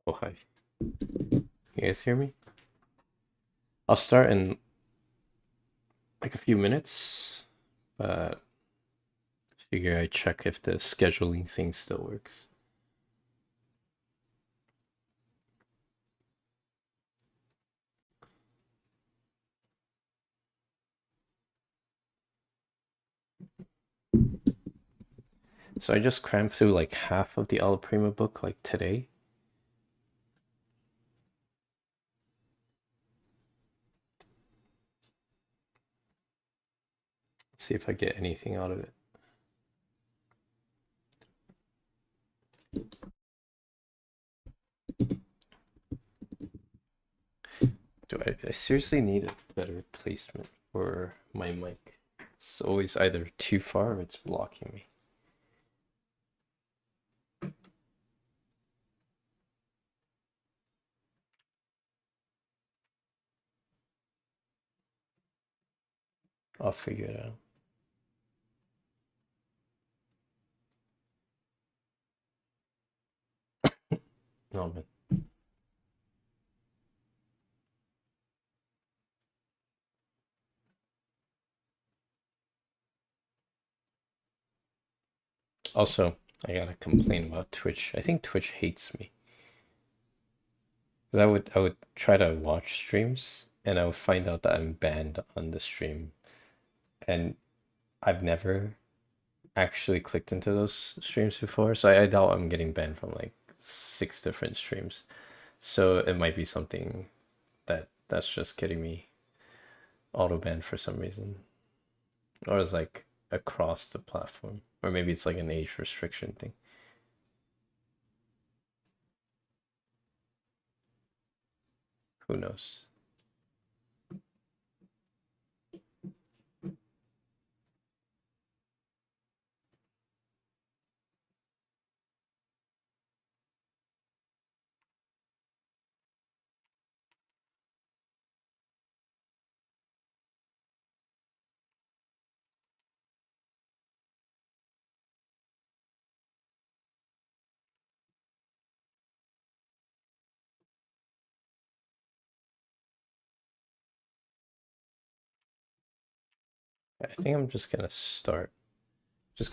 Oh, hi. You guys hear me? I'll start in like a few minutes, but figure I check if the scheduling thing still works. So I just crammed through like half of the Alla Prima book like today. See if I get anything out of it. I seriously need a better placement for my mic? It's always either too far or it's blocking me. I'll figure it out. No, but also, I gotta complain about Twitch. I think Twitch hates me. 'Cause I would try to watch streams and I would find out that I'm banned on the stream. And I've never actually clicked into those streams before, so I doubt I'm getting banned from like 6 different streams. So it might be something that's just getting me auto banned for some reason. Or it's like across the platform. Or maybe it's like an age restriction thing. Who knows? I think I'm just going to start the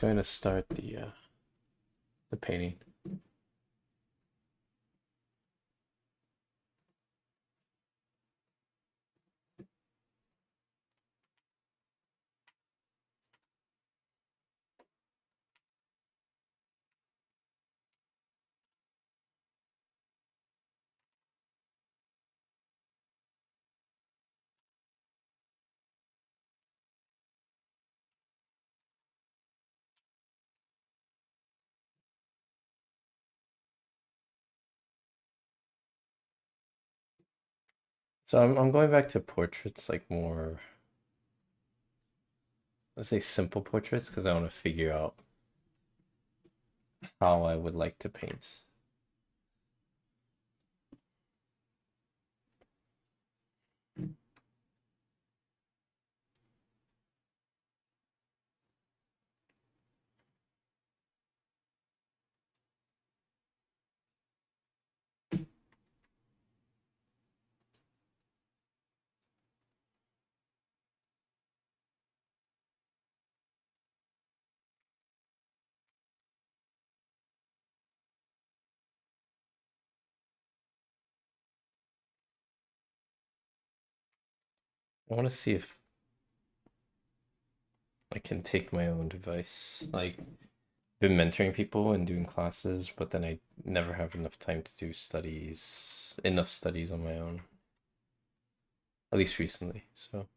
painting. So I'm going back to portraits, like more, let's say simple portraits, because I want to figure out how I would like to paint. I want to see if I can take my own advice. Like, been mentoring people and doing classes, but then I never have enough time to do enough studies on my own, at least recently. So,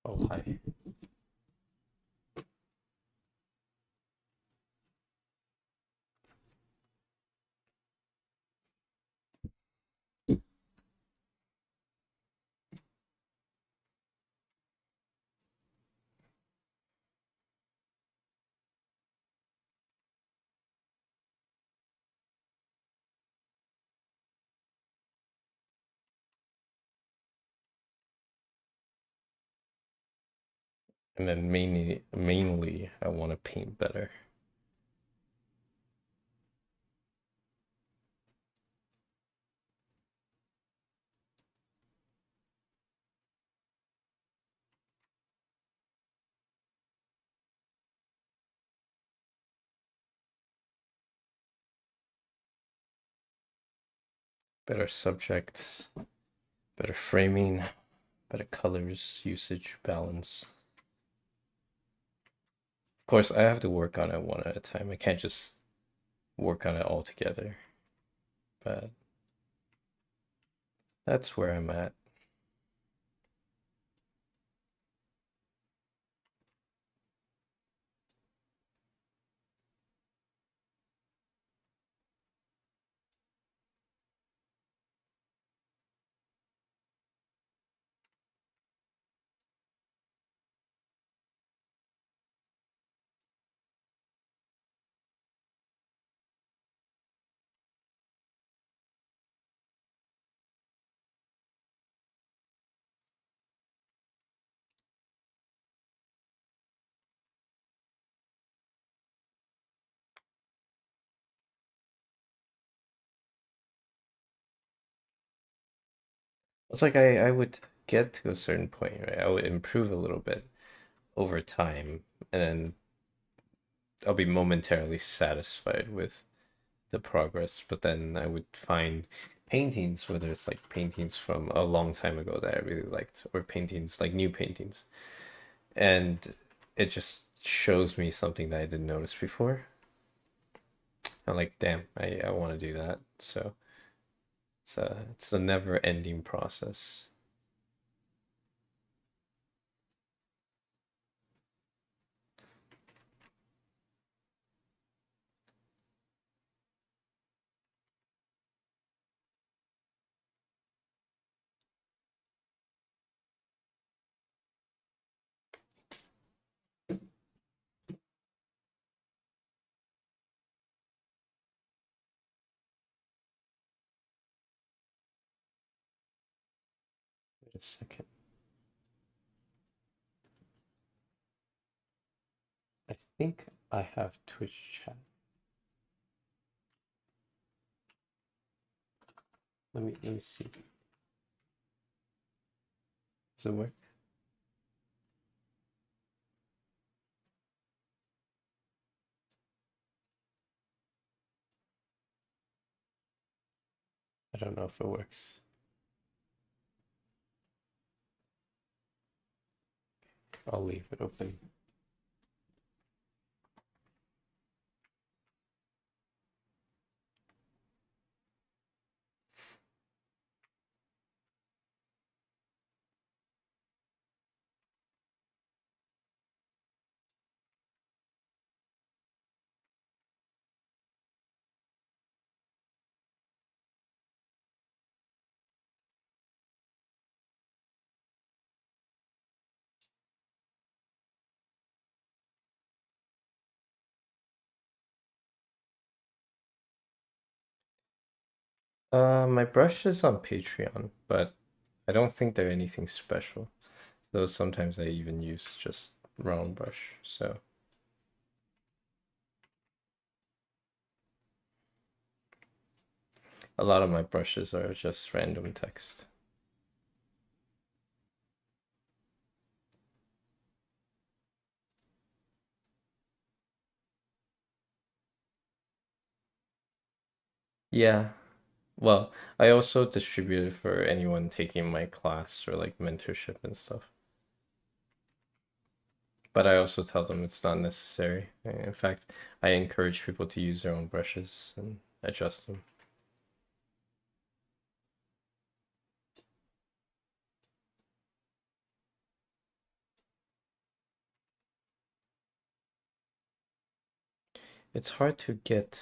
oh, hi. And then mainly I want to paint better. Better subject, better framing, better colors, usage, balance. Of course, I have to work on it one at a time. I can't just work on it all together. But that's where I'm at. It's like I would get to a certain point, right? I would improve a little bit over time, and then I'll be momentarily satisfied with the progress. But then I would find paintings, whether it's like paintings from a long time ago that I really liked, or paintings like new paintings, and it just shows me something that I didn't notice before. I'm like, damn, I want to do that. So it's a never ending process. Wait a second. I think I have Twitch chat. Let me see. Does it work? I don't know if it works. I'll leave it open. My brush is on Patreon, but I don't think they're anything special. So sometimes I even use just round brush. So a lot of my brushes are just random text. Yeah. Well, I also distribute it for anyone taking my class or like mentorship and stuff. But I also tell them it's not necessary. In fact, I encourage people to use their own brushes and adjust them. It's hard to get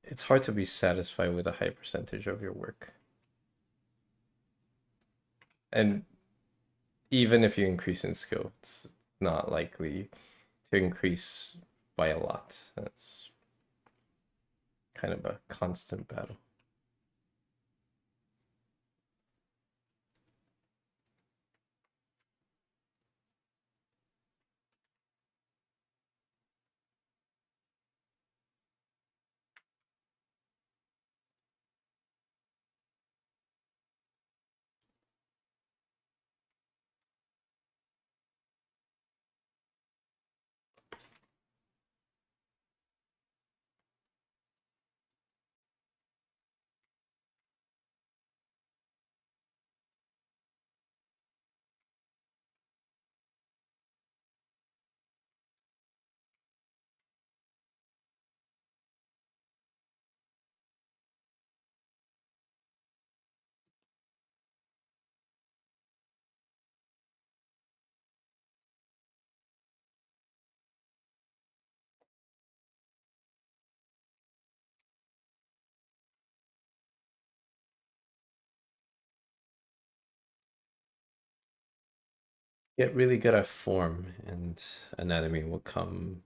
it's hard to be satisfied with a high percentage of your work. And even if you increase in skill, it's not likely to increase by a lot. It's kind of a constant battle. Get really good at form, and anatomy will come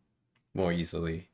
more easily.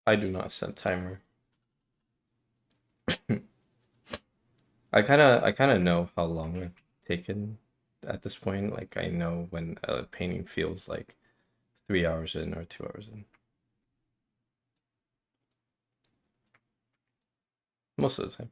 I do not set timer. I kind of know how long I've taken at this point. Like I know when a painting feels like 3 hours in or 2 hours in. Most of the time.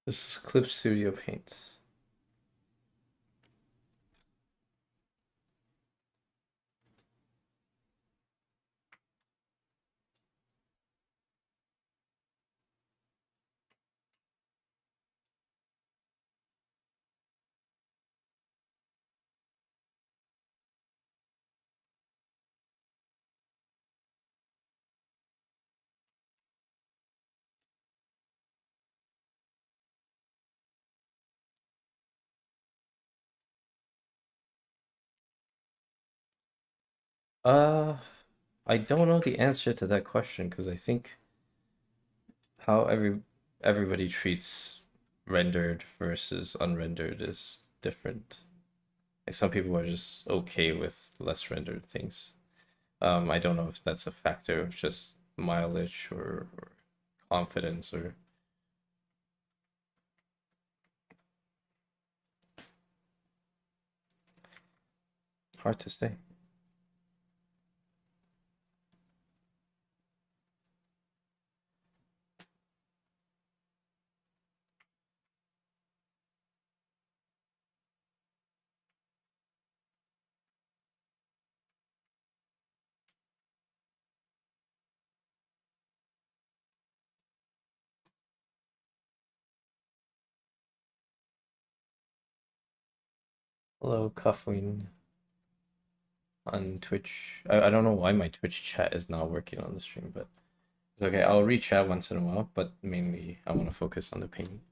This is Clip Studio Paint. Uh, I don't know the answer to that question because I think how everybody treats rendered versus unrendered is different. Like some people are just okay with less rendered things. I don't know if that's a factor of just mileage or confidence or hard to say. Hello, Cuffwing on Twitch. I don't know why my Twitch chat is not working on the stream, but it's okay. I'll read chat once in a while, but mainly I want to focus on the painting.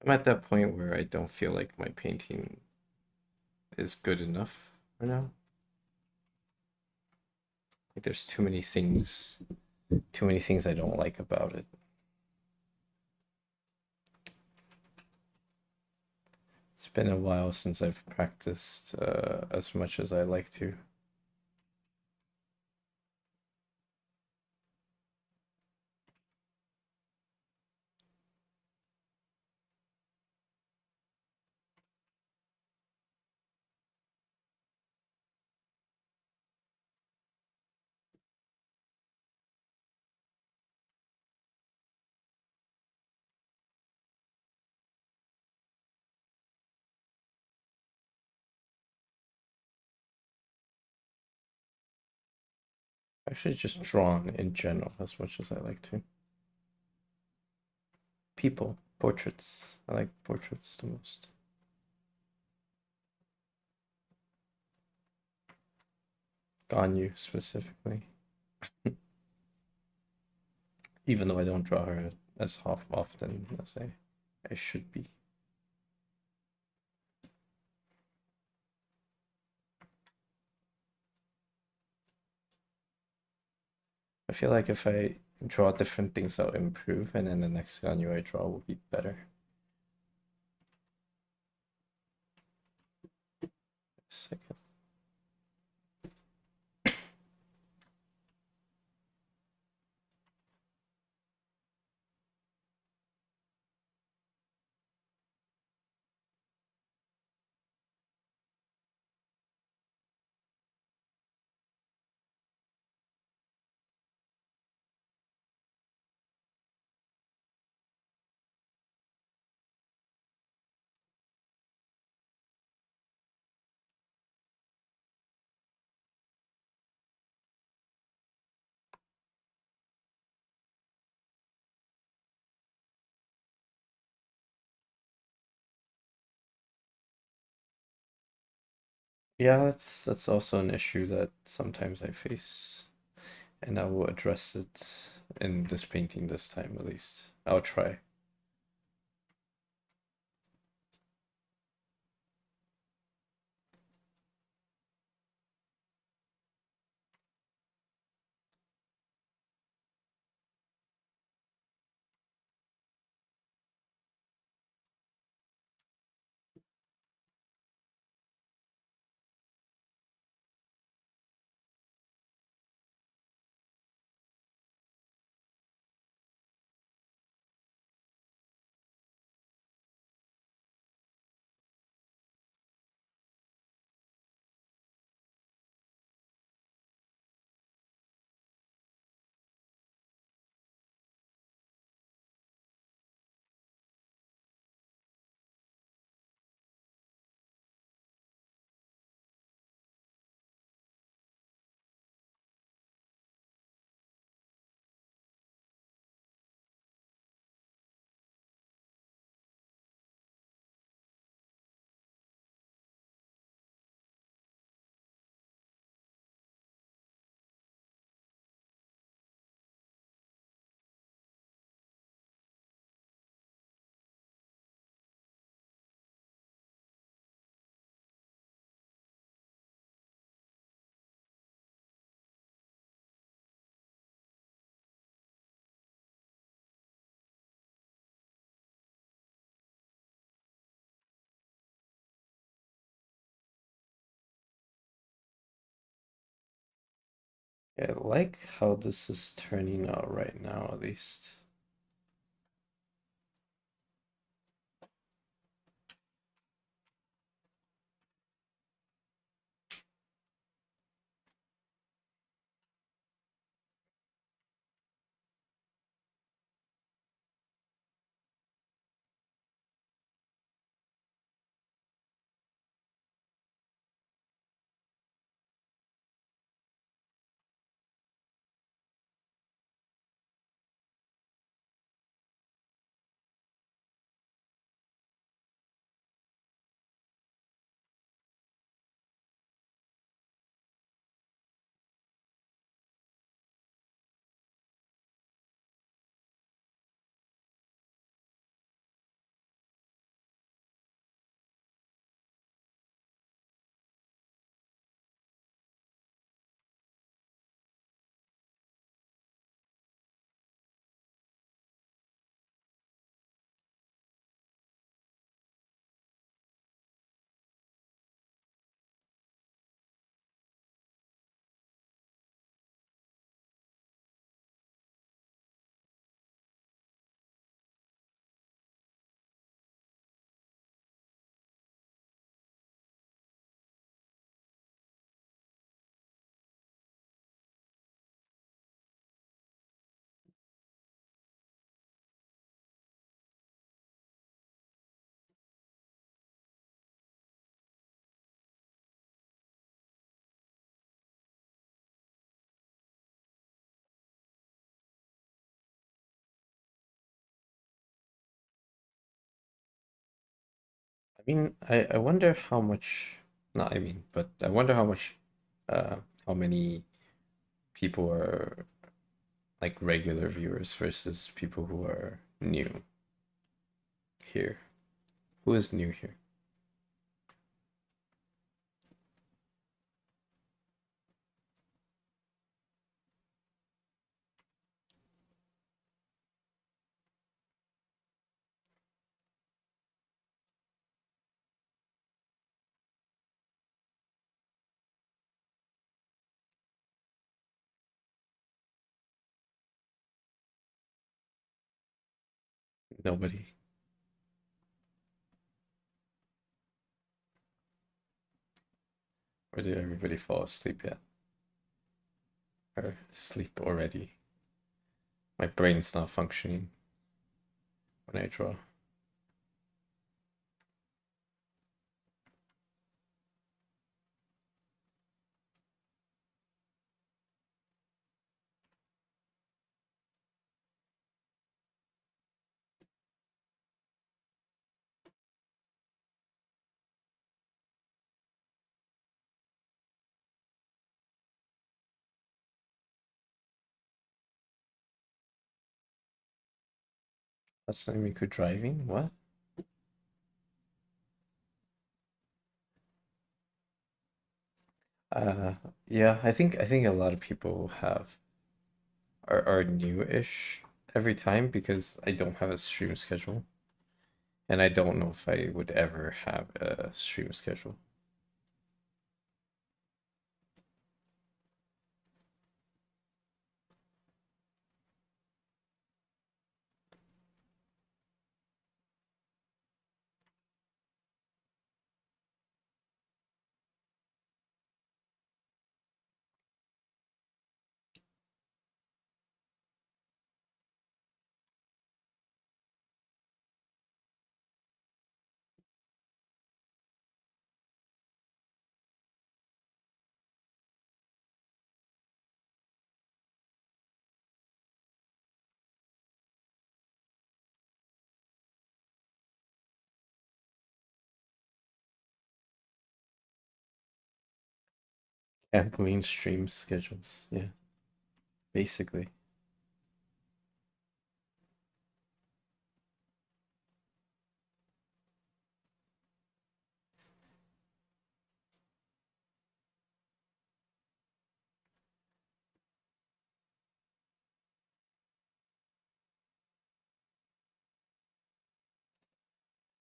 I'm at that point where I don't feel like my painting is good enough for now. Like there's too many things I don't like about it. It's been a while since I've practiced as much as I like to. Actually, just drawn in general as much as I like to. People, portraits. I like portraits the most. Ganyu specifically. Even though I don't draw her as often as I should be. I feel like if I draw different things, I'll improve, and then the next Ganyu I draw will be better. Second. Yeah, that's also an issue that sometimes I face, and I will address it in this painting this time at least. I'll try. Yeah, I like how this is turning out right now, at least. I wonder how much, not I mean, but I wonder how much, uh, how many people are like regular viewers versus people who are new here. Who is new here? Nobody. Or did everybody fall asleep yet? Or sleep already? My brain's not functioning when I draw. Last time you could driving? What? Uh, yeah, I think a lot of people are new-ish every time because I don't have a stream schedule, and I don't know if I would ever have a stream schedule. Gambling stream schedules, yeah, basically.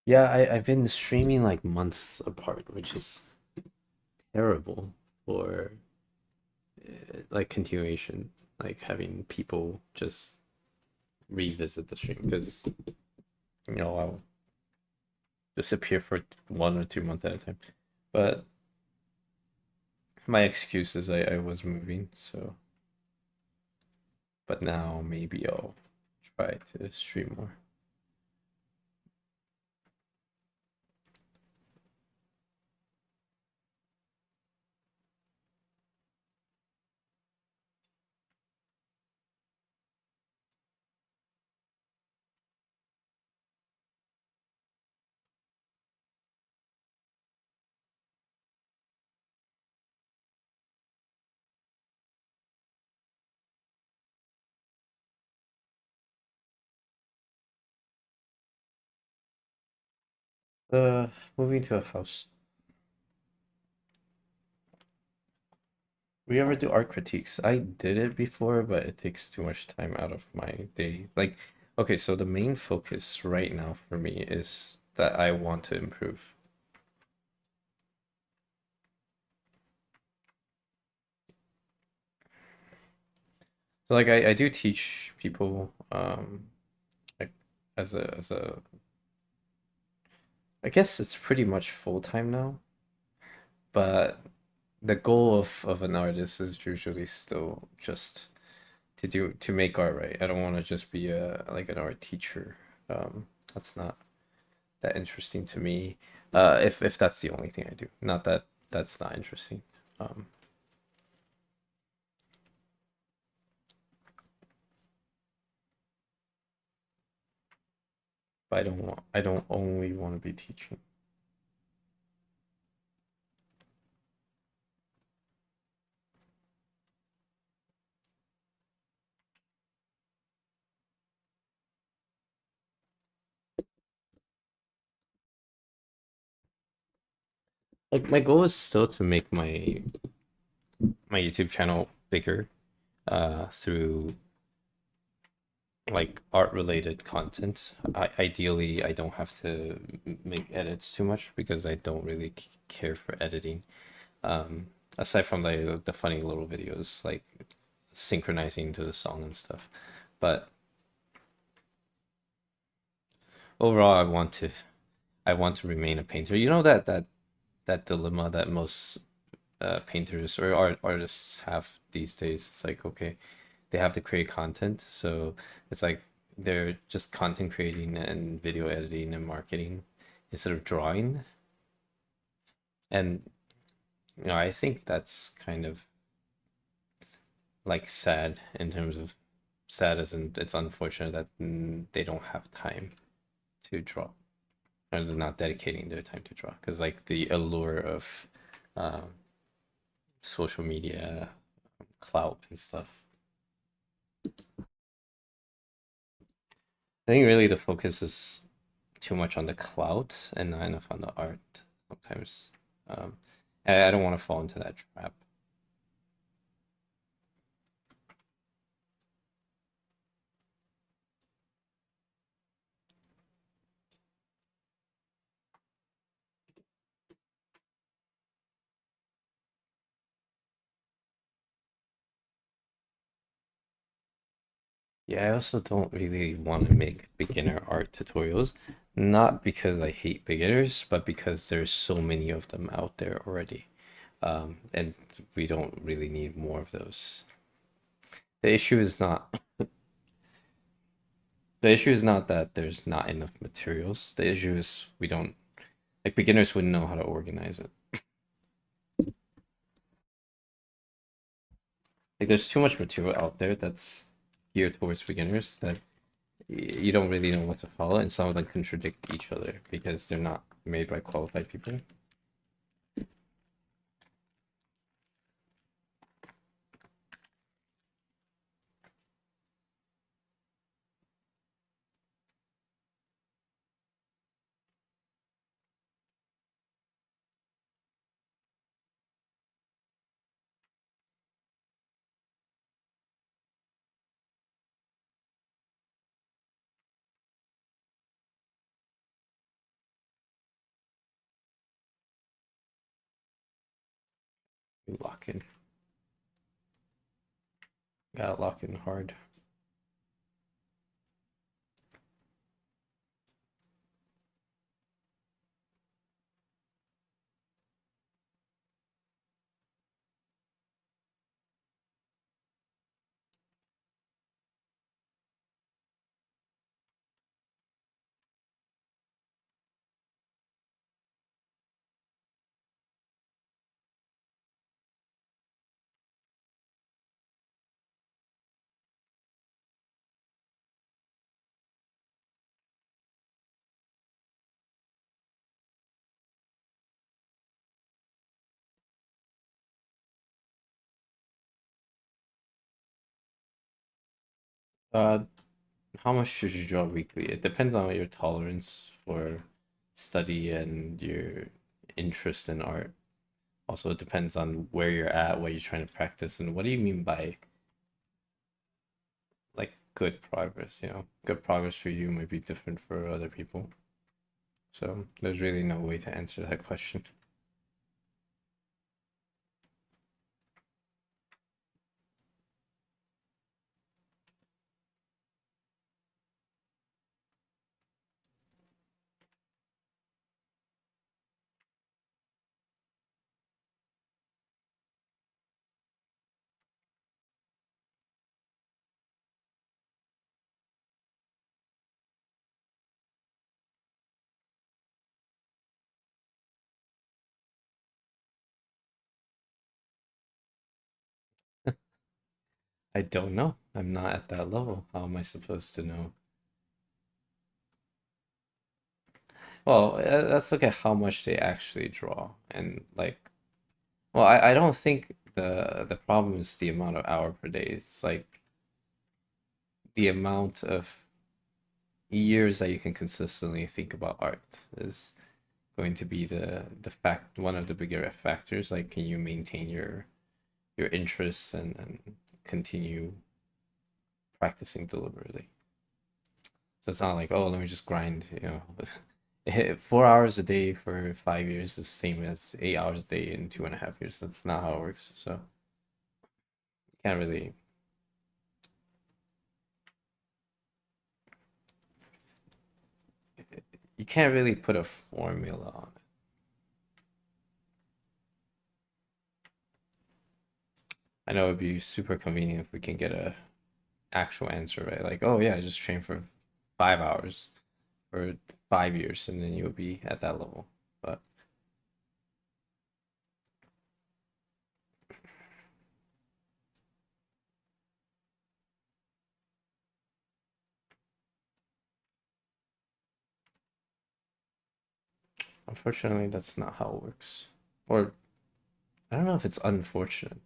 Yeah, I've been streaming like months apart, which is terrible for like continuation, like having people just revisit the stream because I'll disappear for 1 or 2 months at a time. But my excuse is I was moving, so but now maybe I'll try to stream more. Moving to a house. We ever do art critiques? I did it before, but it takes too much time out of my day. Like, okay, so the main focus right now for me is that I want to improve. So like I do teach people like as a I guess it's pretty much full time now, but the goal of an artist is usually still just to make art, right? I don't want to just be a like an art teacher. That's not that interesting to me. If that's the only thing I do, not that that's not interesting. Um, but I don't only want to be teaching. Like my goal is still to make my YouTube channel bigger through like art related content. Ideally, I don't have to make edits too much because I don't really care for editing. Aside from the funny little videos like synchronizing to the song and stuff. But overall, I want to remain a painter. You know that dilemma that most painters or artists have these days. It's like, okay, they have to create content, so it's like they're just content creating and video editing and marketing instead of drawing. And I think that's kind of like sad in terms of sad as in it's unfortunate that they don't have time to draw or they're not dedicating their time to draw because like the allure of um, social media clout and stuff. I think really the focus is too much on the clout and not enough on the art sometimes. Um, I don't want to fall into that trap. Yeah, I also don't really want to make beginner art tutorials, not because I hate beginners, but because there's so many of them out there already. And we don't really need more of those. The issue is not the issue is not that there's not enough materials. The issue is we don't like beginners wouldn't know how to organize it. Like there's too much material out there that's geared towards beginners that you don't really know what to follow, and some of them contradict each other because they're not made by qualified people. Lock in. Gotta lock in hard. Uh, how much should you draw weekly? It depends on your tolerance for study and your interest in art. Also, it depends on where you're at, what you're trying to practice, and what do you mean by like good progress? Good progress for you might be different for other people. So there's really no way to answer that question. I don't know. I'm not at that level. How am I supposed to know? Well, let's look at how much they actually draw. And like, well, I don't think the problem is the amount of hour per day. It's like the amount of years that you can consistently think about art is going to be the fact one of the bigger factors. Like, can you maintain your interests and continue practicing deliberately? So it's not like, oh, let me just grind, 4 hours a day for 5 years is the same as 8 hours a day in 2.5 years. That's not how it works. So you can't really you can't really put a formula on it. I know it'd be super convenient if we can get a actual answer, right? Like, oh yeah, just train for 5 hours for 5 years, and then you'll be at that level. But unfortunately, that's not how it works. Or I don't know if it's unfortunate.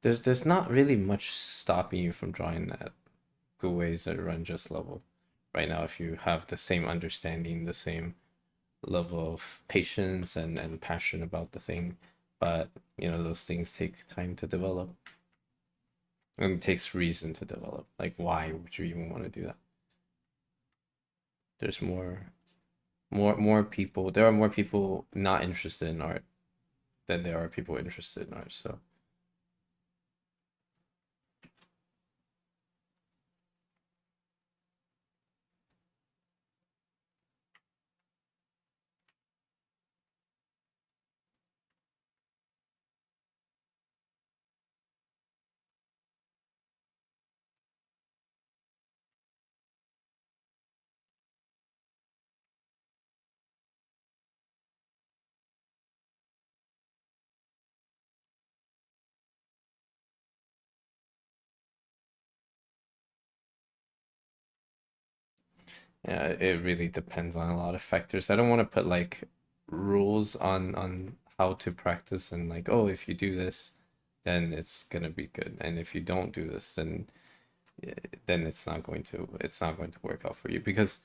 There's not really much stopping you from drawing that good ways at run just level right now if you have the same understanding, the same level of patience and passion about the thing. But those things take time to develop. And it takes reason to develop. Like, why would you even want to do that? There's more people. There are more people not interested in art than there are people interested in art. So yeah, it really depends on a lot of factors. I don't want to put like rules on how to practice and like, oh, if you do this, then it's gonna be good, and if you don't do this, then it's not going to work out for you because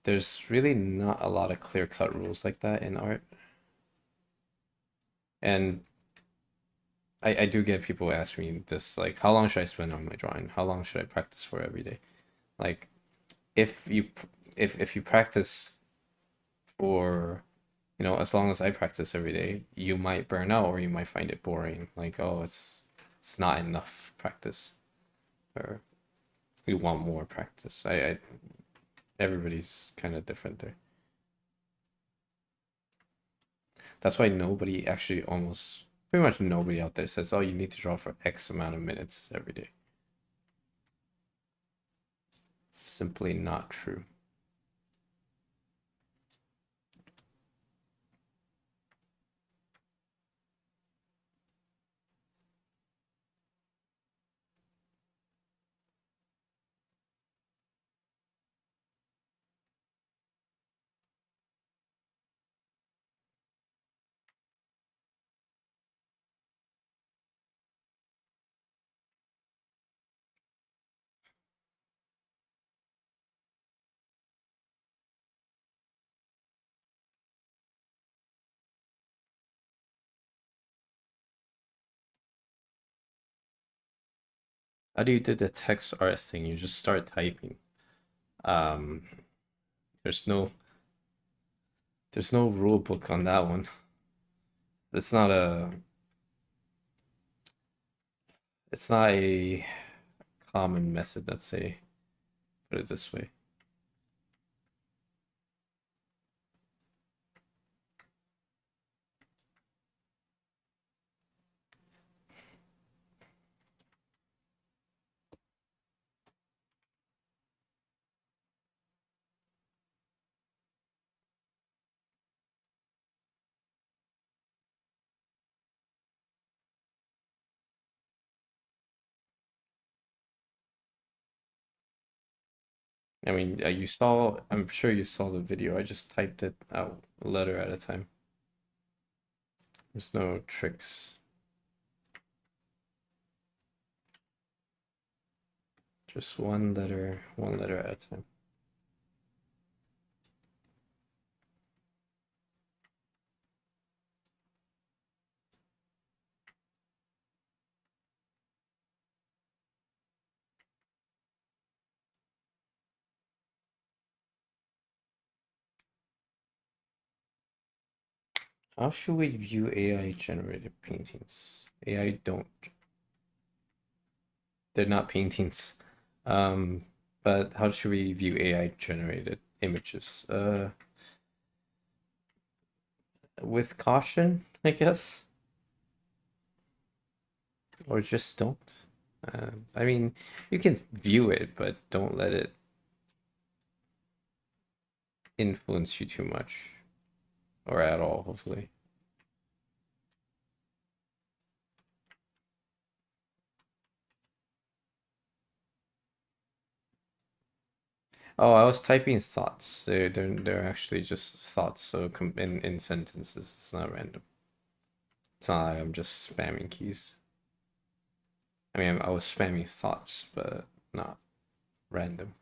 there's really not a lot of clear-cut rules like that in art. And I do get people ask me this, like, how long should I spend on my drawing? How long should I practice for every day? Like, if you if you practice for, as long as I practice every day, you might burn out or you might find it boring. Like, oh, it's not enough practice, or you want more practice. I everybody's kind of different there. That's why nobody actually, almost pretty much nobody out there says, oh, you need to draw for X amount of minutes every day. Simply not true. How do you do the text art thing? You just start typing. Um, there's no rule book on that one. It's not a it's not a common method, let's say, put it this way. I mean, I'm sure you saw the video. I just typed it out a letter at a time. There's no tricks. Just one letter at a time. How should we view AI generated paintings? AI don't, they're not paintings. Um, but how should we view AI generated images? With caution, I guess, or just don't. I mean, you can view it, but don't let it influence you too much, or at all, hopefully. Oh, I was typing thoughts. They're actually just thoughts, so in sentences. It's not random. It's not like I'm just spamming keys. I mean, I was spamming thoughts, but not random.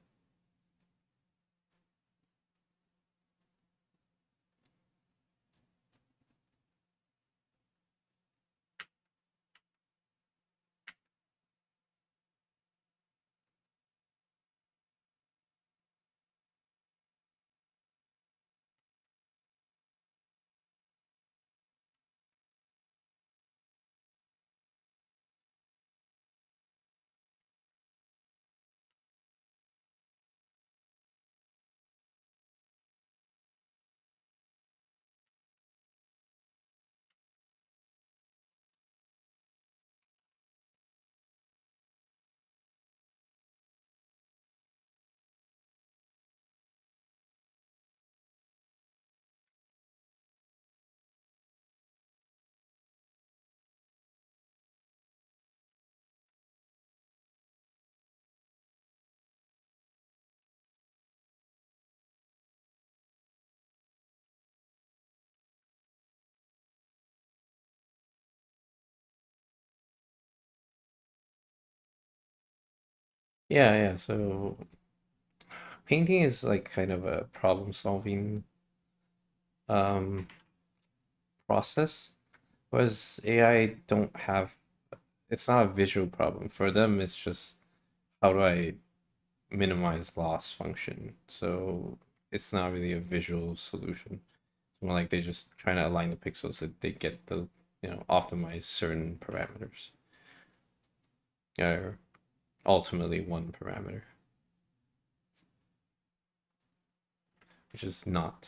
Yeah, yeah. So painting is like kind of a problem solving um process, whereas AI don't have, it's not a visual problem. For them, it's just how do I minimize loss function. So it's not really a visual solution. It's more like they just trying to align the pixels so they get the, optimize certain parameters. Or ultimately one parameter, which is not,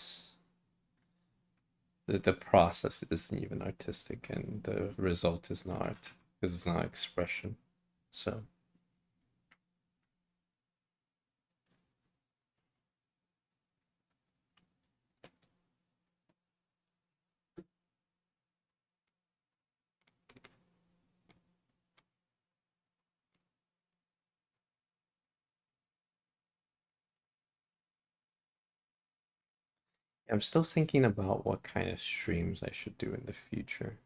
the process isn't even artistic and the result is not, because it's not expression. So I'm still thinking about what kind of streams I should do in the future.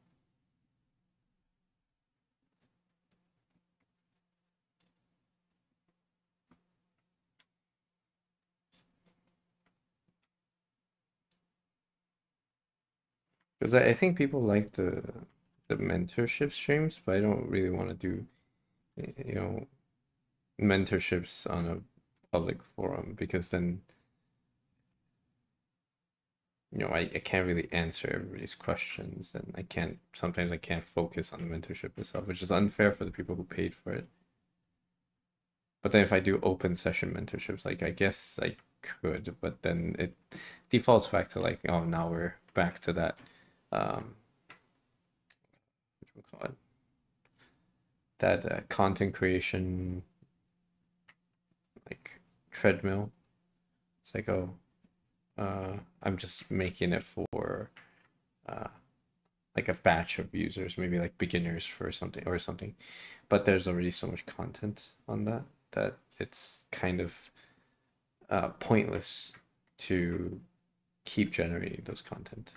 Because I think people like the mentorship streams, but I don't really want to do, you know, mentorships on a public forum because then, I can't really answer everybody's questions and sometimes I can't focus on the mentorship itself, which is unfair for the people who paid for it. But then if I do open session mentorships, like I guess I could, but then it defaults back to like, oh, now we're back to that, what do we call it? That content creation like treadmill. It's like, oh, I'm just making it for uh, like a batch of users, maybe like beginners for something or something. But there's already so much content on that it's kind of pointless to keep generating those content.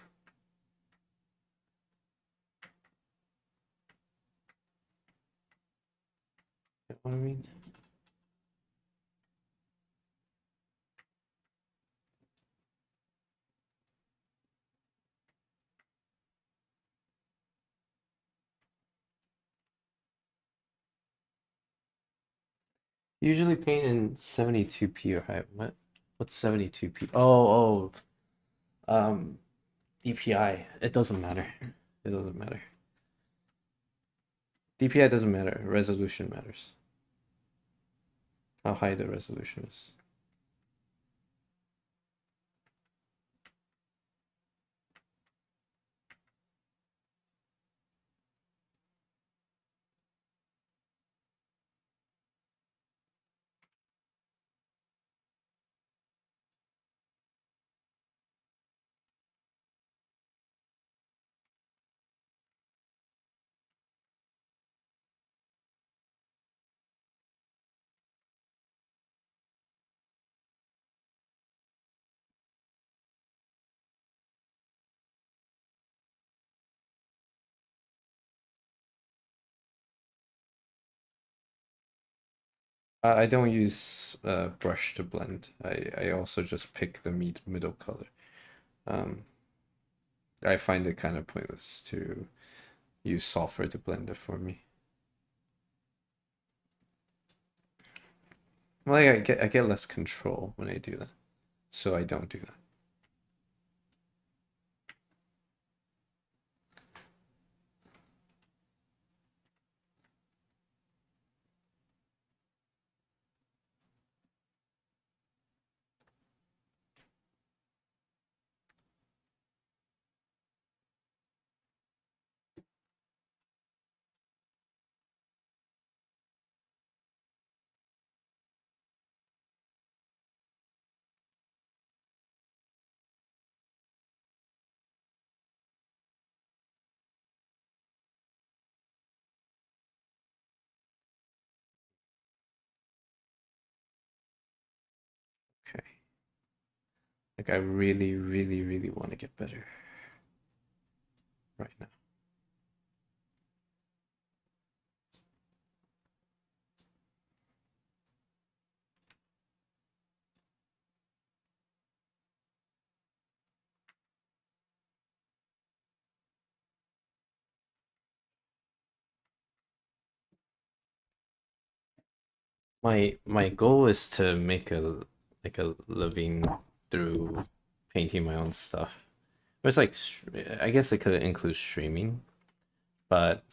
You know what I mean? Usually paint in 72p or higher. What's 72p? Oh, oh. DPI, it doesn't matter. It doesn't matter. DPI doesn't matter. Resolution matters. How high the resolution is. I don't use brush to blend. I also just pick the middle color. Um, I find it kind of pointless to use software to blend it for me. Well, I get less control when I do that, so I don't do that. Okay. Like I really, really, really want to get better right now. My goal is to make a living through painting my own stuff. But it's like I guess it could include streaming, but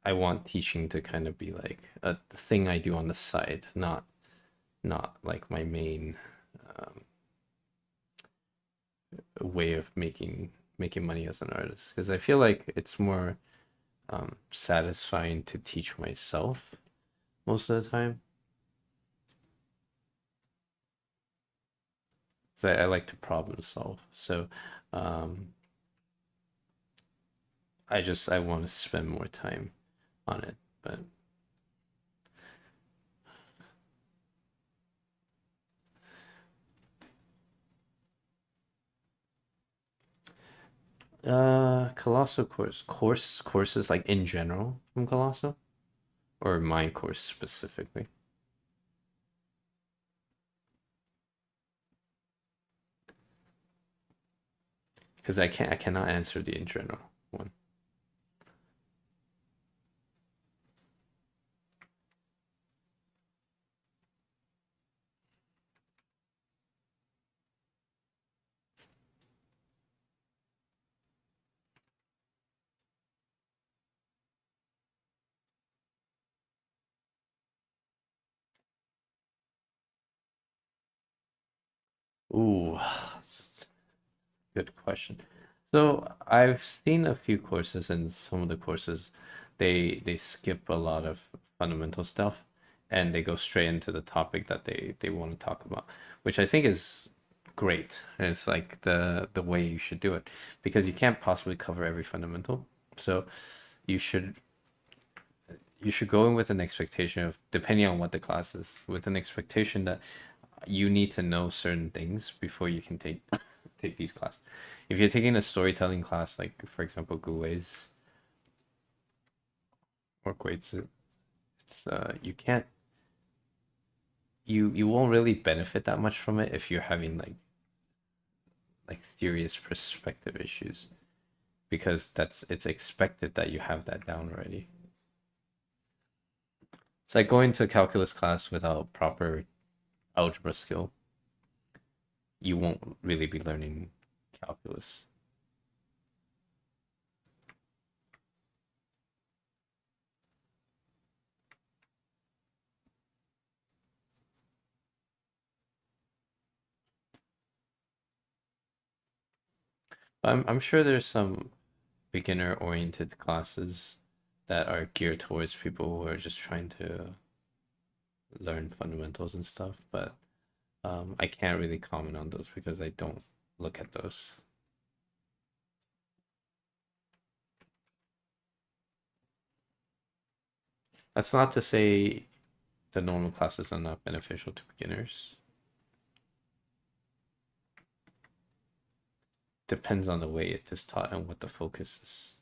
I want teaching to kind of be like a thing I do on the side, not like my main um, way of making money as an artist. Because I feel like it's more satisfying to teach myself most of the time. Because I like to problem solve. So um, I want to spend more time on it. But Colossal courses like in general from Colossal or my course specifically. Because I cannot answer the in general one. Ooh, good question. So I've seen a few courses, and some of the courses, they skip a lot of fundamental stuff, and they go straight into the topic that they want to talk about, which I think is great. And it's like the way you should do it, because you can't possibly cover every fundamental. So you should you should go in with an expectation of, depending on what the class is, with an expectation that you need to know certain things before you can take these classes. If you're taking a storytelling class, like for example, Gui's or Gui's, it's you can't you won't really benefit that much from it if you're having like serious perspective issues, because it's expected that you have that down already. It's like going to a calculus class without proper algebra skill. You won't really be learning calculus. I'm sure there's some beginner-oriented classes that are geared towards people who are just trying to learn fundamentals and stuff, but I can't really comment on those because I don't look at those. That's not to say the normal classes are not beneficial to beginners. Depends on the way it is taught and what the focus is.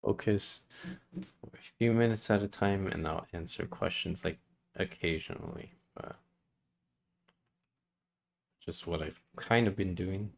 Focus for a few minutes at a time and I'll answer questions like occasionally, but just what I've kind of been doing.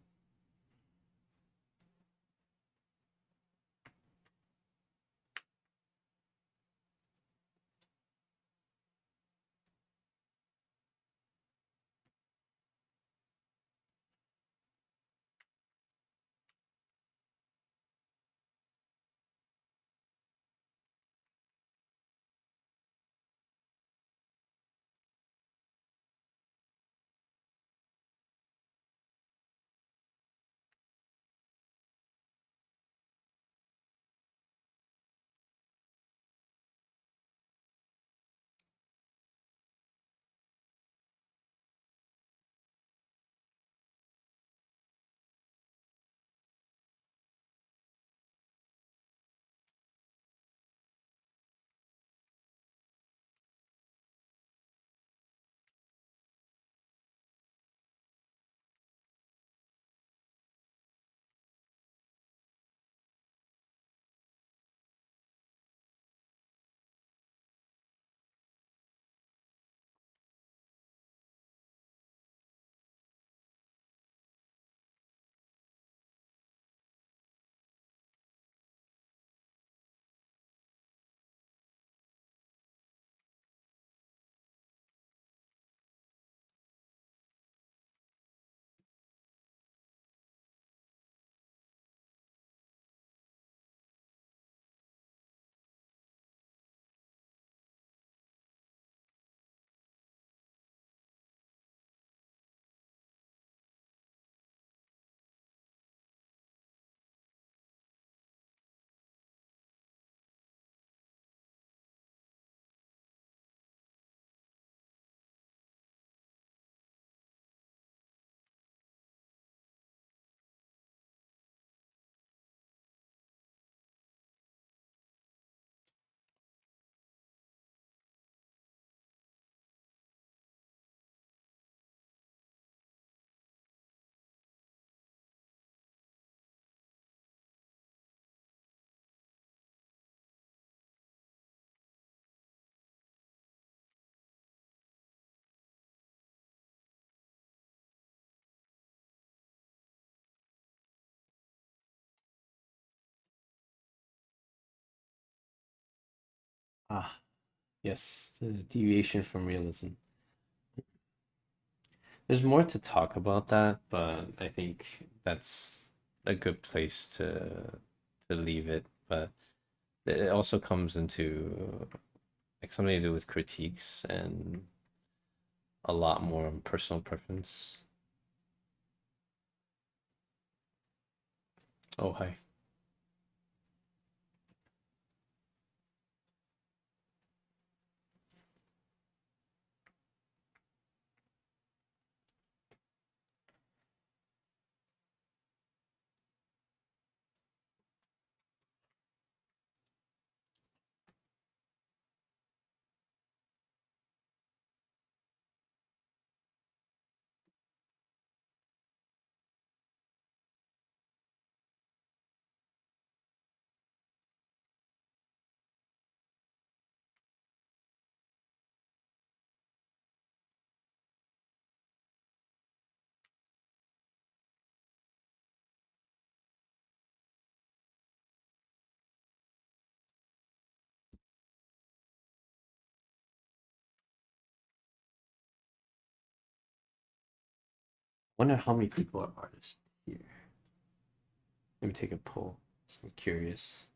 Ah, yes, the deviation from realism. There's more to talk about that, but I think that's a good place to leave it. But it also comes into like something to do with critiques and a lot more on personal preference. Oh, hi. Wonder how many people are artists here. Let me take a poll. So I'm curious.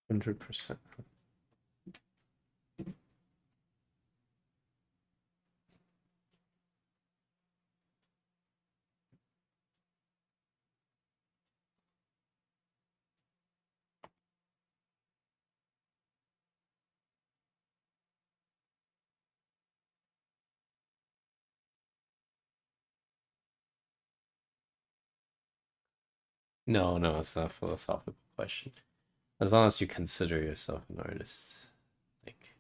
%. No, no, it's not a philosophical question. As long as you consider yourself an artist, like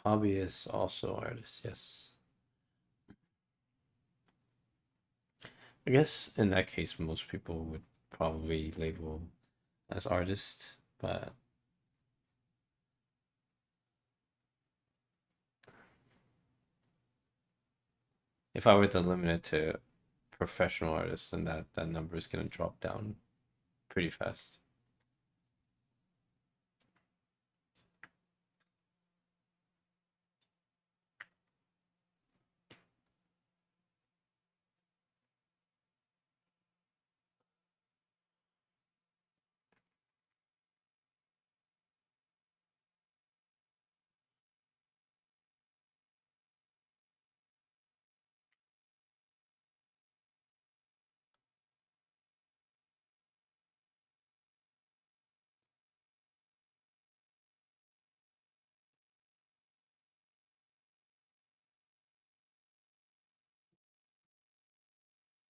hobbyists, also artists. Yes, I guess in that case, most people would probably label as artist, but if I were to limit it to professional artists, then that number is going to drop down pretty fast.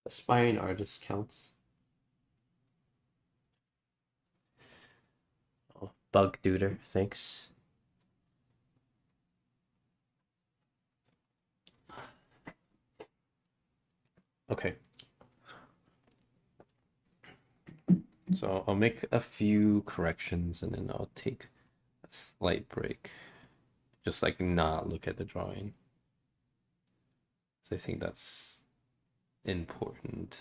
Aspiring artist counts. Oh, Bug Duder, thanks. Okay. So I'll make a few corrections and then I'll take a slight break. Just like not look at the drawing. So I think that's important.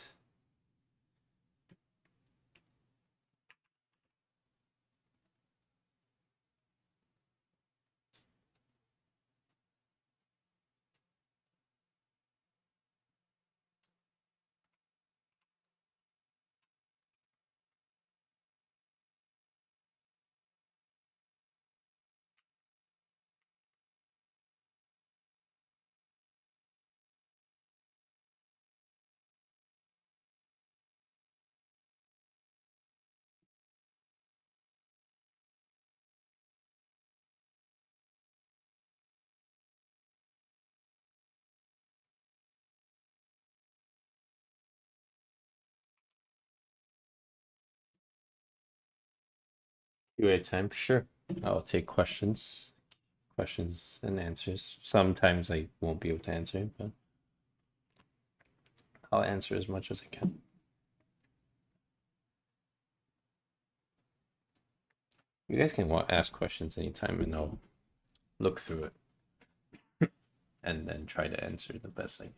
QA time, sure. I'll take questions and answers. Sometimes I won't be able to answer, but I'll answer as much as I can. You guys can ask questions anytime and I'll look through it and then try to answer the best I can.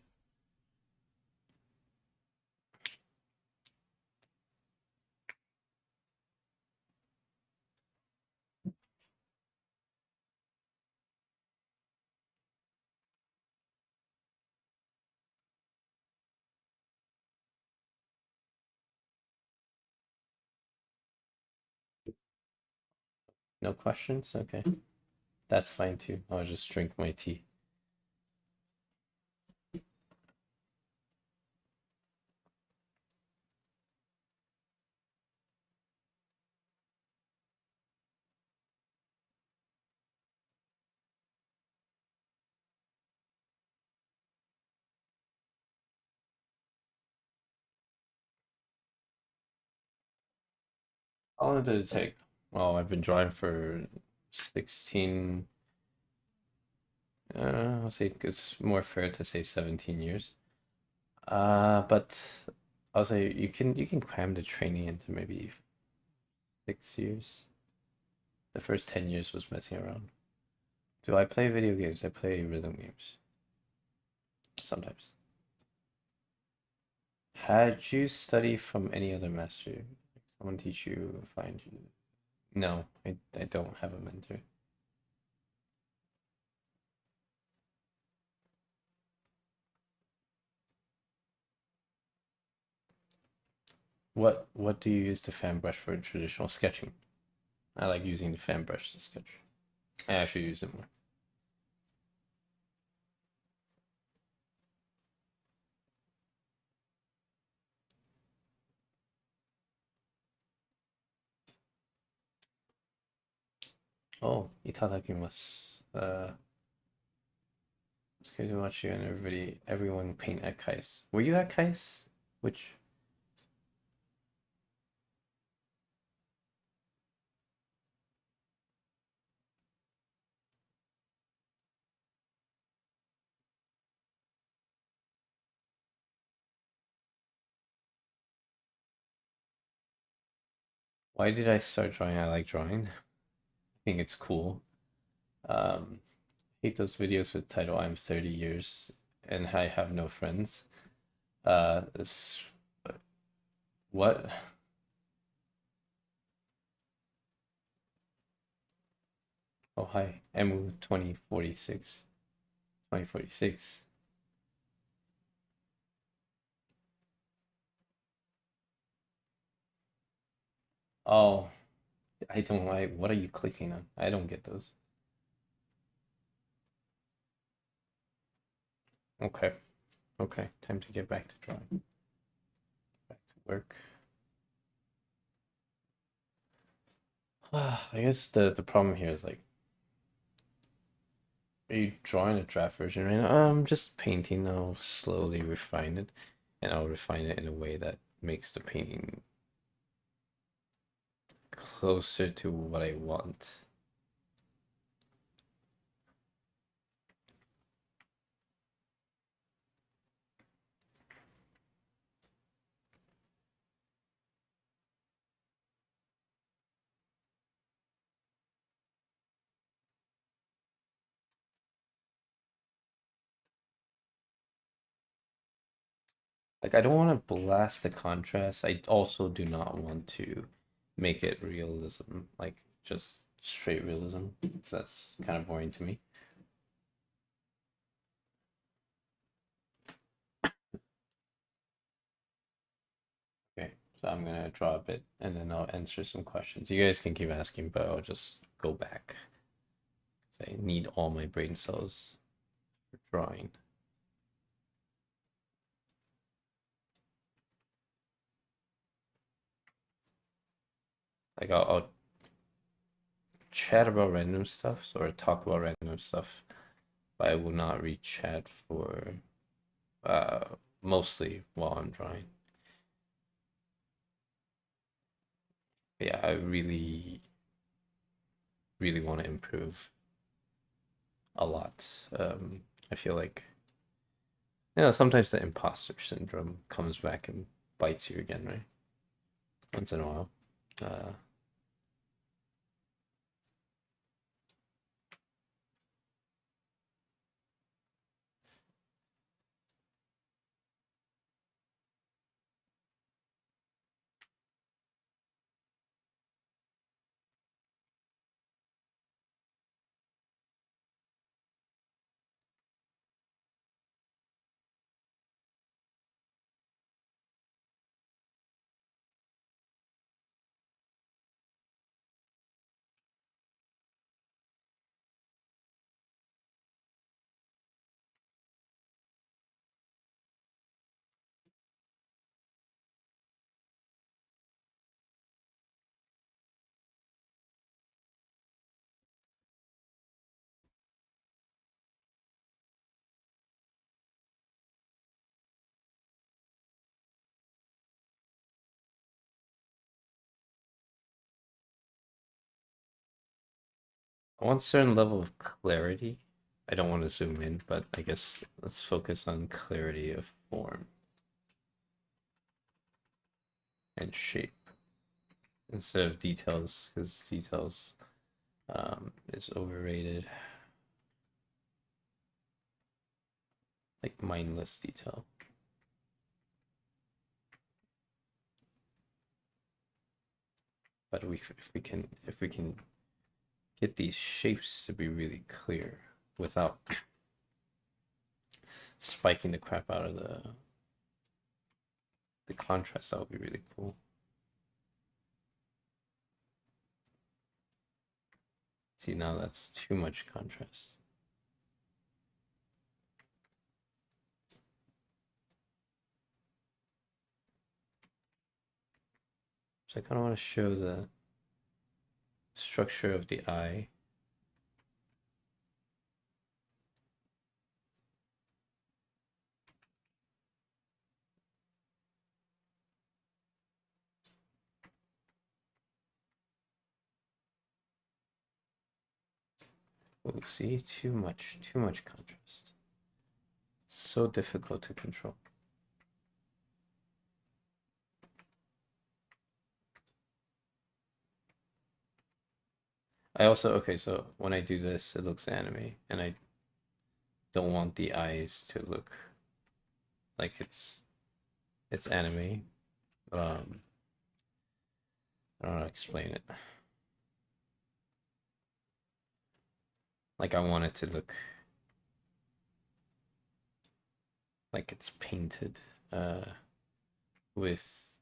No questions? Okay. That's fine too. I'll just drink my tea. How long did it take? Well, I've been drawing for 16, I'll say it's more fair to say 17 years. But I'll say you can cram the training into maybe 6 years. The first 10 years was messing around. Do I play video games? I play rhythm games sometimes. Had you study from any other master? Someone teach you, find you? No, I don't have a mentor. What do you use the fan brush for in traditional sketching? I like using the fan brush to sketch. I actually use it more. Oh, itadakimasu. It's good to watch you and everyone paint at Kais. Were you at Kais? Which why did I start drawing? I like drawing. I think it's cool. Um, hate those videos with title I'm 30 years and I have no friends. This, what? Oh, hi. Emu 2046. 2046. Oh, I don't like. What are you clicking on? I don't get those. Okay. Okay. Time to get back to drawing. Back to work. I guess the problem here is like, are you drawing a draft version right now? I'm just painting. I'll slowly refine it, and I'll refine it in a way that makes the painting closer to what I want. Like I don't want to blast the contrast. I also do not want to make it realism, like just straight realism. So that's kind of boring to me. Okay, so I'm gonna draw a bit and then I'll answer some questions. You guys can keep asking, but I'll just go back. 'Cause I need all my brain cells for drawing. Like I'll chat about random stuff or talk about random stuff, but I will not read chat for mostly while I'm drawing. But yeah, I really want to improve a lot. I feel like sometimes the imposter syndrome comes back and bites you again, right? Once in a while. Uh, I want a certain level of clarity. I don't want to zoom in, but I guess let's focus on clarity of form and shape instead of details, because details is overrated. Like mindless detail. But if we can get these shapes to be really clear without spiking the crap out of the contrast, that would be really cool. See, now that's too much contrast. So I kind of want to show the structure of the eye. Oh, see, too much contrast. It's so difficult to control. I also, okay, so when I do this, it looks anime, and I don't want the eyes to look like it's anime. Um, I don't know how to explain it. Like I want it to look like it's painted with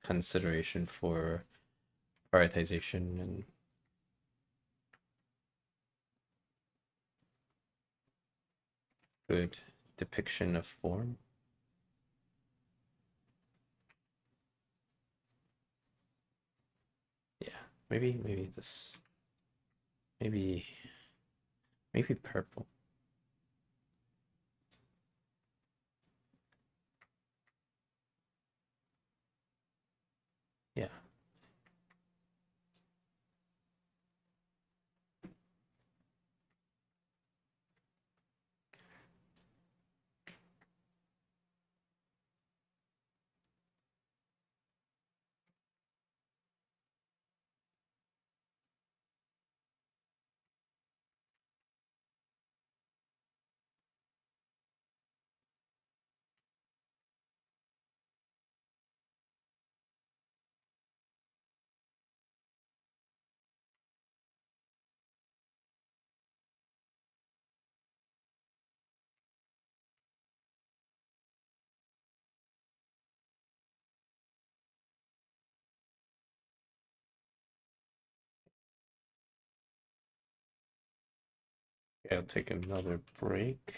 consideration for prioritization and good depiction of form. Yeah, maybe this, maybe maybe purple. Yeah. Okay, I'll take another break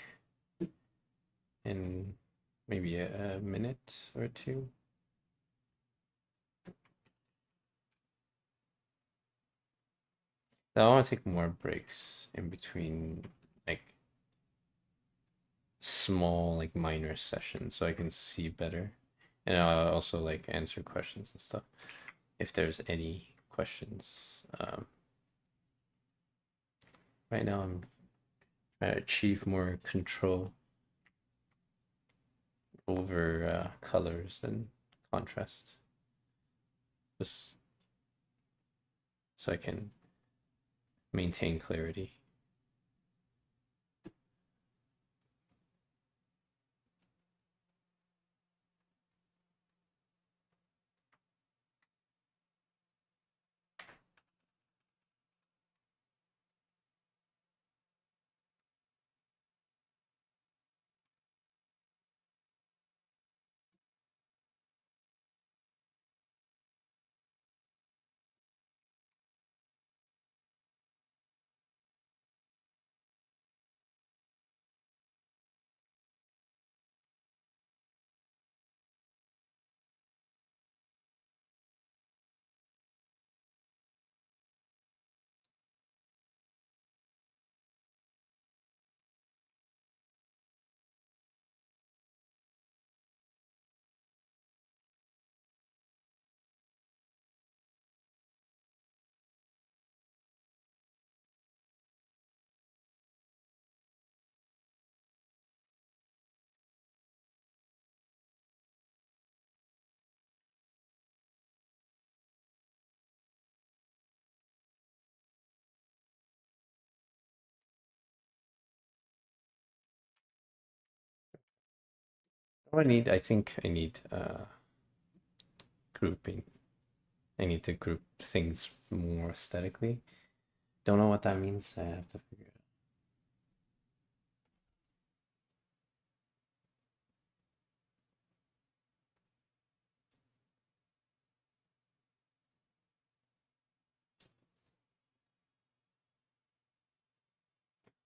in maybe a minute or two. Now I want to take more breaks in between, like small, like minor sessions, so I can see better, and I'll also like answer questions and stuff if there's any questions. Right now I'm trying to achieve more control over colors and contrast, just so I can maintain clarity. Oh, I think I need grouping. I need to group things more aesthetically. Don't know what that means. I have to figure it out.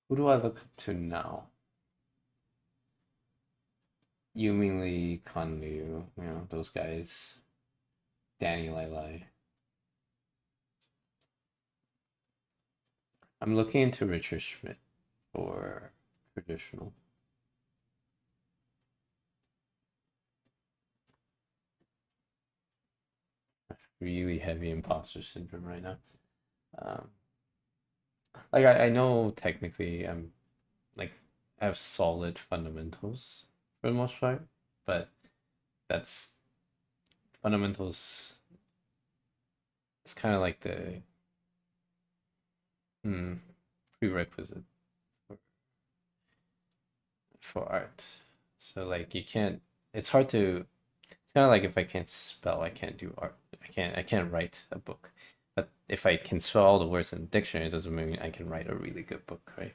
Who do I look up to now? Yumi Lee, Kan Liu, those guys. Danny Lai Lai. I'm looking into Richard Schmidt for traditional. Really heavy imposter syndrome right now. Um, like I know technically I'm like I have solid fundamentals for the most part, but that's fundamentals. It's kind of like the hmm, prerequisite for, for art. So like you can't. It's hard to. It's kind of like if I can't spell, I can't do art. I can't write a book. But if I can spell all the words in the dictionary, it doesn't mean I can write a really good book, right?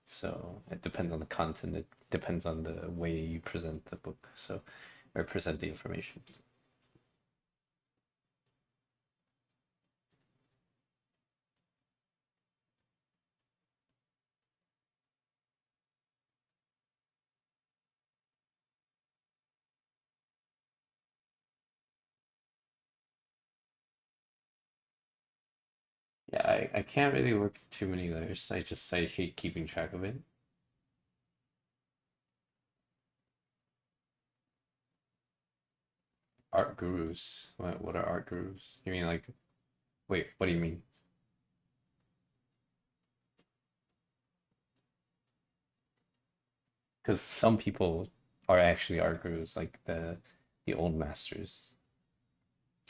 So it depends on the content. It depends on the way you present the book. So or present the information. Yeah, I can't really work too many layers. I hate keeping track of it. Art gurus. What are art gurus? You mean like wait, what do you mean? Because some people are actually art gurus, like the old masters,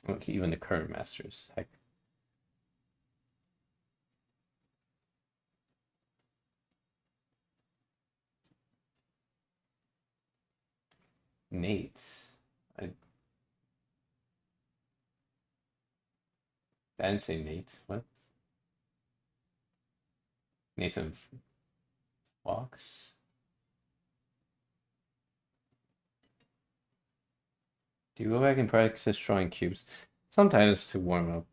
like even the current masters. Heck, Nate. I didn't say Nate. What? Nathan Fox? Do you go back and practice drawing cubes? Sometimes to warm up.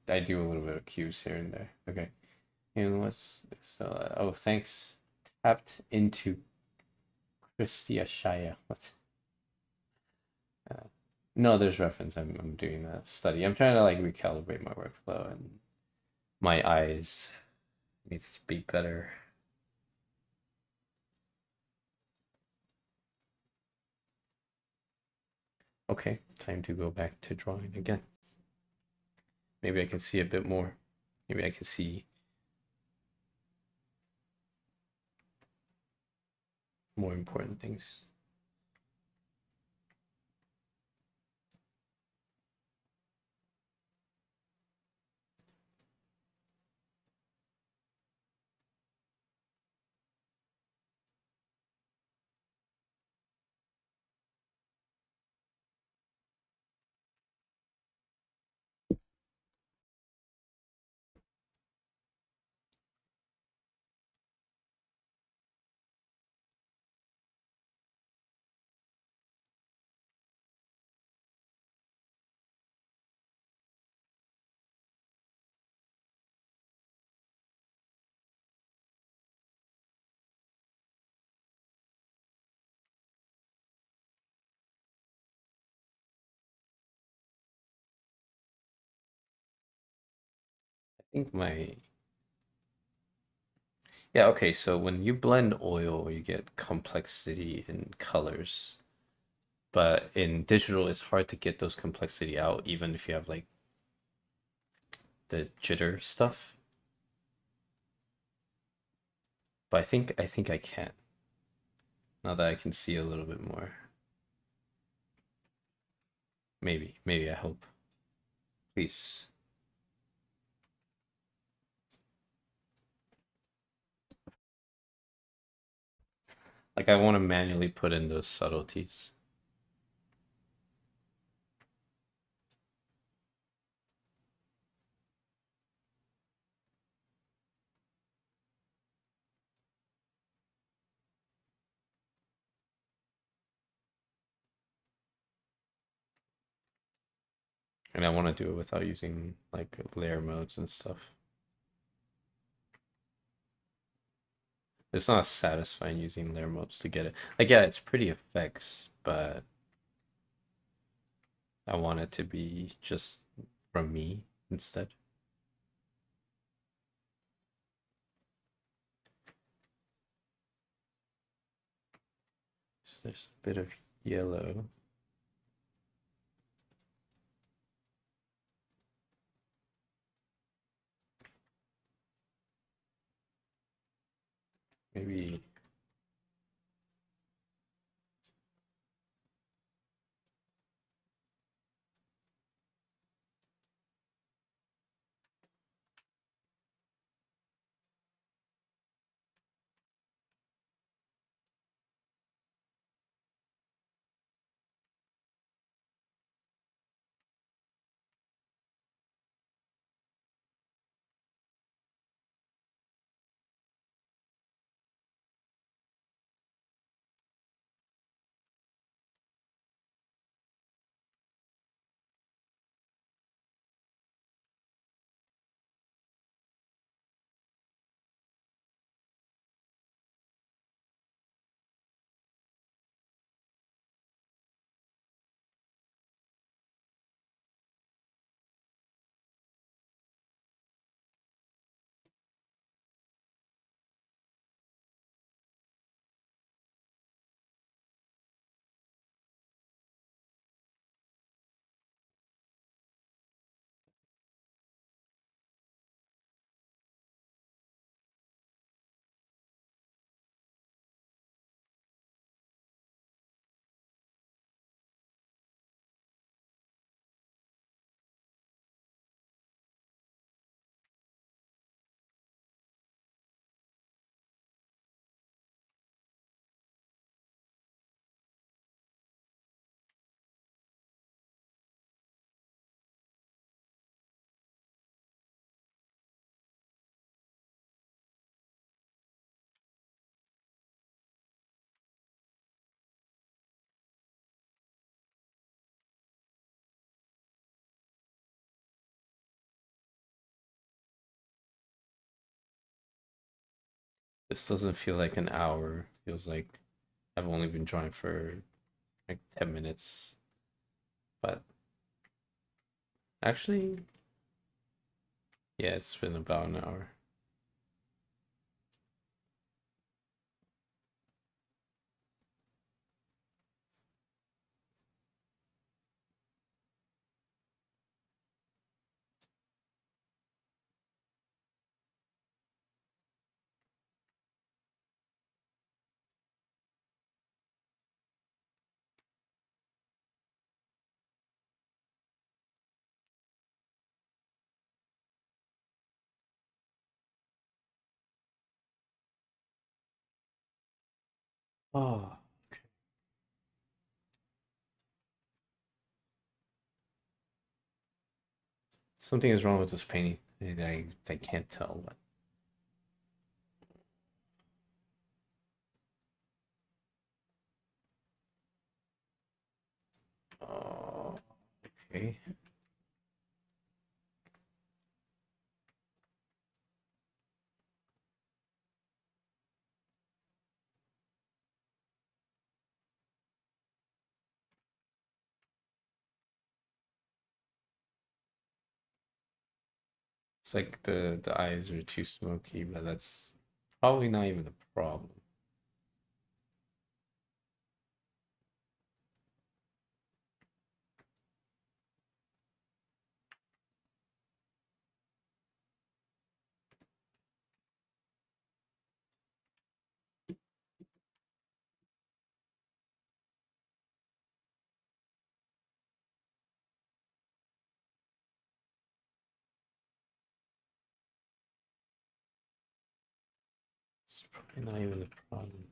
I do a little bit of cubes here and there. Okay. And what's so? Oh, thanks. Tapped into Christia Shaya. What? Uh, no, there's reference. I'm doing a study. I'm trying to like recalibrate my workflow and my eyes needs to be better. Okay, time to go back to drawing again. Maybe I can see a bit more. Maybe I can see more important things. I think my yeah, okay, so when you blend oil, you get complexity in colors. But in digital, it's hard to get those complexity out, even if you have like the jitter stuff. But I think I can now that I can see a little bit more. Maybe I hope. Please. Like I want to manually put in those subtleties. And I want to do it without using like layer modes and stuff. It's not satisfying using layer modes to get it. Like, yeah, it's pretty effects, but I want it to be just from me instead. So there's a bit of yellow. Maybe this doesn't feel like an hour. Feels like I've only been drawing for like 10 minutes. But actually, yeah, it's been about an hour. Oh, something is wrong with this painting. I can't tell what. Oh, okay. It's like the eyes are too smoky, but that's probably not even a problem. It's probably not even a problem.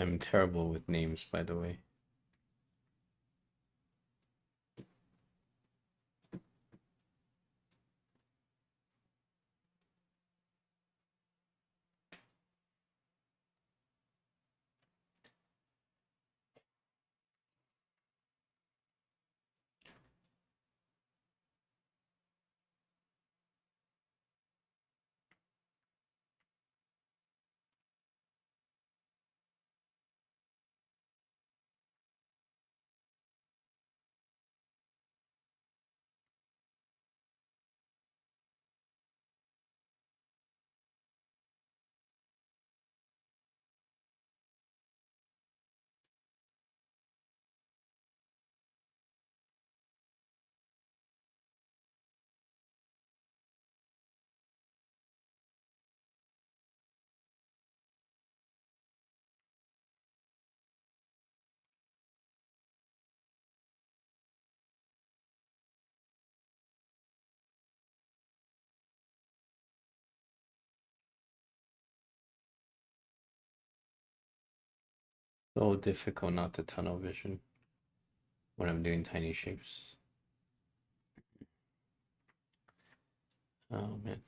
I'm terrible with names, by the way. So difficult not to tunnel vision when I'm doing tiny shapes. Oh man.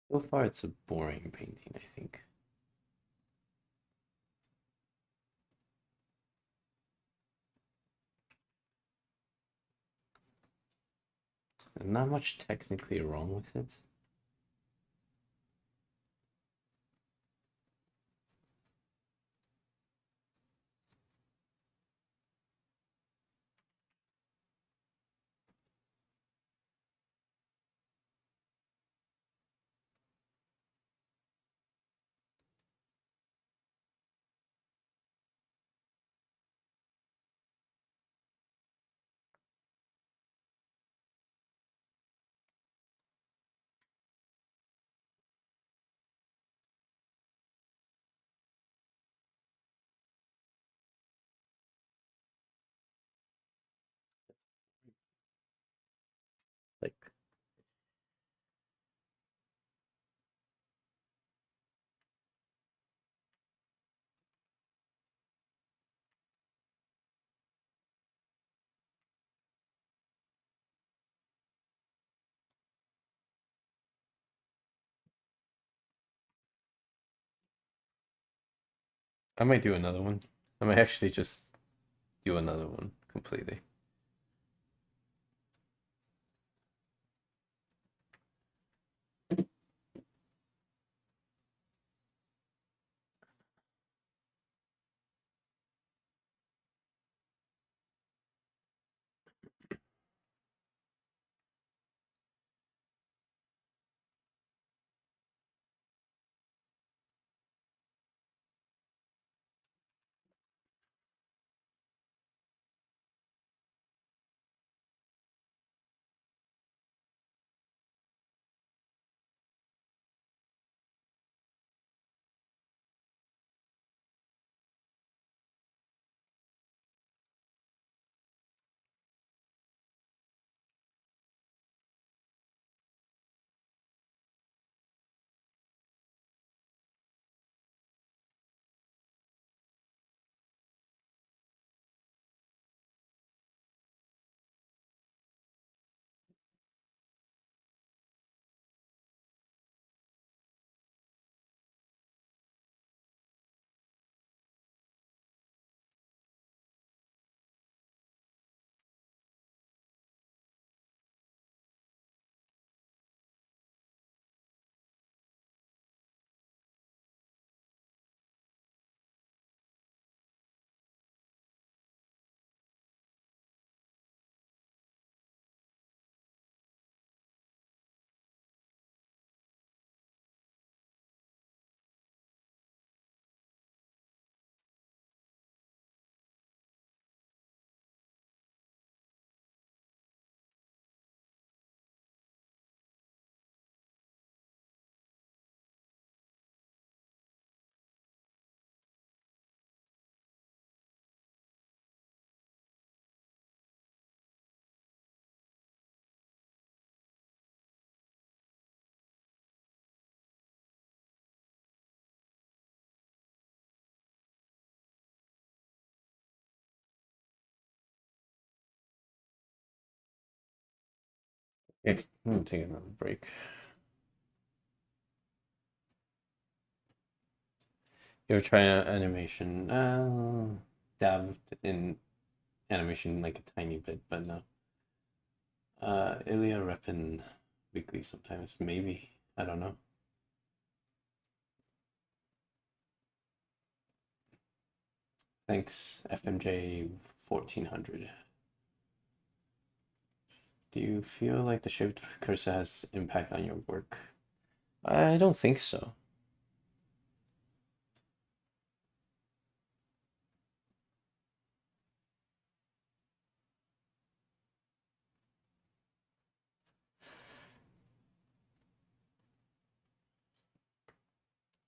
So far, it's a boring painting, I think. Not much technically wrong with it. I might do another one. I might actually just do another one completely. Okay, I'm gonna take another break. You ever try animation? Dabbed in animation like a tiny bit, but no. Ilya reppin weekly sometimes, maybe. I don't know. Thanks, FMJ 1400. Do you feel like the shift cursor has impact on your work? I don't think so.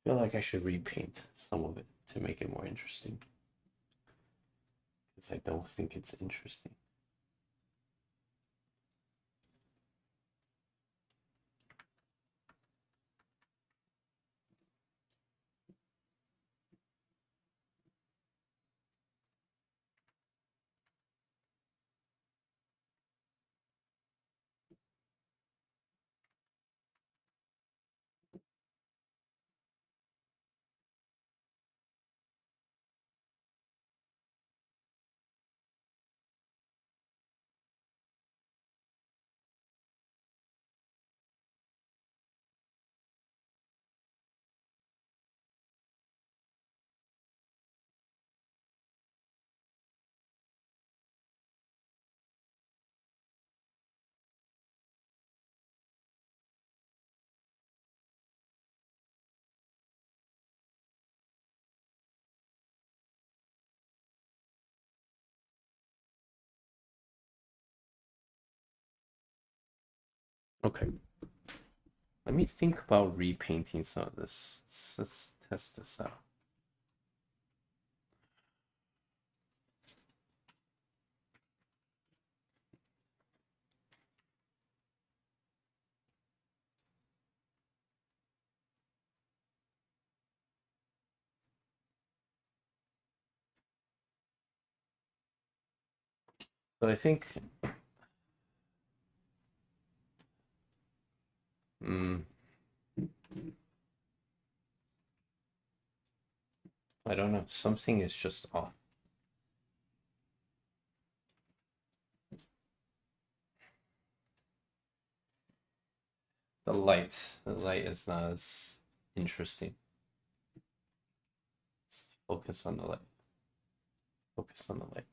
I feel like I should repaint some of it to make it more interesting. Because I don't think it's interesting. Okay. Let me think about repainting some of this. Let's test this out. So I think mm, I don't know. Something is just off. The light is not as interesting. Let's focus on the light. Focus on the light.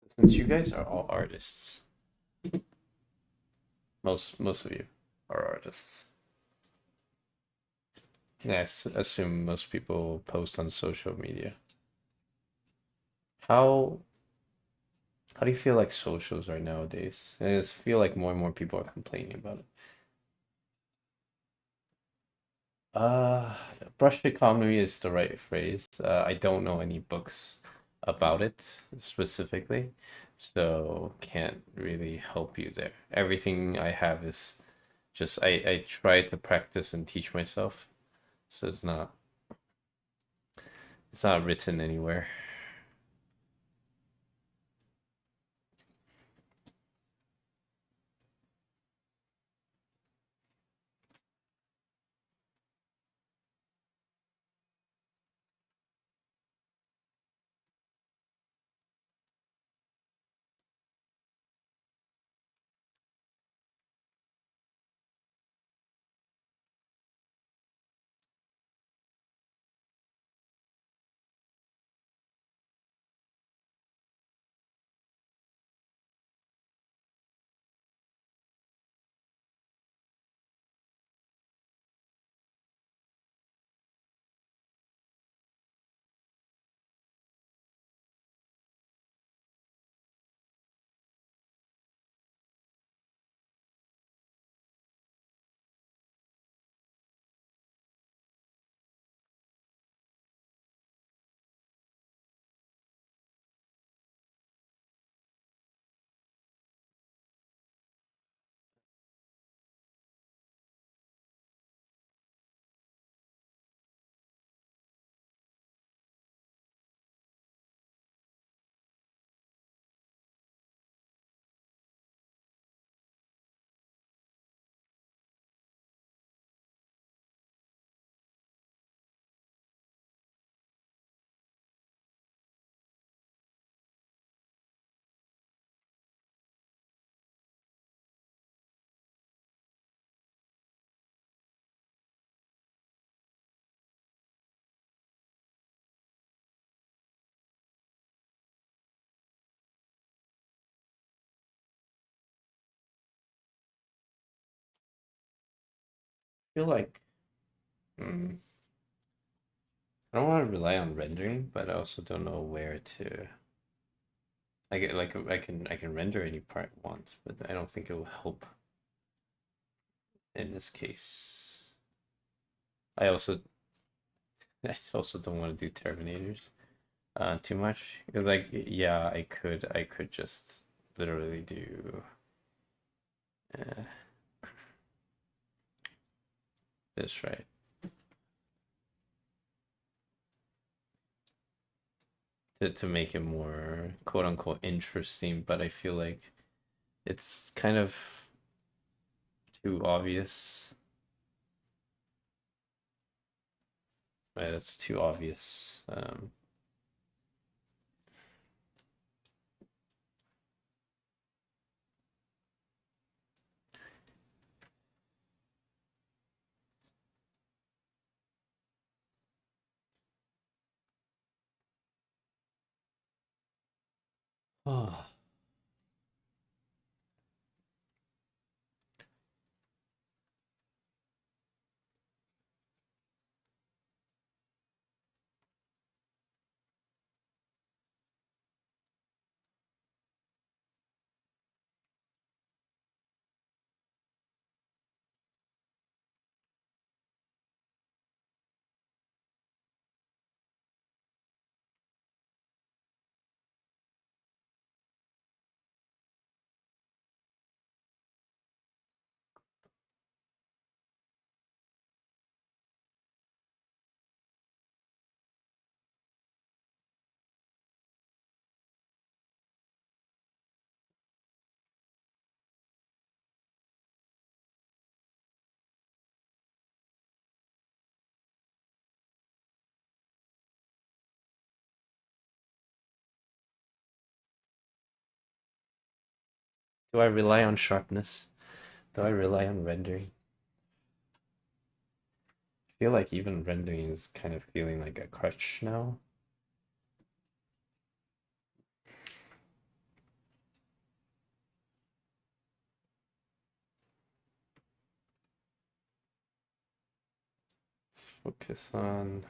Since you guys are all artists, most of you are artists. Yes, assume most people post on social media. How how do you feel like socials are nowadays? I just feel like more and more people are complaining about it. Uh, Brush economy is the right phrase. I don't know any books about it specifically, so can't really help you there. Everything I have is just I try to practice and teach myself, so it's not written anywhere. I feel like mm, I don't want to rely on rendering, but I also don't know where to. I get like I can render any part I want, but I don't think it will help in this case. I also I also don't want to do Terminators too much because like yeah I could just literally do uh, this right to make it more quote unquote interesting, but I feel like it's kind of too obvious. Right, it's too obvious. Oh, Do I rely on sharpness? Do I rely on rendering? I feel like even rendering is kind of feeling like a crutch now. Let's focus on.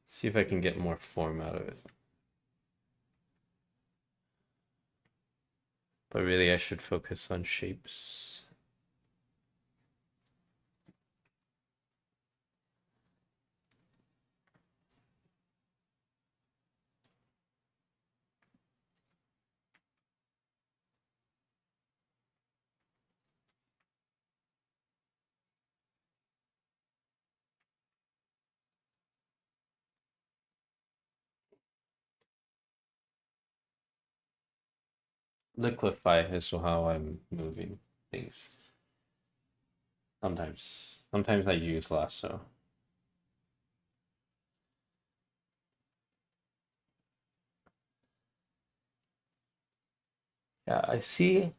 See if I can get more form out of it. But really, I should focus on shapes. Liquify is how I'm moving things. Sometimes I use lasso. Yeah, I see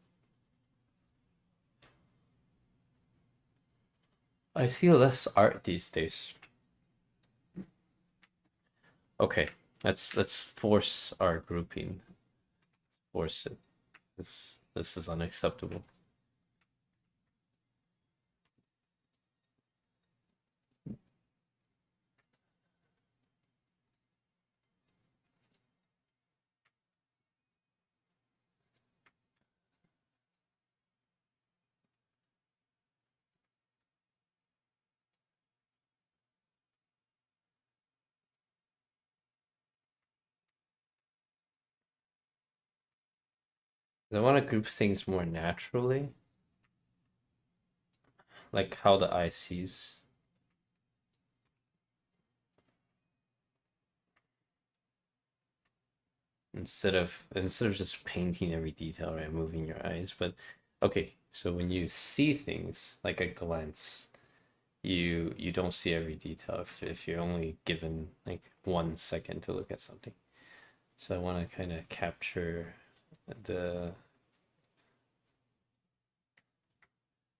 less art these days. Okay, let's force our grouping. Force it. This is unacceptable. I want to group things more naturally, like how the eye sees. Instead of just painting every detail, right, moving your eyes. But okay, so when you see things like a glance, you don't see every detail if you're only given like 1 second to look at something. So I want to kind of capture the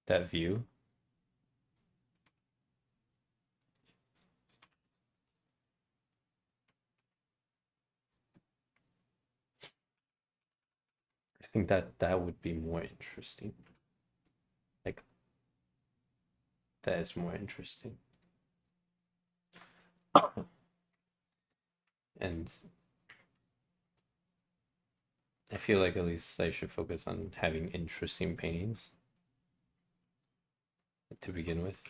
that view. I think that would be more interesting. Like that is more interesting. And I feel like at least I should focus on having interesting paintings to begin with.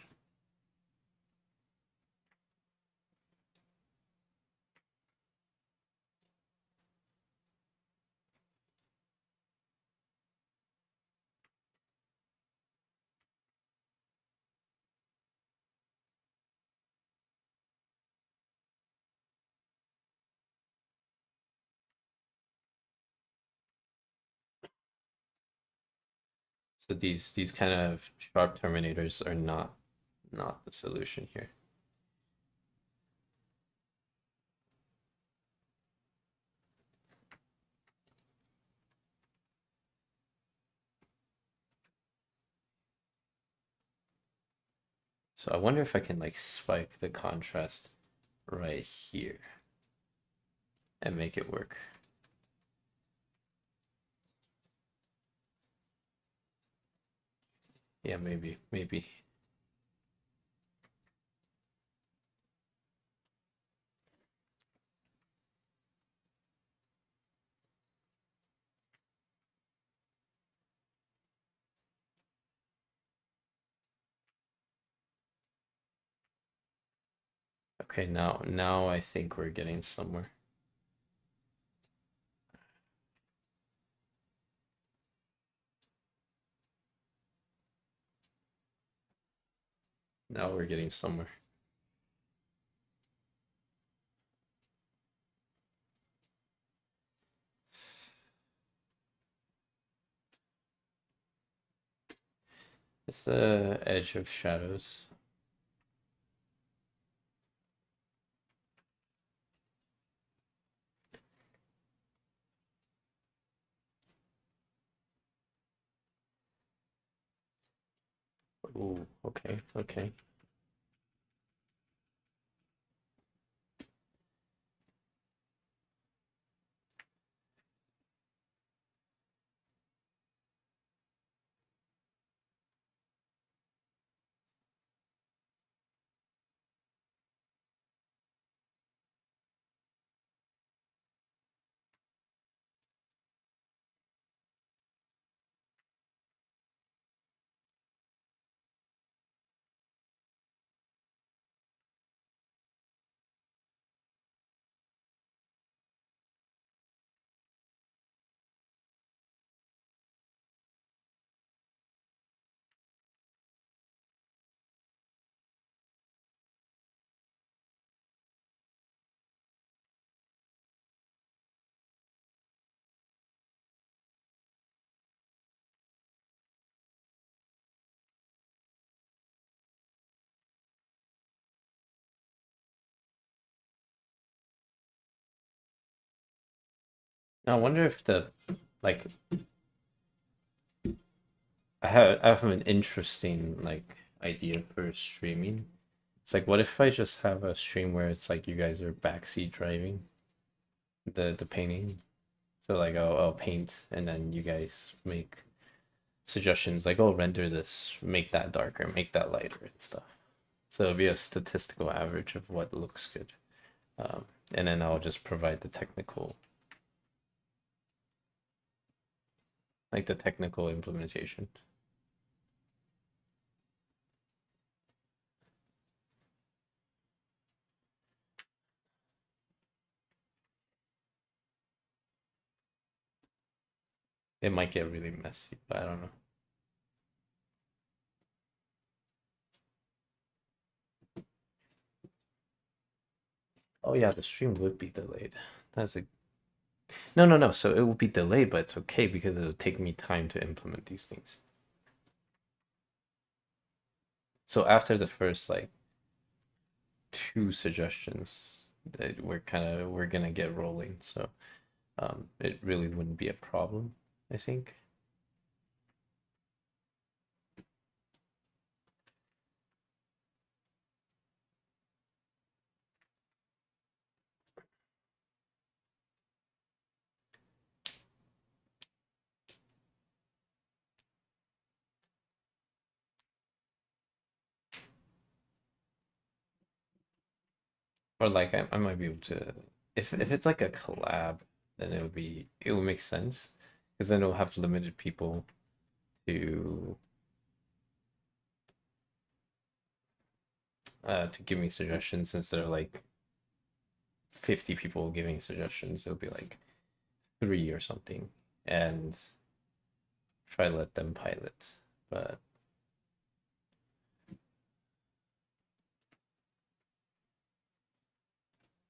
So these kind of sharp terminators are not the solution here. So I wonder if I can like spike the contrast right here and make it work. Yeah, maybe. Okay, now I think we're getting somewhere. Now we're getting somewhere. It's the edge of shadows. Ooh, okay, okay. Now, I wonder if the like I have an interesting like idea for streaming. It's like what if I just have a stream where it's like you guys are backseat driving the painting. So like I'll paint and then you guys make suggestions like, oh, render this, make that darker, make that lighter and stuff. So it'll be a statistical average of what looks good. And then I'll just provide the technical, like the technical implementation. It might get really messy, but I don't know. Oh yeah, the stream would be delayed. That's a no, no, no. So it will be delayed, but it's okay because it'll take me time to implement these things. So after the first like two suggestions, we're gonna get rolling. So it really wouldn't be a problem, I think. Or like I might be able to if it's like a collab, then it would make sense because then it'll have limited people to to give me suggestions instead of like 50 people giving suggestions. It'll be like three or something and try to let them pilot. But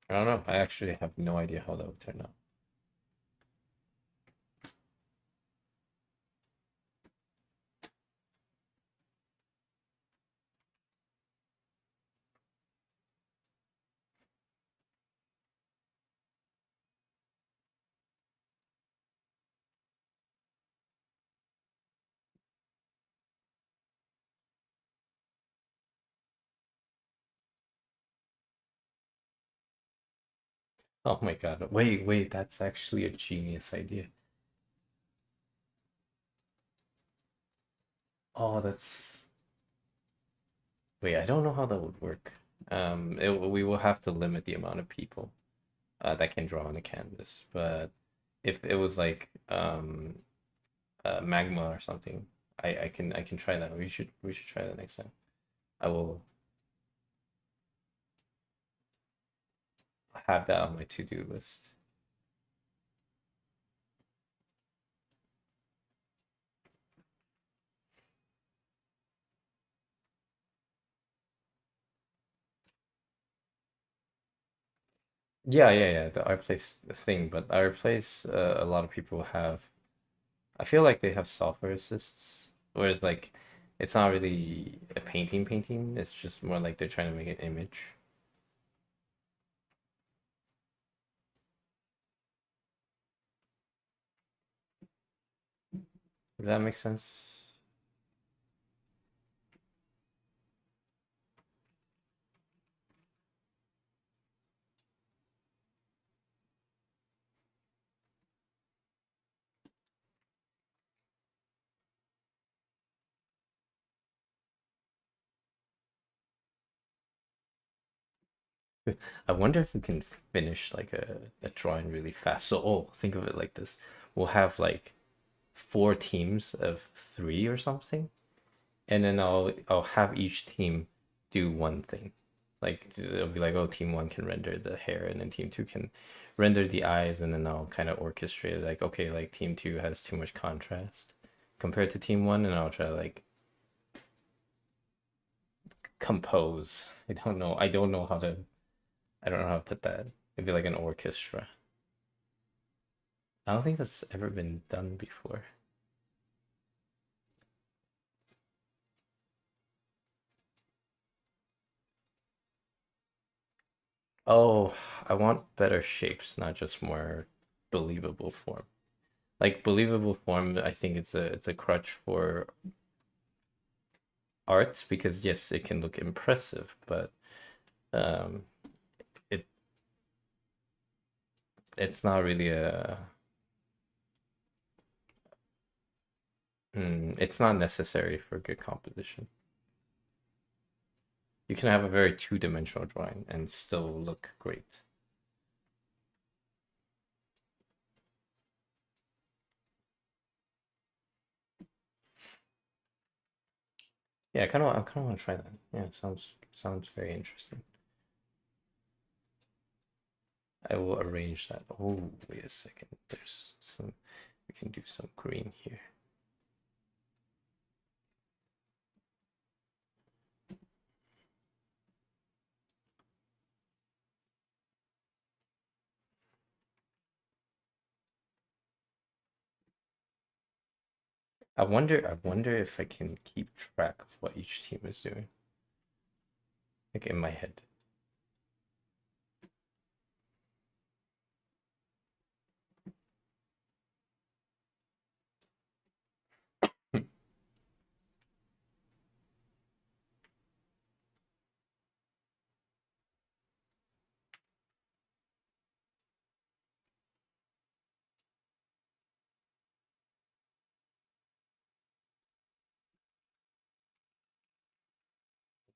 I don't know. I actually have no idea how that would turn out. Oh my God. Wait, wait, that's actually a genius idea. Oh, that's wait, I don't know how that would work. We will have to limit the amount of people that can draw on the canvas. But if it was like magma or something, I can try that. We should try that next time. I will have that on my to-do list. Yeah, yeah, yeah. The art place thing, but art place, a lot of people have. I feel like they have software assists, whereas like it's not really a painting. It's just more like they're trying to make an image. Does that make sense? I wonder if we can finish like a drawing really fast. So, oh, think of it like this. We'll have like four teams of three or something, and then I'll have each team do one thing. Like it'll be like, oh, team one can render the hair, and then team two can render the eyes, and then I'll kind of orchestrate it, like, okay, like team two has too much contrast compared to team one, and I'll try to like compose. I don't know how to. I don't know how to put that. It'd be like an orchestra. I don't think that's ever been done before. Oh, I want better shapes, not just more believable form. Like believable form, I think it's a crutch for art because yes, it can look impressive, but um, it it's not really it's not necessary for good composition. You can have a very two-dimensional drawing and still look great. Yeah, I kind of want to try that. Yeah, it sounds very interesting. I will arrange that. Oh, wait a second. There's some, we can do some green here. I wonder if I can keep track of what each team is doing, like in my head.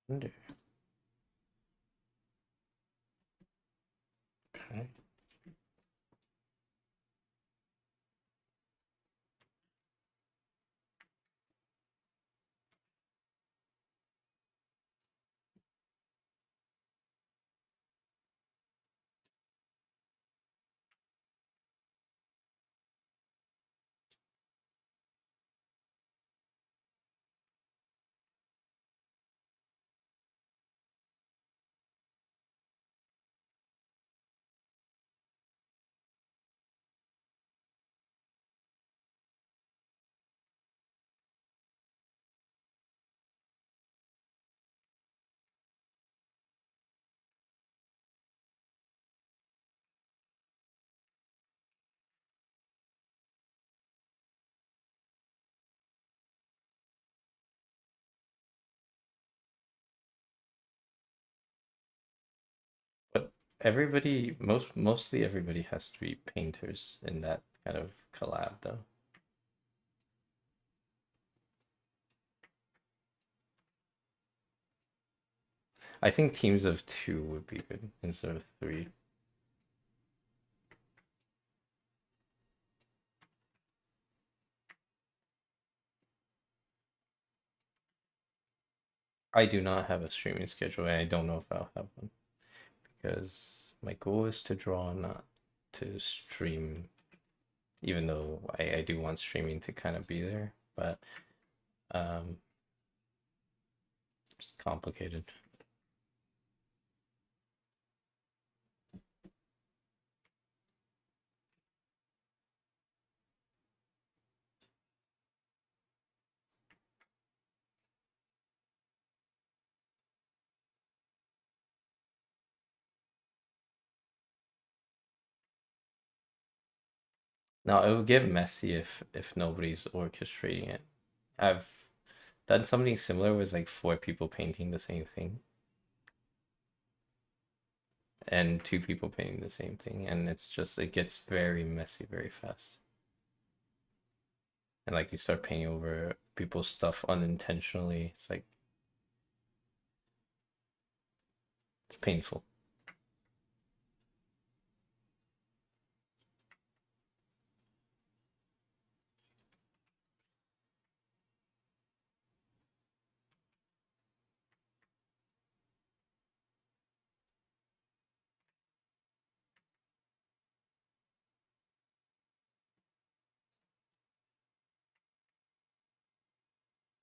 Wonder. Okay. But mostly everybody has to be painters in that kind of collab, though. I think teams of two would be good instead of three. I do not have a streaming schedule, and I don't know if I'll have one because my goal is to draw, not to stream, even though I do want streaming to kind of be there, but um, it's complicated. Now it will get messy if nobody's orchestrating it. I've done something similar with like four people painting the same thing and two people painting the same thing, and it gets very messy very fast. And like you start painting over people's stuff unintentionally. It's like it's painful.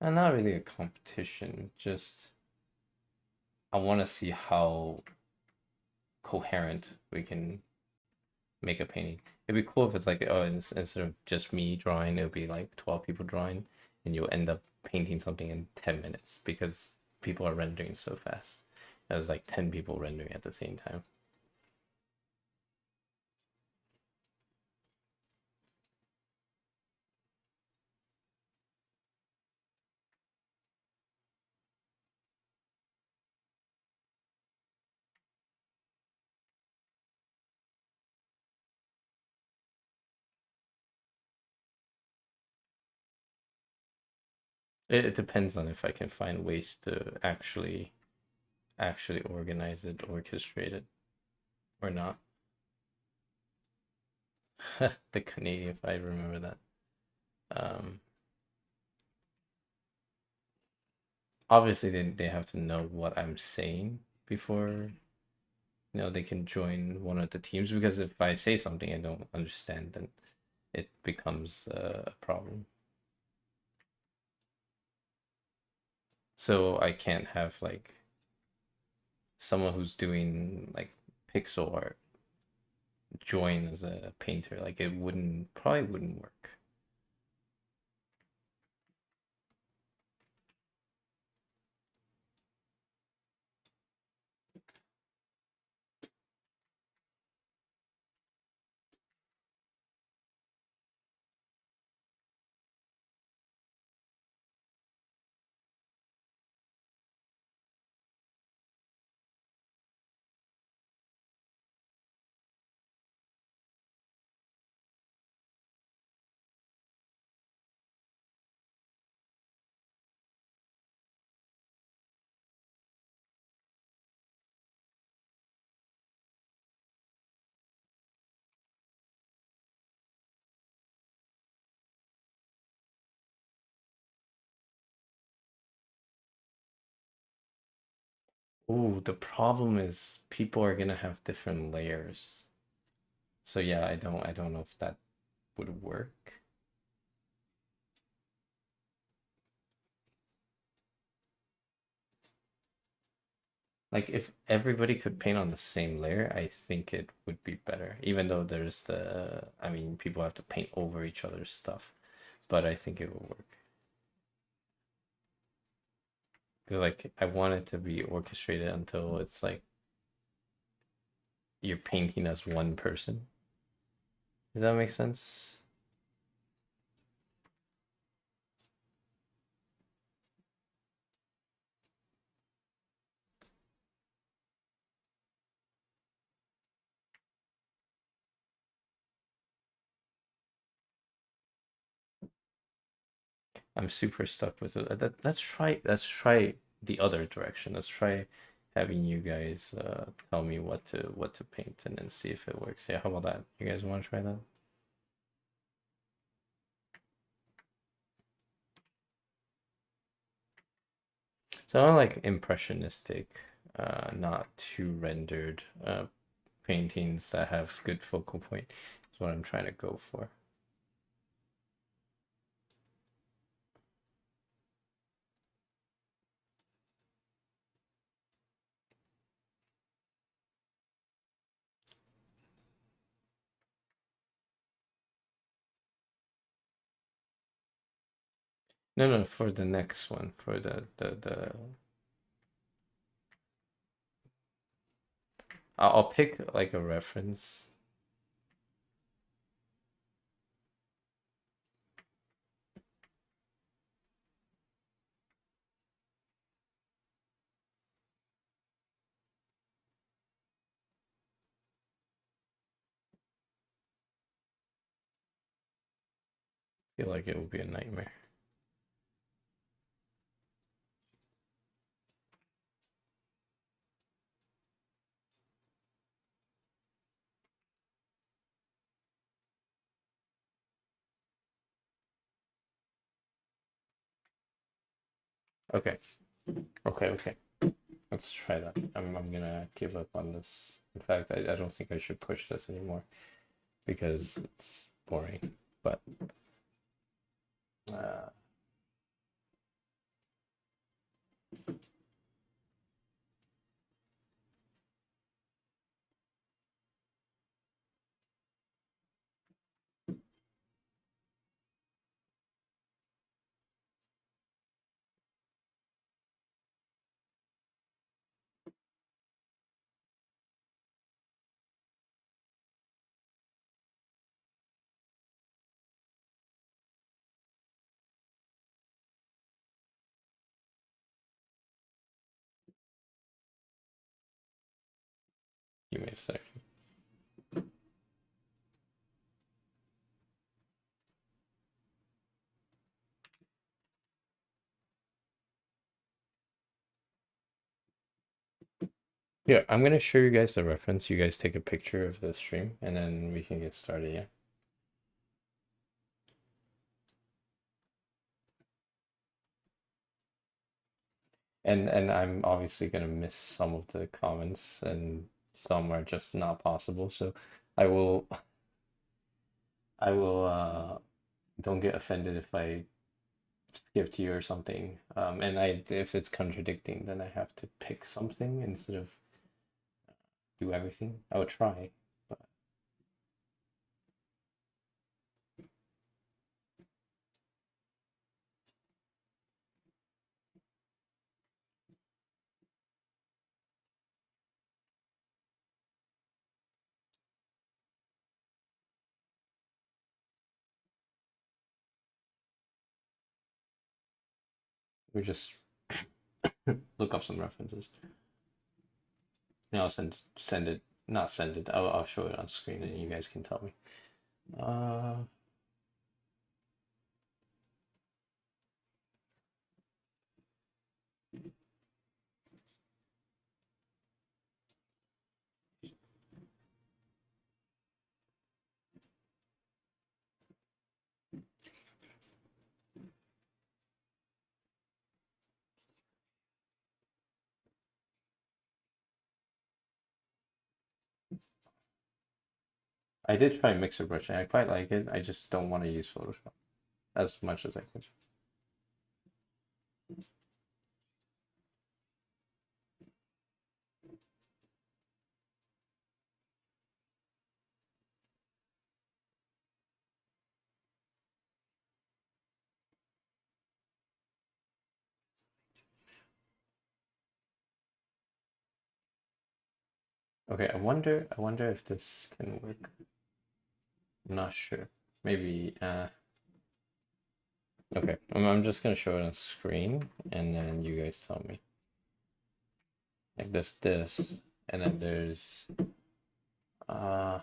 And not really a competition, just I want to see how coherent we can make a painting. It'd be cool if it's like, oh, instead of just me drawing, it would be like 12 people drawing, and you'll end up painting something in 10 minutes because people are rendering so fast. There's like 10 people rendering at the same time. It depends on if I can find ways to actually organize it, orchestrate it, or not. The Canadian, if I remember that. Um, Obviously they have to know what I'm saying before they can join one of the teams, because if I say something I don't understand, then it becomes a problem. So I can't have like someone who's doing like pixel art join as a painter. Like it wouldn't probably wouldn't work. Ooh, the problem is people are gonna have different layers. So yeah, I don't know if that would work. Like if everybody could paint on the same layer, I think it would be better. Even though I mean, people have to paint over each other's stuff, but I think it will work. Because like I want it to be orchestrated until it's like you're painting as one person. Does that make sense? I'm super stuck with it. Let's try the other direction. Let's try having you guys tell me what to paint and then see if it works. Yeah, how about that? You guys want to try that? So I like impressionistic, not too rendered paintings that have good focal point. Is what I'm trying to go for. No, no, for the next one, for the I'll pick like a reference. Feel like it would be a nightmare. Okay, okay. Let's try that. I'm gonna give up on this. In fact, I don't think I should push this anymore because it's boring. But uh, Give me a second. Yeah, I'm gonna show you guys the reference. You guys take a picture of the stream and then we can get started, yeah. And I'm obviously gonna miss some of the comments and some are just not possible. So I will I will don't get offended if I give to you or something. And if it's contradicting, then I have to pick something instead of do everything. I would try, but we just look up some references. And I'll send it, not send it. I'll show it on screen and you guys can tell me. I did try mixer brushing. I quite like it. I just don't want to use Photoshop as much as I could. Okay, I wonder if this can work. I'm not sure. Maybe, okay. I'm just gonna show it on screen and then you guys tell me. Like this, and then there's, uh,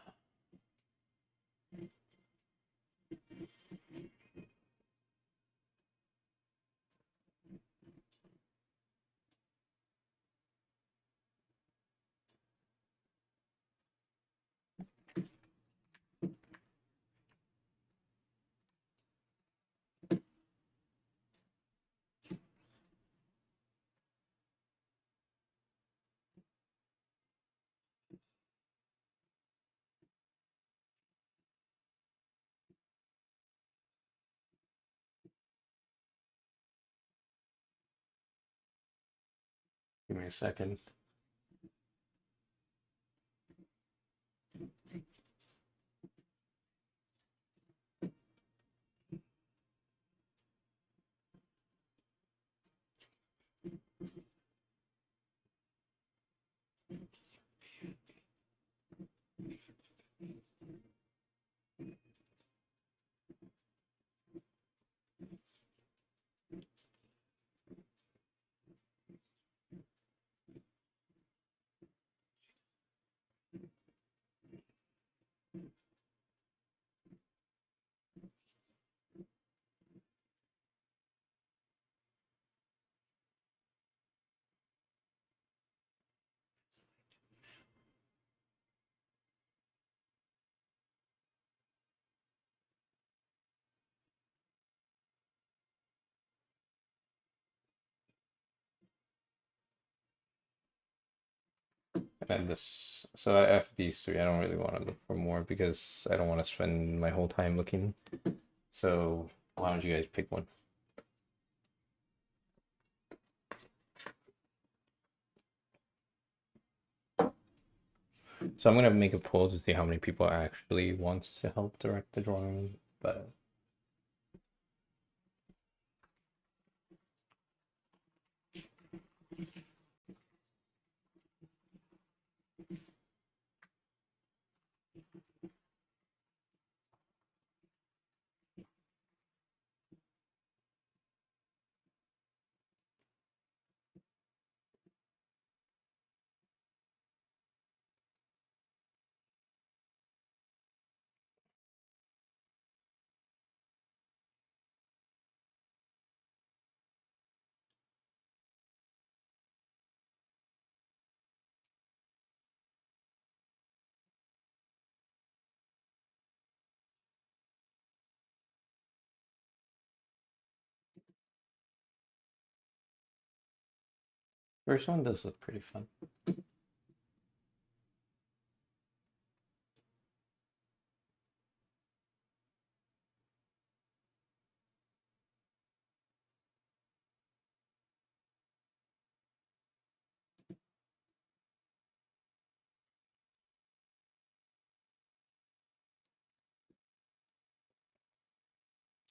give me a second. And this, so I have these three. I don't really want to look for more because I don't want to spend my whole time looking. So why don't you guys pick one? So I'm gonna make a poll to see how many people actually wants to help direct the drawing, but First one does look pretty fun.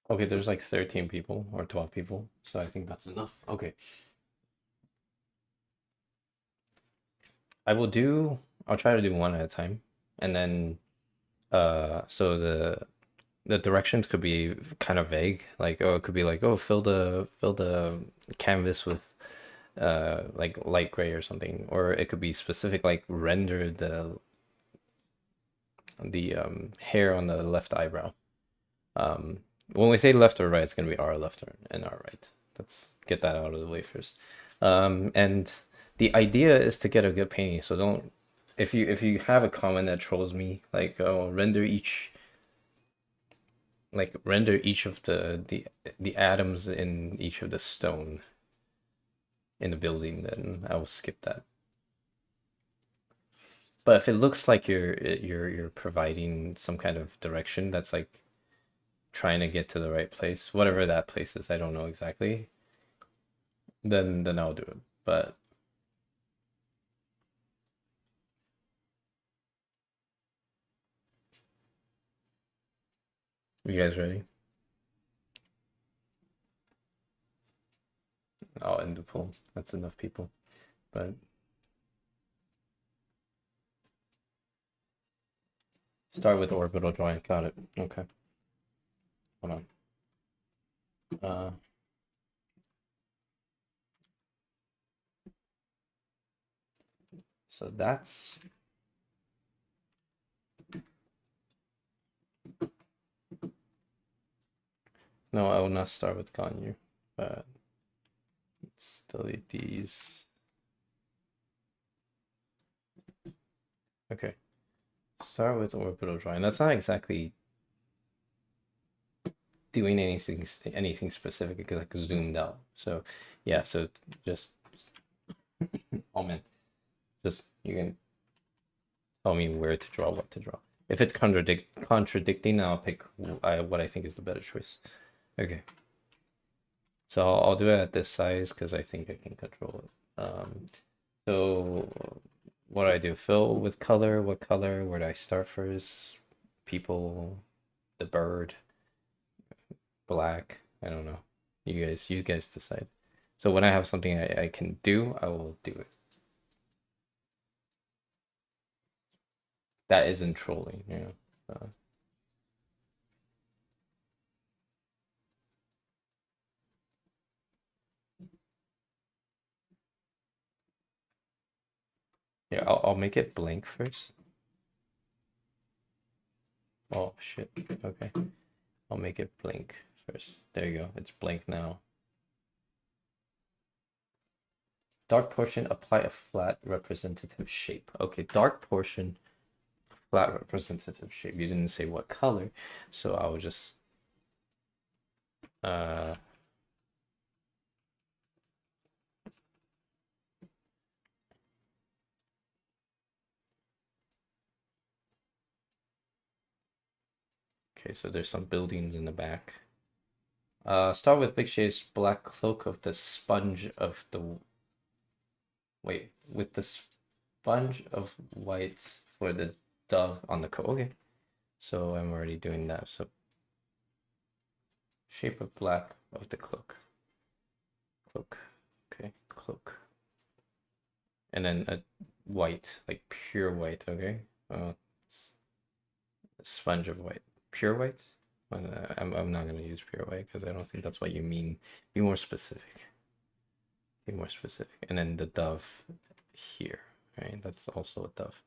Okay, there's like 13 people or 12 people, so I think that's enough. Okay. I will do, I'll try to do one at a time. And then so the directions could be kind of vague. Like, oh, it could be like, oh, fill the canvas with like light gray or something. Or it could be specific, like render the hair on the left eyebrow. Um, when we say left or right, it's gonna be our left and our right. Let's get that out of the way first. And the idea is to get a good painting. So don't if you have a comment that trolls me, like oh render each of the atoms in each of the stone in the building, then I will skip that. But if it looks like you're providing some kind of direction that's like trying to get to the right place, whatever that place is, I don't know exactly, then I'll do it. But you guys ready? I'll end the poll. That's enough people. But start with orbital drawing. Got it. Okay. Hold on. Uh, so that's no, I will not start with Ganyu, but let's delete these. Okay. Start with orbital drawing. That's not exactly doing anything specific because like zoomed out. So yeah, so just oh man, just you can tell me where to draw, what to draw. If it's contradicting, I'll pick what I think is the better choice. Okay. So I'll do it at this size because I think I can control it. So what do I do? Fill with color. What color? Where do I start first? People, the bird, black. I don't know. You guys decide. So when I have something I can do, I will do it. That isn't trolling, you know. Yeah, I'll make it blank first. Oh shit. Okay. I'll make it blank first. There you go. It's blank now. Dark portion, apply a flat representative shape. Okay, dark portion, flat representative shape. You didn't say what color, so I will just uh okay, so there's some buildings in the back. Start with big shapes, black cloak of the sponge of the wait, with the sponge of white for the dove on the coat. Okay. So I'm already doing that. So shape of black of the cloak. Cloak. Okay, cloak. And then a white, like pure white, okay? Sponge of white. Pure white? I'm not gonna use pure white because I don't think that's what you mean. Be more specific. Be more specific. And then the dove here, right? That's also a dove.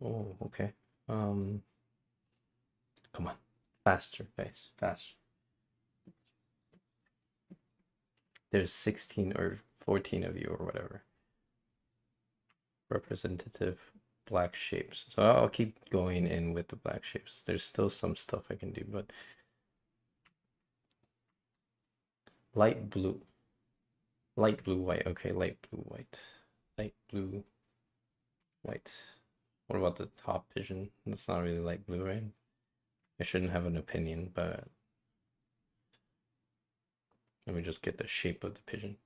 Oh, okay. Come on. Faster, guys. Faster. There's 16 or 14 of you or whatever. Representative black shapes. So I'll keep going in with the black shapes. There's still some stuff I can do, but light blue. Light blue, white. Okay, light blue, white. Light blue, white. What about the top pigeon? That's not really light blue, right? I shouldn't have an opinion, but let me just get the shape of the pigeon.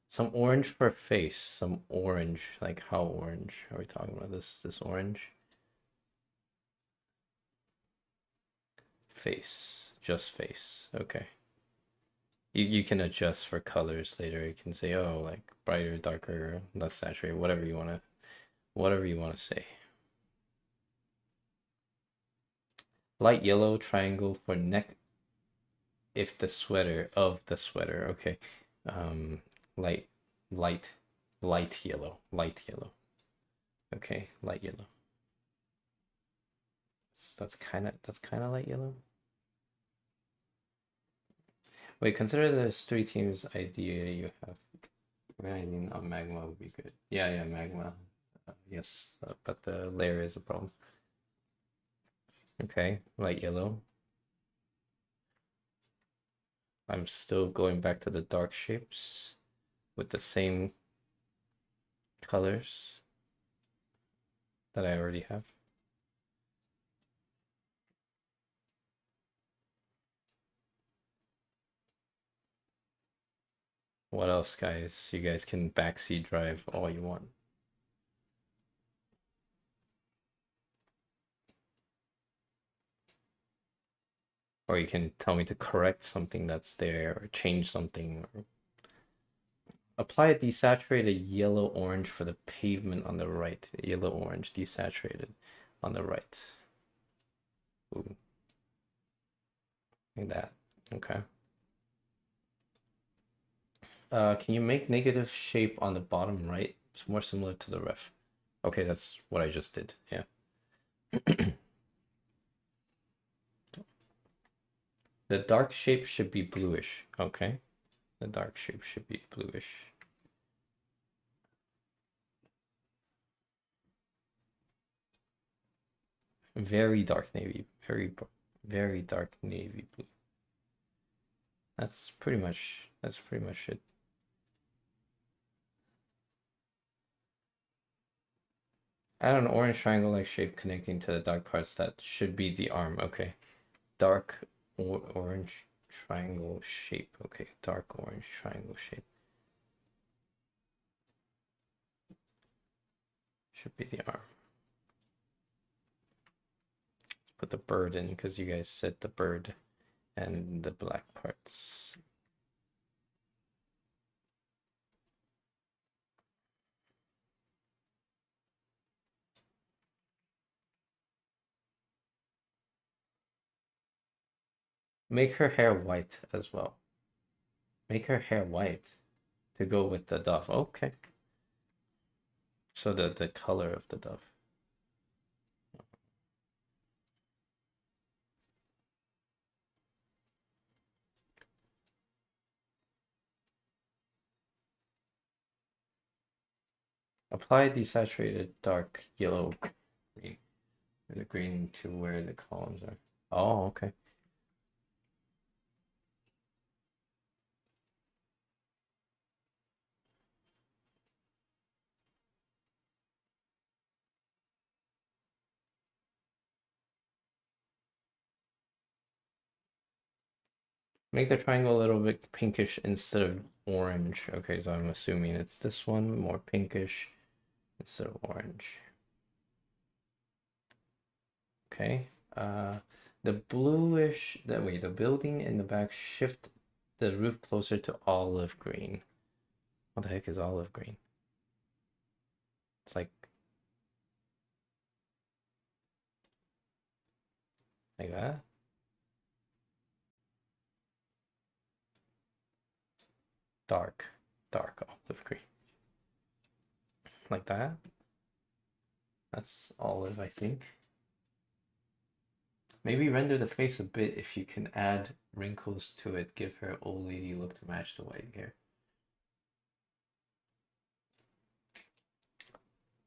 Some orange for face. Some orange. Like how orange are we talking about? This orange? Face. Just face. Okay. You can adjust for colors later. You can say, oh, like brighter, darker, less saturated, whatever you wanna say. Light yellow triangle for neck if the sweater of the sweater. Okay. Um, light, light, light yellow, light yellow. Okay, light yellow. That's kind of light yellow. Wait, consider there's three teams idea you have. Running on magma would be good. Yeah, magma. Yes, but the layer is a problem. Okay, light yellow. I'm still going back to the dark shapes with the same colors that I already have. What else, guys? You guys can backseat drive all you want. Or you can tell me to correct something that's there or change something. Or... Apply a desaturated yellow-orange for the pavement on the right. Yellow-orange desaturated on the right. Ooh. Like that. Okay. Can you make negative shape on the bottom right? It's more similar to the ref. Okay, that's what I just did. Yeah. The dark shape should be bluish. Okay. The dark shape should be bluish. Very dark navy. Very dark navy blue. That's pretty much it. Add an orange triangle-like shape connecting to the dark parts that should be the arm. Okay. Dark orange triangle shape. Okay, dark orange triangle shape. Should be the arm. Put the bird in because you guys said the bird and the black parts. Make her hair white as well. Make her hair white to go with the dove. Okay. So the color of the dove. Apply desaturated dark yellow green. The green to where the columns are. Oh, okay. Make the triangle a little bit pinkish instead of orange. Okay, so I'm assuming it's this one, more pinkish instead of orange. Okay. The bluish, the building in the back, shift the roof closer to olive green. What the heck is olive green? It's like that. Dark olive green. Like that. That's olive, I think. Maybe render the face a bit if you can add wrinkles to it. Give her old lady look to match the white hair.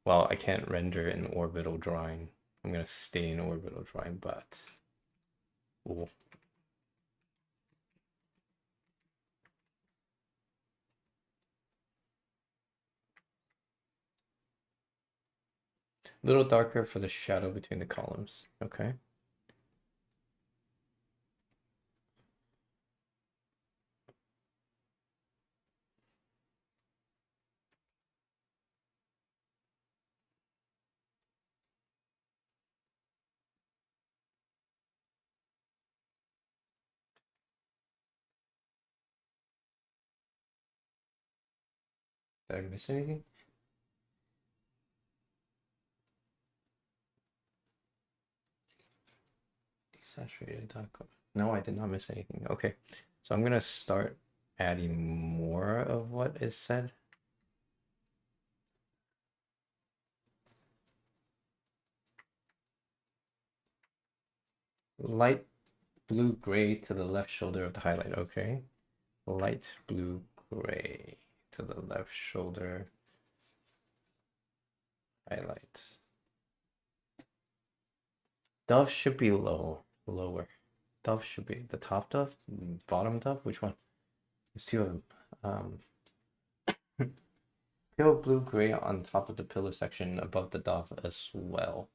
Well, I can't render an orbital drawing. I'm gonna stay in orbital drawing, but... Ooh. A little darker for the shadow between the columns. Okay. Did I miss anything? Desaturated dark color. No, I did not miss anything. Okay. So I'm gonna start adding more of what is said. Light blue gray to the left shoulder of the highlight. Okay. Light blue gray to the left shoulder highlight. Dove should be lower. Dove should be the top dove, bottom dove. Which one? There's two of them. Pale blue gray on top of the pillar section above the dove as well.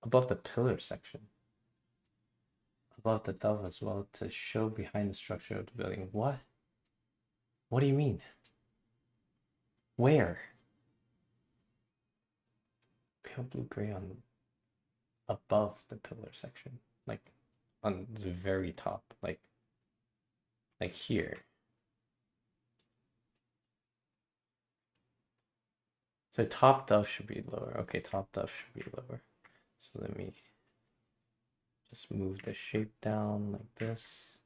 Above the pillar section. Above the dove as well to show behind the structure of the building. What? What do you mean? Where? Pale blue gray on above the pillar section. Like on the very top. Like here. So top dove should be lower. Okay, top dove should be lower. So let me just move the shape down like this.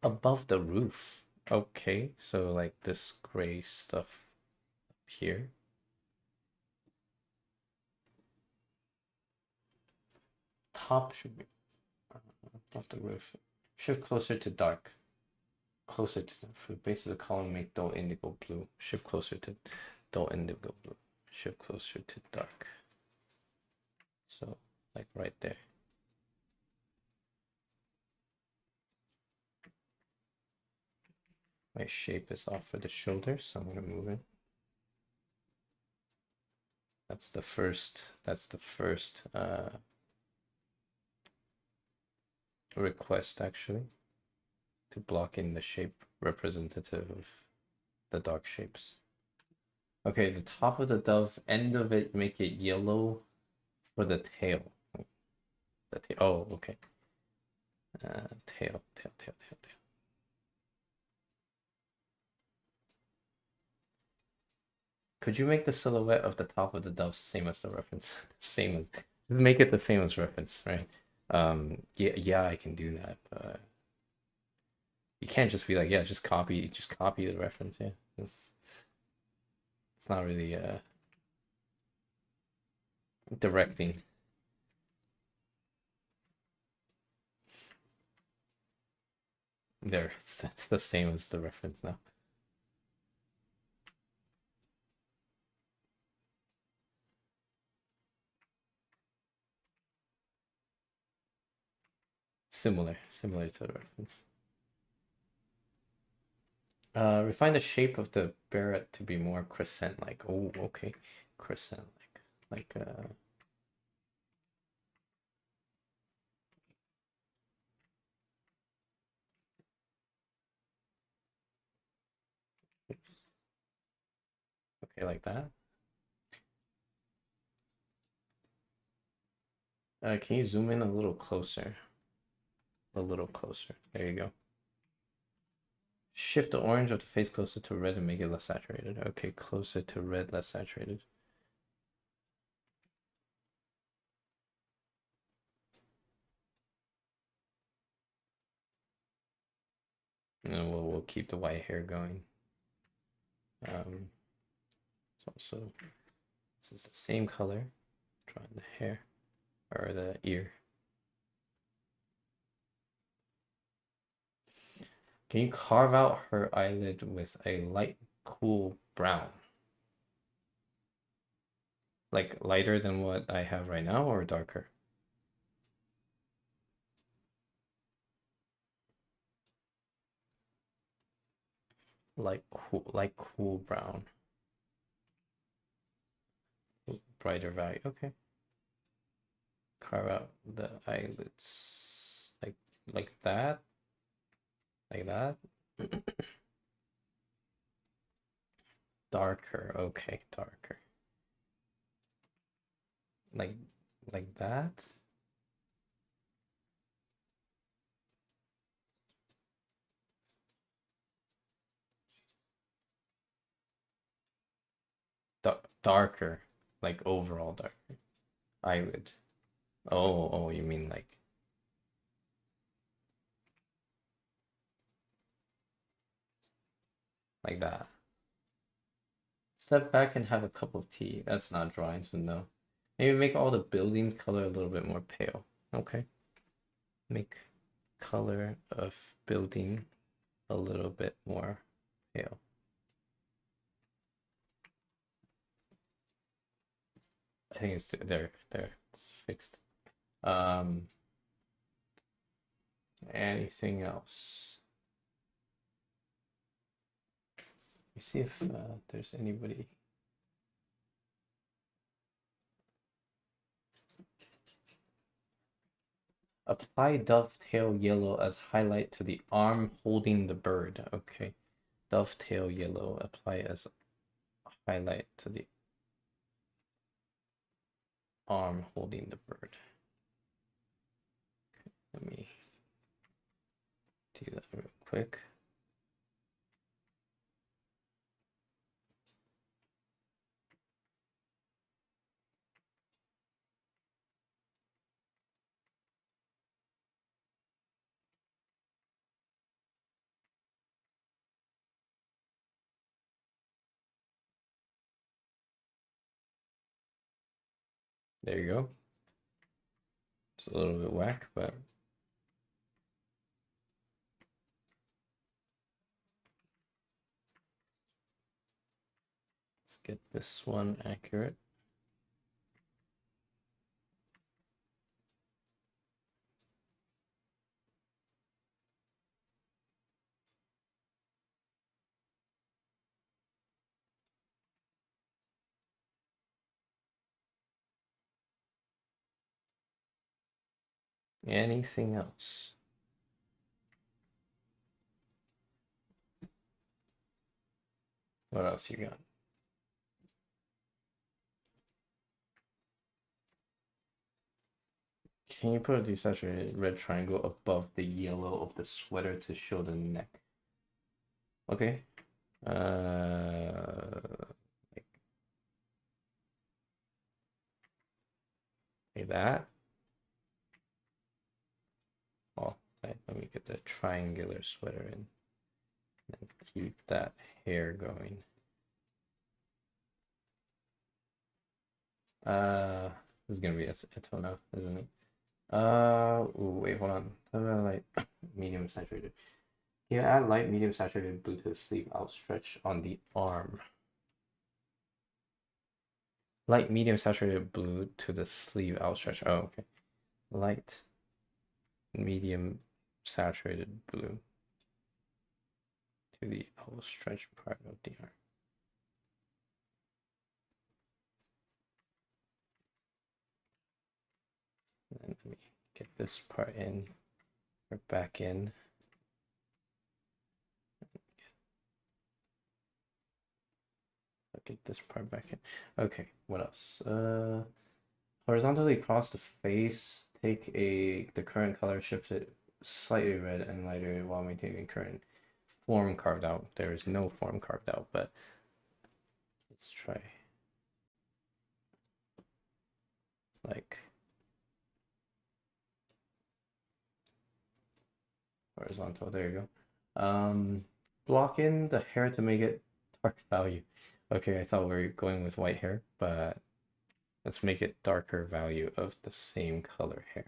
Above the roof. Okay, so like this gray stuff up here. Top should be above the roof. Shift closer to dark. Closer to the base of the column, make dull indigo blue. Shift closer to dull indigo blue. Shift closer to dark. So like right there. My shape is off for the shoulder, so I'm gonna move it. That's the first request actually, to block in the shape representative of the dark shapes. Okay, the top of the dove, end of it, make it yellow for the tail. The tail. Oh, okay. Tail. Could you make the silhouette of the top of the dove same as the reference? Same as, make it the same as reference, right? Yeah, I can do that, but you can't just be like, yeah, just copy the reference. Yeah, it's not really directing. There, that's the same as the reference now. Similar to the reference. Refine the shape of the barrette to be more crescent-like. Oh, okay, crescent-like, okay, like that. Can you zoom in a little closer? A little closer. There you go. Shift the orange of the face closer to red and make it less saturated. Okay, closer to red, less saturated. And we'll keep the white hair going. It's also, this is the same color. Drawing the hair or the ear. Can you carve out her eyelid with a light, cool brown? Like lighter than what I have right now or darker? Like cool brown. Brighter value. Okay. Carve out the eyelids like that. Like that. Darker. Okay, darker. Like like that. Darker. Like overall darker. Eyelid. Oh, you mean like that. Step back and have a cup of tea. That's not drawing, so no. Maybe make all the buildings color a little bit more pale. Okay. Make color of building a little bit more pale. I think it's there. It's fixed. Um, anything else? Let me see if there's anybody. Apply dovetail yellow as highlight to the arm holding the bird. Okay. Dovetail yellow apply as highlight to the arm holding the bird. Okay, let me do that real quick. There you go. It's a little bit whack, but let's get this one accurate. Anything else? What else you got? Can you put a desaturated red triangle above the yellow of the sweater to show the neck? Okay. Like, like that. Oh, right, let me get the triangular sweater in and keep that hair going. This is gonna be a tone, isn't it? Ooh, wait, hold on. Light, medium saturated. Yeah, add light, medium saturated blue to the sleeve outstretch on the arm. Light, medium saturated blue to the sleeve outstretch. Oh, okay. Light, medium saturated blue to the outstretched part of the arm. And then let me get this part in or back in. I'll get this part back in. Okay, what else? Horizontally across the face, take the current color, shift it slightly red and lighter while maintaining current form carved out. There is no form carved out, but let's try. Like horizontal, there you go. Block in the hair to make it dark value. Okay, I thought we were going with white hair, but let's make it darker value of the same color hair.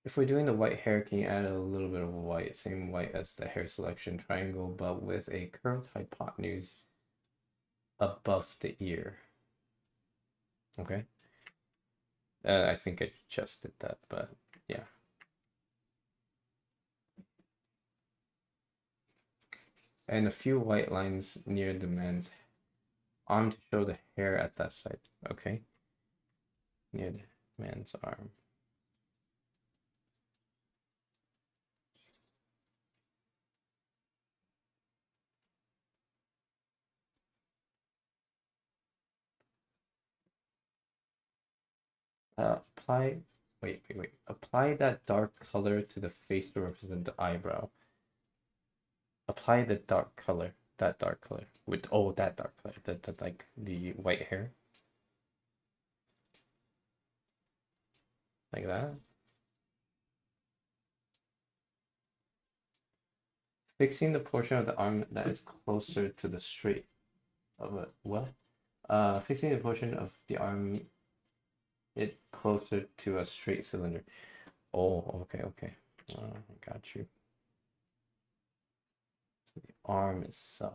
If we're doing the white hair, can you add a little bit of white, same white as the hair selection triangle, but with a curved hypotenuse above the ear? Okay. I think I just did that, but yeah. And a few white lines near the man's arm to show the hair at that side. Okay. Near the man's arm. Apply, wait. Apply that dark color to the face to represent the eyebrow. Apply the dark color, that dark color, with, oh, that dark color, that like the white hair. Like that. Fixing the portion of the arm that is closer to the straight of a, what? Fixing the portion of the arm it closer to a straight cylinder. Oh, okay. Got you. The arm itself.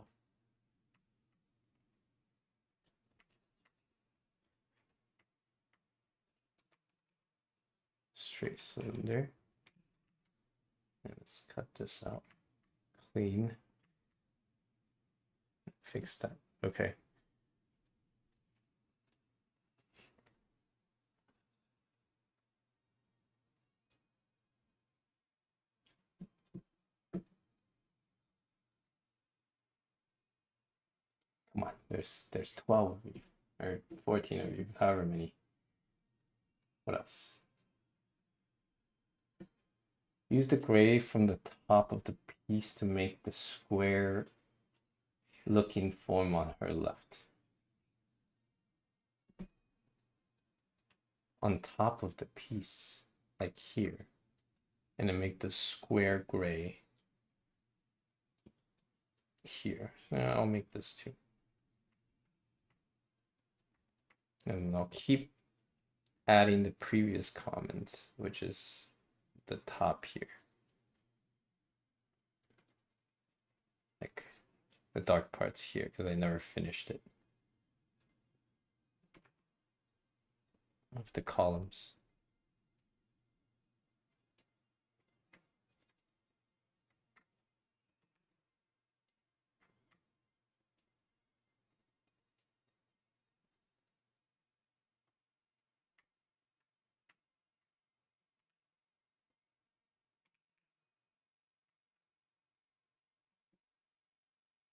Straight cylinder. And let's cut this out. Clean. Fix that. Okay. Come on, there's 12 of you, or 14 of you, however many. What else? Use the gray from the top of the piece to make the square looking form on her left. On top of the piece, like here. And then make the square gray here. I'll make this too. And I'll keep adding the previous comment, which is the top here. Like the dark parts here, because I never finished it. Of the columns.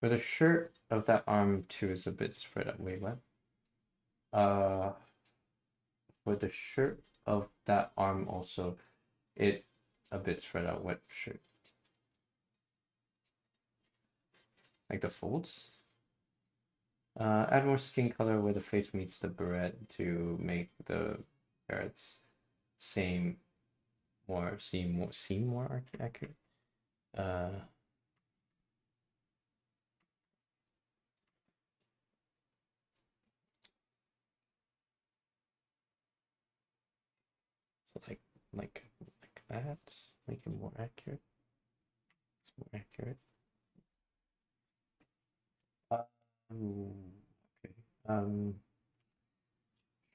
For the shirt of that arm too is a bit spread out. Wait, what? For the shirt of that arm also, it a bit spread out. What shirt? Like the folds? Add more skin color where the face meets the beret to make the parrots seem more accurate. So like that, make it more accurate. It's more accurate. Okay.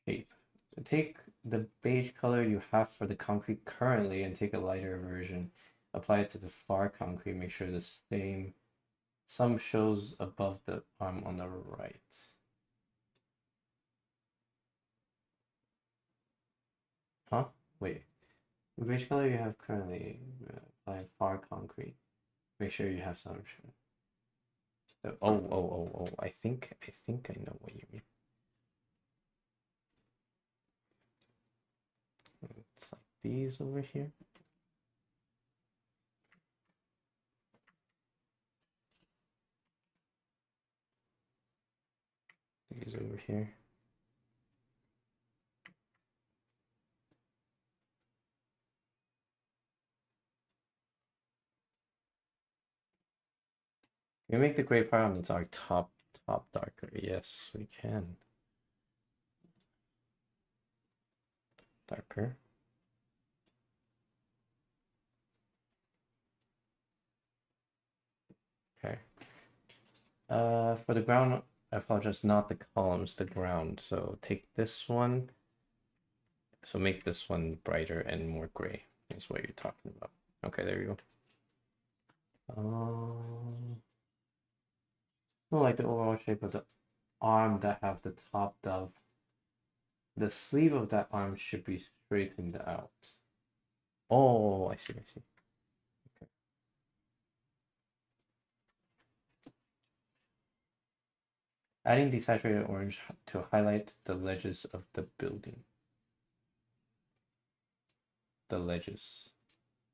Shape. So take the beige color you have for the concrete currently and take a lighter version. Apply it to the far concrete. Make sure the same sum shows above the arm on the right. Huh? Wait. The beige color you have currently apply far concrete. Make sure you have some. Oh. I think I know what you mean. It's like these over here. These over here. Can we make the gray part on the top darker? Yes, we can. Darker. For the ground, I apologize, not the columns, the ground. So take this one. So make this one brighter and more gray. Is what you're talking about. Okay, there you go. I like the overall shape of the arm that have the top dove. The sleeve of that arm should be straightened out. Oh, I see, I see. Okay. Adding desaturated orange to highlight the ledges of the building. The ledges.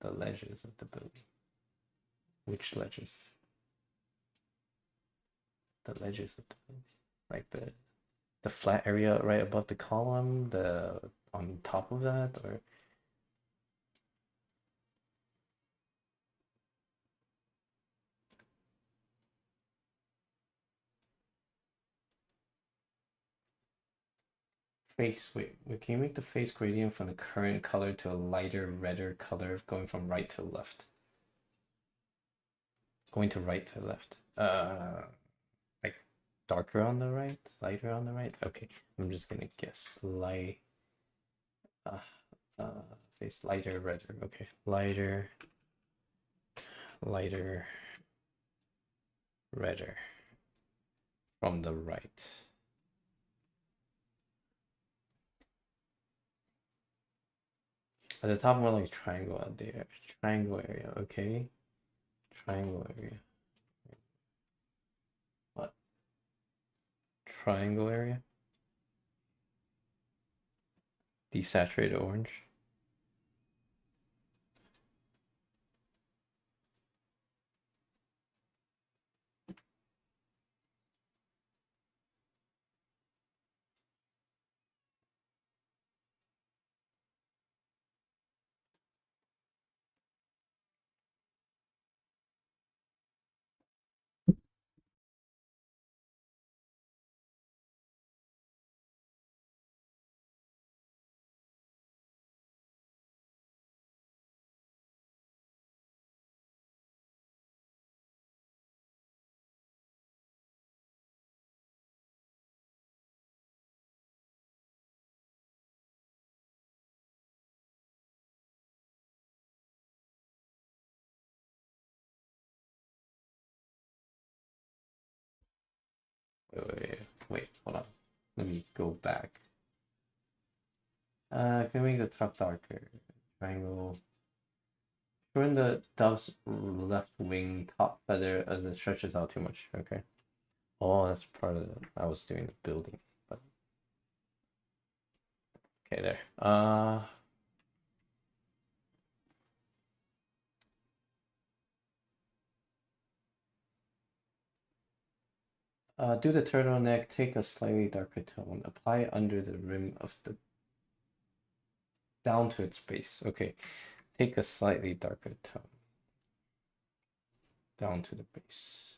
The ledges of the building. Which ledges? The ledges of the building. Like the flat area right above the column, the on top of that, or face. Wait, can you make the face gradient from the current color to a lighter, redder color going from right to left? Going to right to left. Like darker on the right, lighter on the right. Okay, I'm just gonna guess light. Uh, face lighter, redder. Okay, lighter, lighter, redder from the right. At the top, more like triangle out there. Triangle area. Okay, triangle area. What? Triangle area. Desaturated orange. Wait, hold on. Let me go back. Can we make the top darker? Triangle. Shorten the dove's left wing top feather as it stretches out too much. Okay. Oh, that's part of the. I was doing the building, but okay, there. Do the turtleneck. Take a slightly darker tone. Apply under the rim of the down to its base. Okay. Take a slightly darker tone down to the base.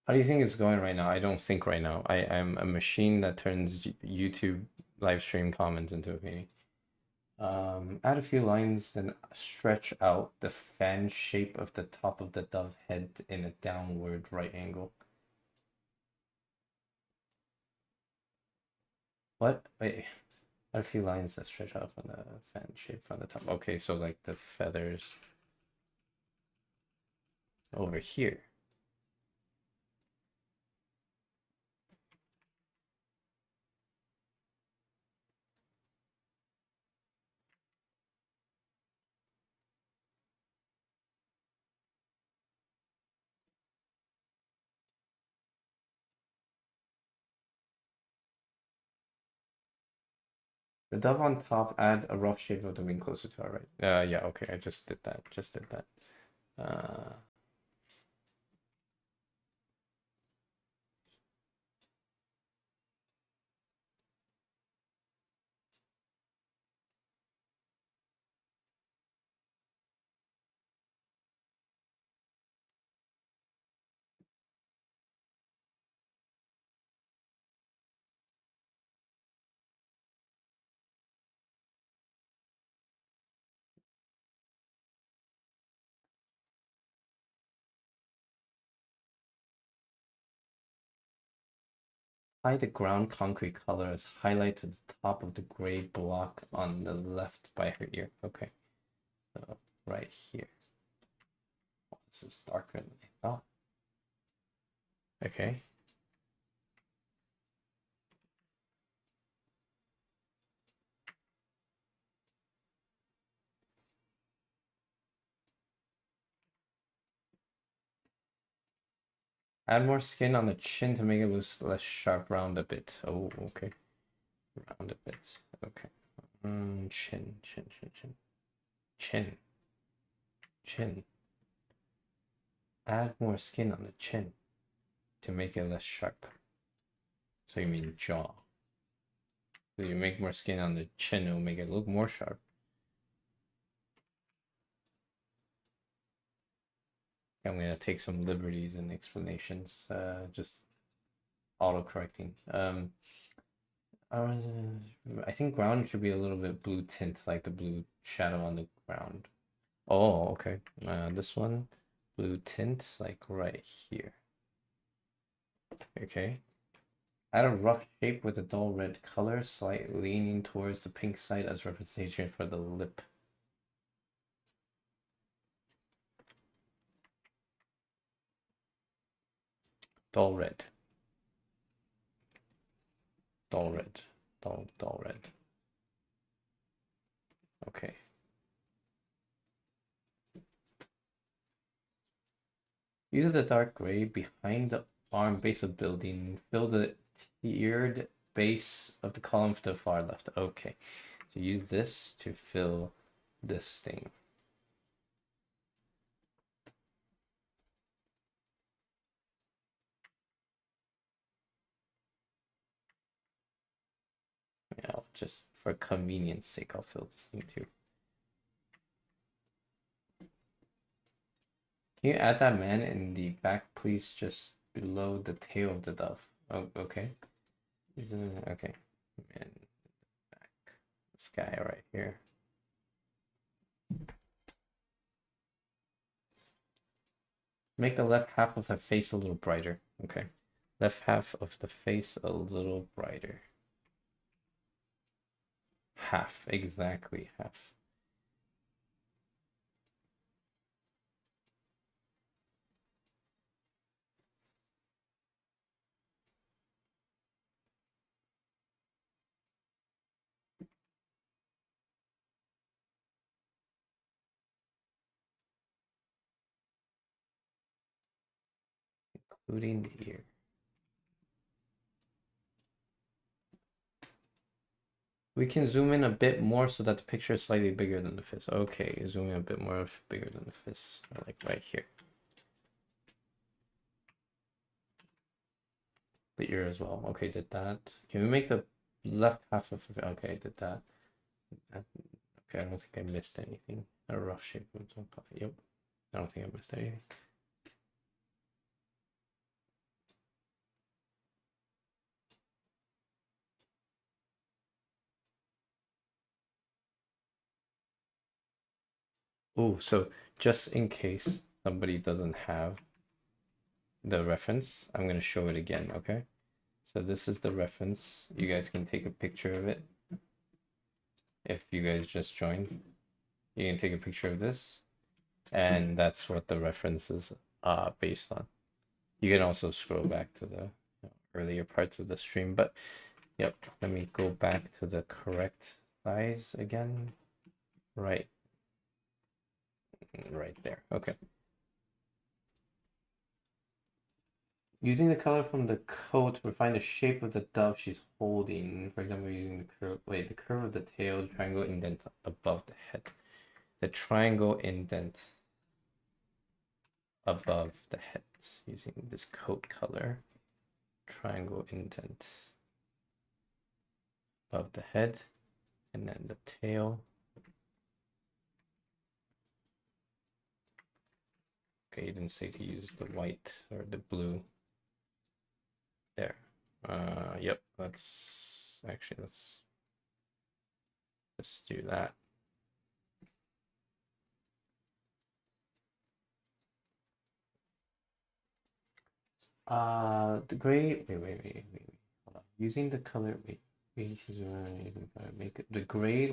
How do you think it's going right now? I don't think right now. I am a machine that turns YouTube live stream comments into a painting. Add a few lines, then stretch out the fan shape of the top of the dove head in a downward right angle. What? Wait. Add a few lines that stretch out from the fan shape from the top. Okay, so like the feathers over here. The dove on top, add a rough shape of the wing closer to our right. Yeah, okay, I just did that. Just did that. Apply the ground concrete color as highlight to the top of the gray block on the left by her ear. Okay, so right here. Oh, this is darker than I thought. Okay. Add more skin on the chin to make it look less sharp, round a bit. Oh, okay. Round a bit. Okay. Chin. Chin. Add more skin on the chin to make it less sharp. So you mean jaw. So you make more skin on the chin, it'll make it look more sharp. I'm gonna take some liberties in explanations, just auto-correcting. I think ground should be a little bit blue tint, like the blue shadow on the ground. Oh, okay. This one, blue tint, like right here. Okay. Add a rough shape with a dull red color, slightly leaning towards the pink side as representation for the lip. Dull red. Dull red. Dull red. Okay. Use the dark gray behind the arm base of building. Fill the tiered base of the column to the far left. Okay. So use this to fill this thing. Yeah, I'll just for convenience sake, I'll fill this thing too. Can you add that man in the back, please, just below the tail of the dove? Oh, okay. Okay. Man, back. This guy right here. Make the left half of her face a little brighter. Okay. Left half of the face a little brighter. Half, exactly half. Including the ear. We can zoom in a bit more so that the picture is slightly bigger than the fist. Okay, zoom in a bit more bigger than the fist, like right here. The ear as well. Okay, did that. Can we make the left half of it? Okay, did that. Okay, I don't think I missed anything. A rough shape. Yep. I don't think I missed anything. Oh, so just in case somebody doesn't have the reference, I'm going to show it again, okay? So this is the reference. You guys can take a picture of it. If you guys just joined, you can take a picture of this. And that's what the reference is based on. You can also scroll back to the earlier parts of the stream, but yep, let me go back to the correct size again. Right there. Okay. Using the color from the coat, refine the shape of the dove she's holding. For example, using the curve of the tail, the triangle indent above the head. The triangle indent above the head using this coat color. Triangle indent above the head, and then the tail. Okay, you didn't say to use the white or the blue. There. Yep, let's just do that. The gray, wait, hold on. Using the color, make the gray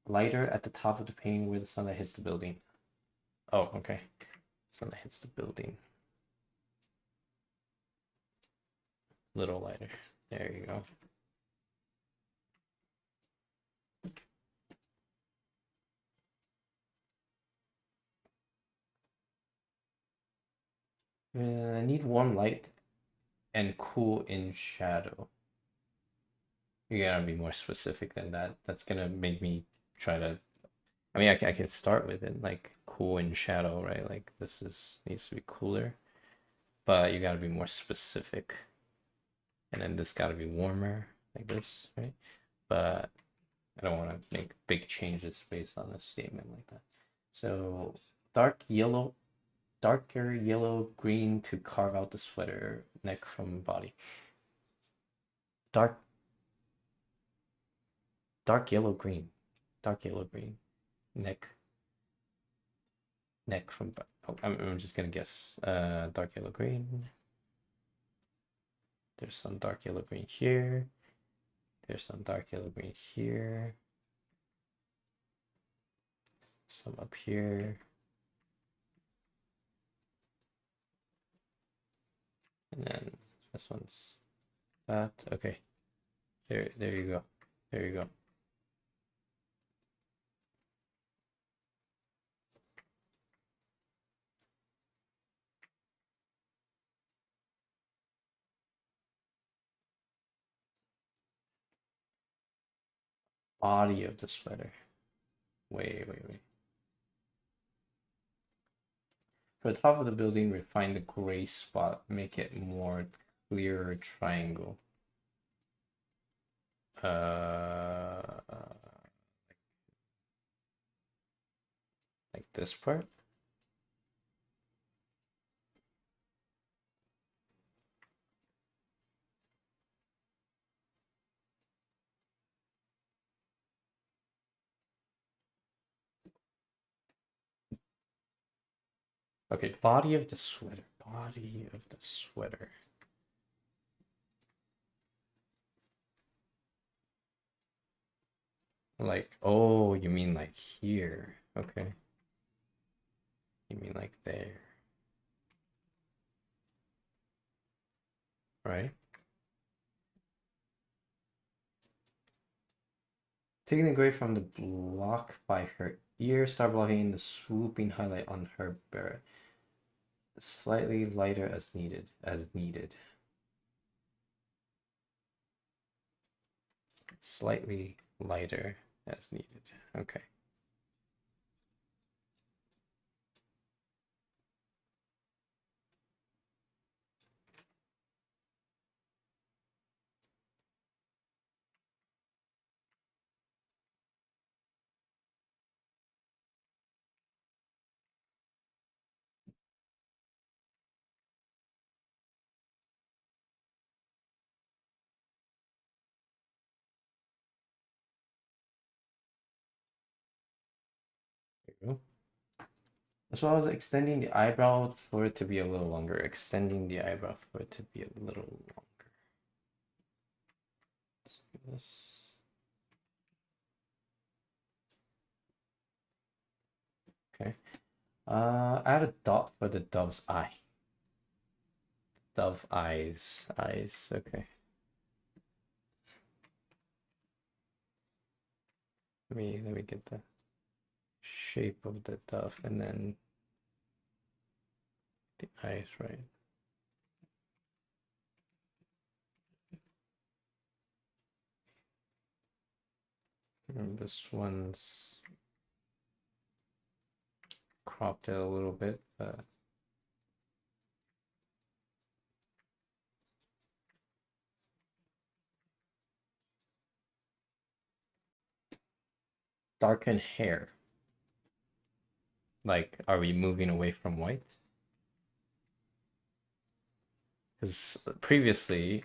lighter at the top of the painting where the sunlight hits the building. Oh, okay. Sunlight hits the building. Little lighter. There you go. I need warm light and cool in shadow. You gotta be more specific than that. That's gonna make me try to. I mean, I can start with it like cool in shadow, right? Like this needs to be cooler, but you gotta be more specific. And then this gotta be warmer, like this, right? But I don't want to make big changes based on a statement like that. So darker yellow green to carve out the sweater neck from body. Dark dark yellow green. Dark yellow green. Neck from oh, I'm just gonna guess. Dark yellow green. There's some dark yellow green here. There's some dark yellow green here. Some up here. And then this one's that. Okay. There you go. There you go. Body of the sweater. Wait. For the top of the building, refine the gray spot, make it more clearer triangle. Like this part. Okay, body of the sweater. Body of the sweater. Like, oh, you mean like here. Okay. You mean like there. Right? Taking the gray from the block by her ear, start blocking the swooping highlight on her beret. Slightly lighter as needed. Slightly lighter as needed. Okay. There you go. As well as extending the eyebrow for it to be a little longer. Extending the eyebrow for it to be a little longer. Let's do this. Okay. Add a dot for the dove's eye. Dove eyes. Eyes. Okay. Let me get the shape of the dove and then the eyes right. And this one's cropped it a little bit, but darken hair. Like, are we moving away from white? Because previously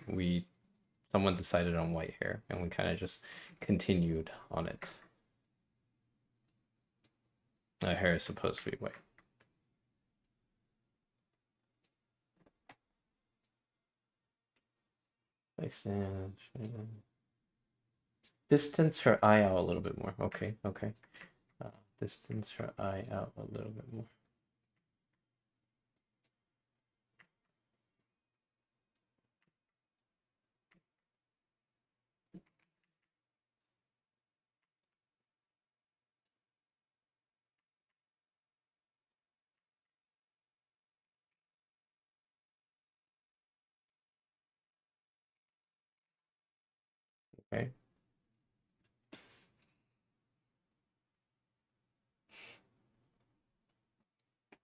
someone decided on white hair and we kind of just continued on it. My hair is supposed to be white. Extend. Distance her eye out a little bit more. Okay, okay. Distance her eye out a little bit more. Okay.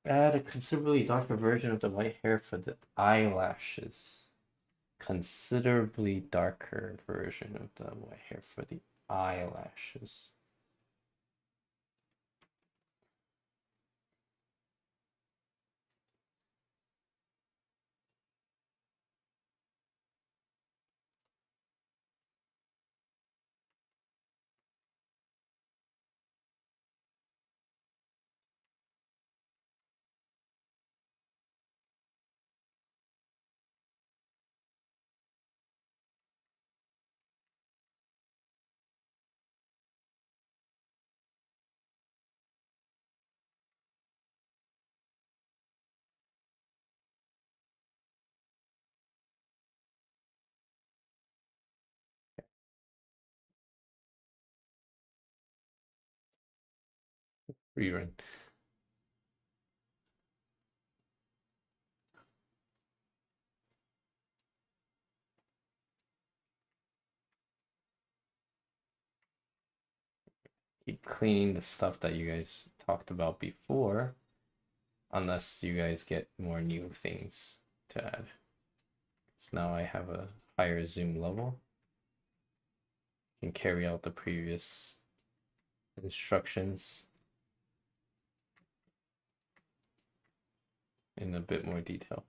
Add a considerably darker version of the white hair for the eyelashes. Considerably darker version of the white hair for the eyelashes. Rerun. Keep cleaning the stuff that you guys talked about before, unless you guys get more new things to add. So now I have a higher zoom level. Can carry out the previous instructions in a bit more detail.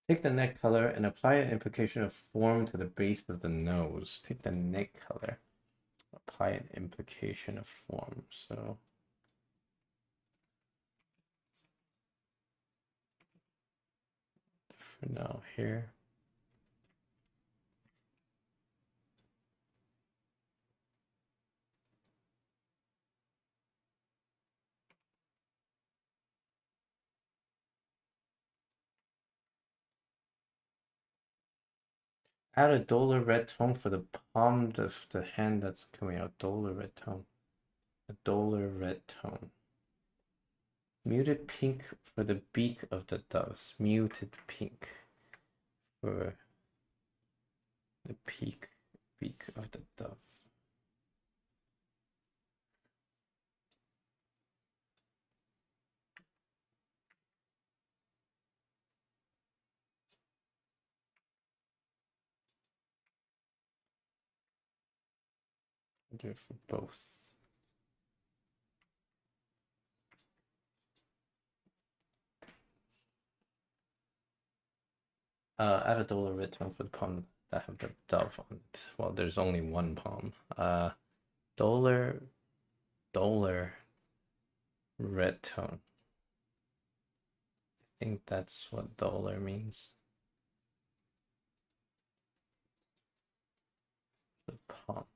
Take the neck color and apply an implication of form to the base of the nose. Take the neck color, apply an implication of form. So for now here. Add a duller red tone for the palm of the hand that's coming out. Duller red tone. A duller red tone. Muted pink for the beak of the doves. Muted pink for the beak of the dove. I'll do it for both. Add a duller red tone for the palm that have the dove on it. Well, there's only one palm. Duller red tone. I think that's what duller means. The palm.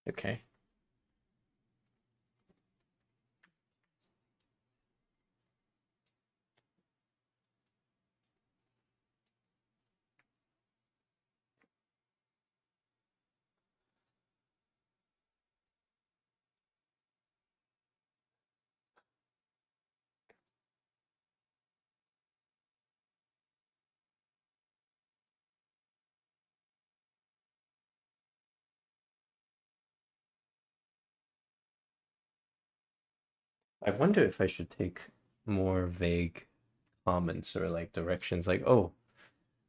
Okay. I wonder if I should take more vague comments or like directions, like, oh,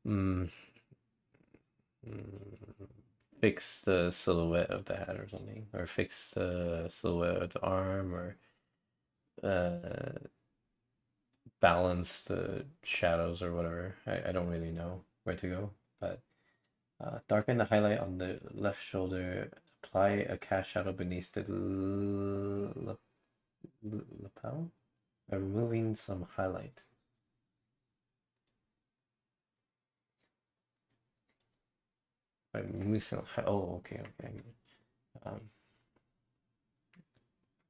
mm, mm, fix the silhouette of the hat or something, or fix the silhouette of the arm, or uh, balance the shadows or whatever. I don't really know where to go, but darken the highlight on the left shoulder. Apply a cast shadow beneath the lapel, removing some highlight. By removing some. Oh, okay, okay. Um,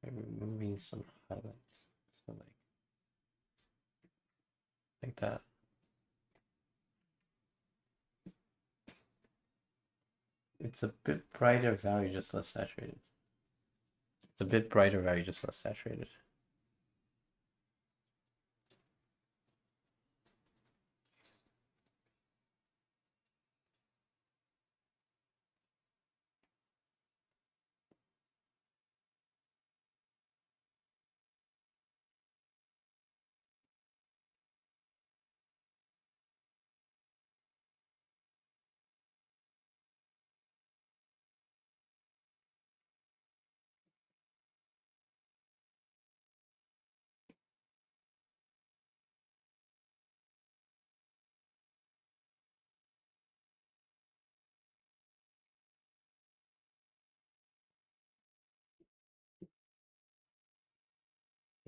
by removing some highlights, so like that. It's a bit brighter value, just less saturated. It's a bit brighter value, just less saturated.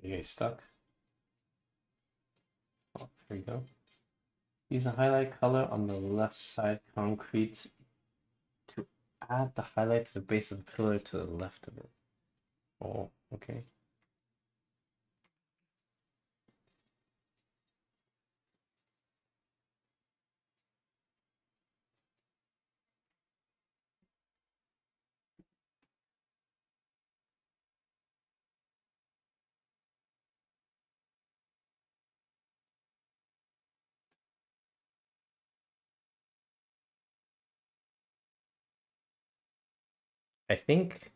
Okay, stuck. Oh, there you go. Use a highlight color on the left side concrete to add the highlight to the base of the pillar to the left of it. Oh, okay. I think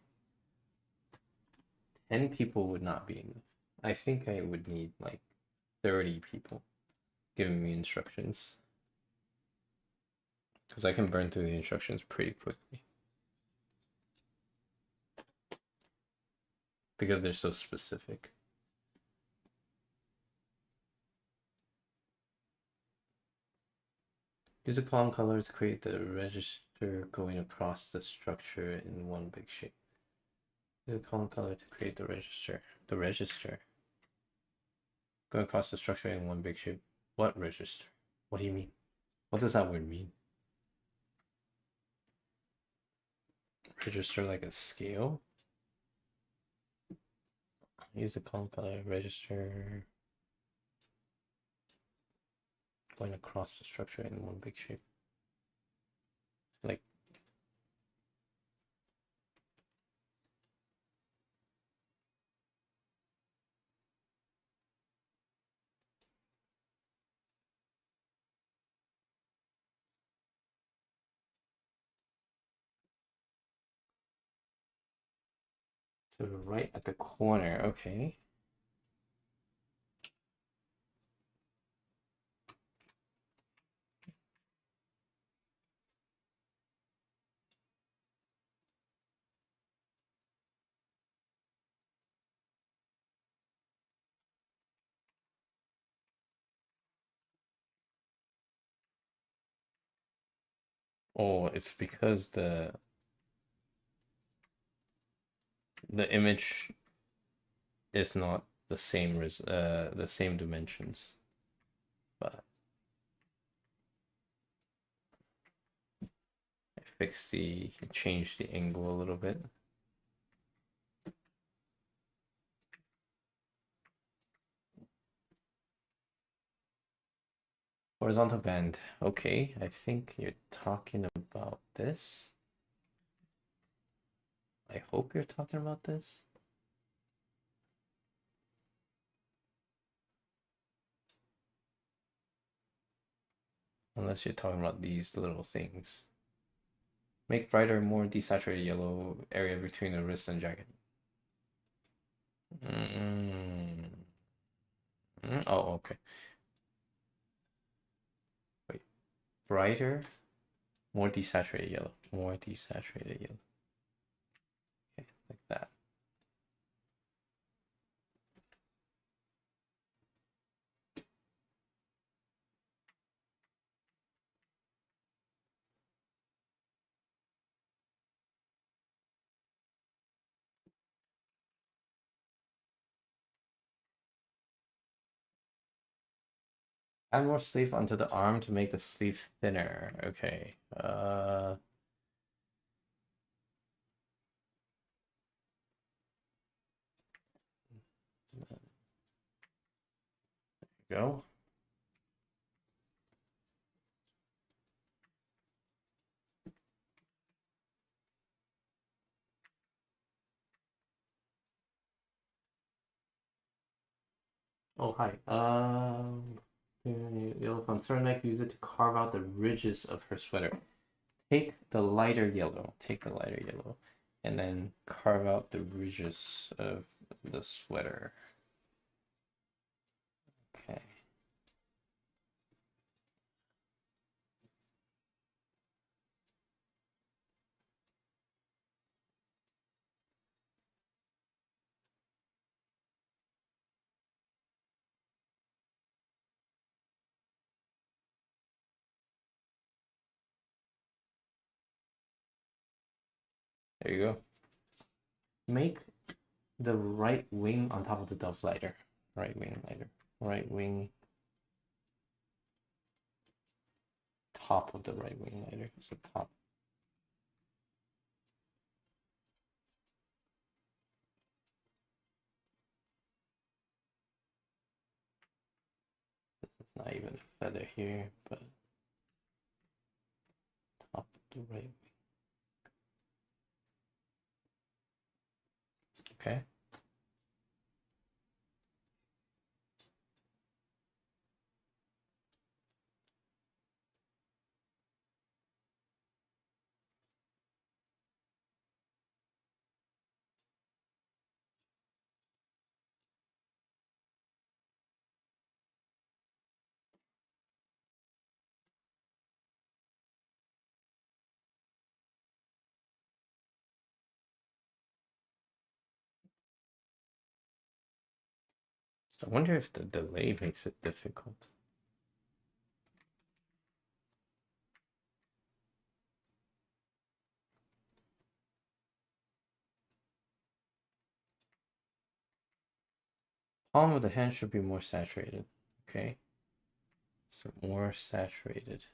10 people would not be enough. I think I would need like 30 people giving me instructions. Because I can burn through the instructions pretty quickly. Because they're so specific. Use a column color to create the register going across the structure in one big shape. Use a column color to create the register. The register. Going across the structure in one big shape. What register? What do you mean? What does that word mean? Register like a scale? Use the column color register going across the structure in one big shape. Like, to the right at the corner. Okay. Oh, it's because the image is not the same dimensions. But I change the angle a little bit. Horizontal band. Okay, I think you're talking about this. I hope you're talking about this. Unless you're talking about these little things. Make brighter, more desaturated yellow area between the wrist and jacket. Mm. Oh, okay. Wait. Brighter, more desaturated yellow. More desaturated yellow. Okay, like that. Add more sleeve onto the arm to make the sleeve thinner. Okay. There you go. Oh, hi. Yellow from turtleneck, use it to carve out the ridges of her sweater. Take the lighter yellow. Take the lighter yellow, and then carve out the ridges of the sweater. Okay. There you go. Make the right wing on top of the dove lighter. Right wing lighter. Right wing top of the right wing lighter. So top. It's not even a feather here, but top of the right wing. Okay. I wonder if the delay makes it difficult. Palm of the hand should be more saturated. Okay. So more saturated.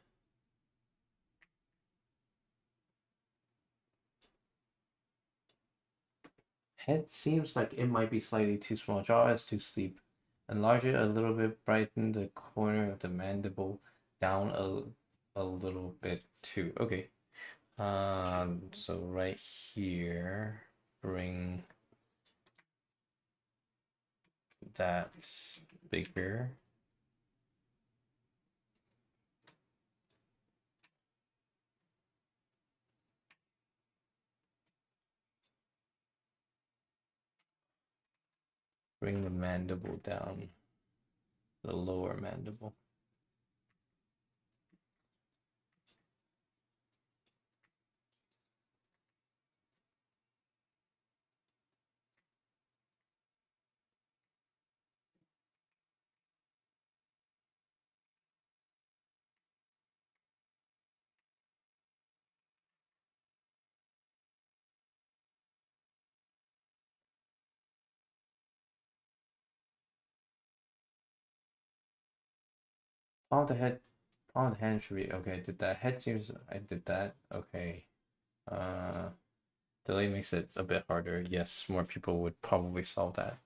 Head seems like it might be slightly too small. Jaw is too sleep. Enlarge it a little bit. Brighten the corner of the mandible down a little bit too. Okay. So right here, bring that bigger. Bring the mandible down, the lower mandible. Palm of the head, palm of the hand should be okay. Did that head seems I did that? Okay. Uh, delay makes it a bit harder. Yes, more people would probably solve that.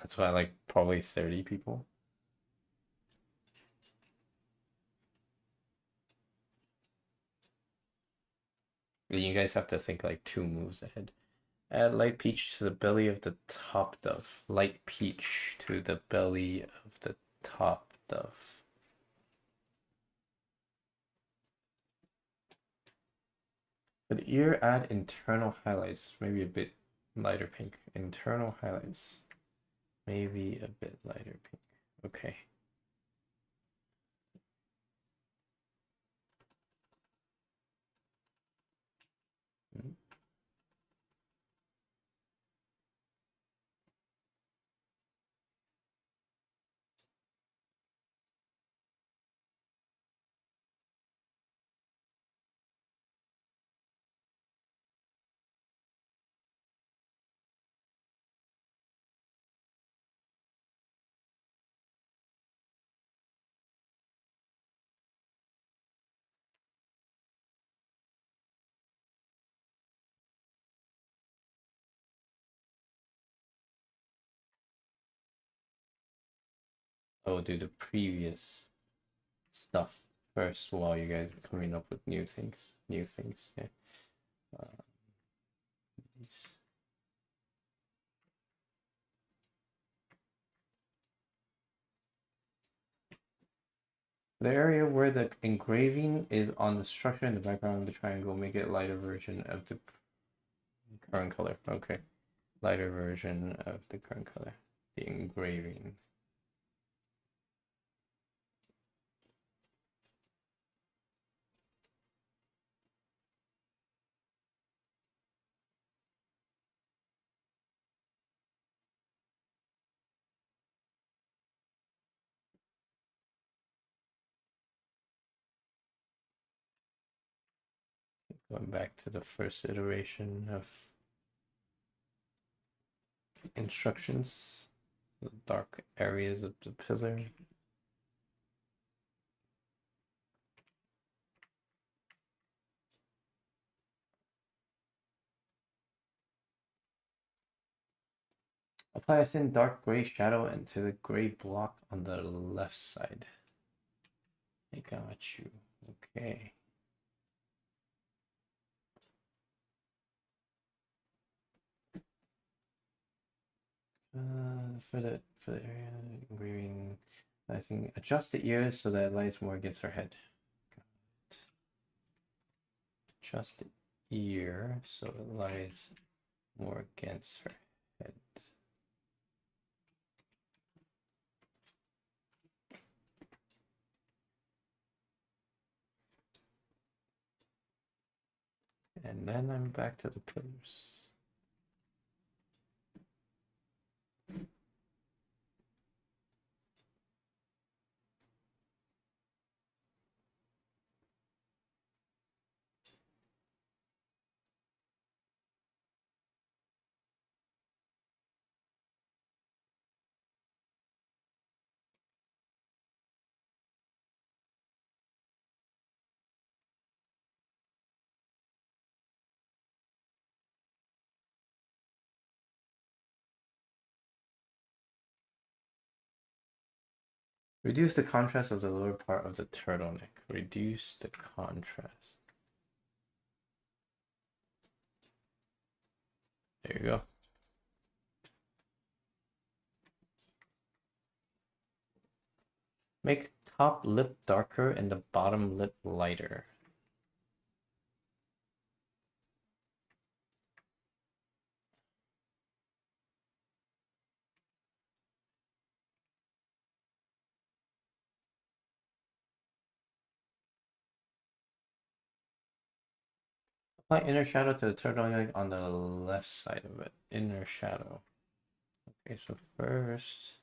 That's why like probably 30 people. You guys have to think like 2 moves ahead. Add light peach to the belly of the top dove. Light peach to the belly of the top dove. For the ear, add internal highlights. Maybe a bit lighter pink. Internal highlights. Maybe a bit lighter pink. Okay. I will do the previous stuff first while you guys are coming up with new things. Yeah. These. The area where the engraving is on the structure in the background of the triangle, make it a lighter version of the current color. Okay. Lighter version of the current color. The engraving. Going back to the first iteration of instructions, the dark areas of the pillar. Apply a thin dark gray shadow into the gray block on the left side. I got you. Okay. For the area engraving, I think adjust the ears so that it lies more against her head. Adjust the ear so it lies more against her head. And then I'm back to the pillars. Reduce the contrast of the lower part of the turtleneck. Reduce the contrast. There you go. Make top lip darker and the bottom lip lighter. Apply inner shadow to the turtleneck on the left side of it. Inner shadow. Okay, so first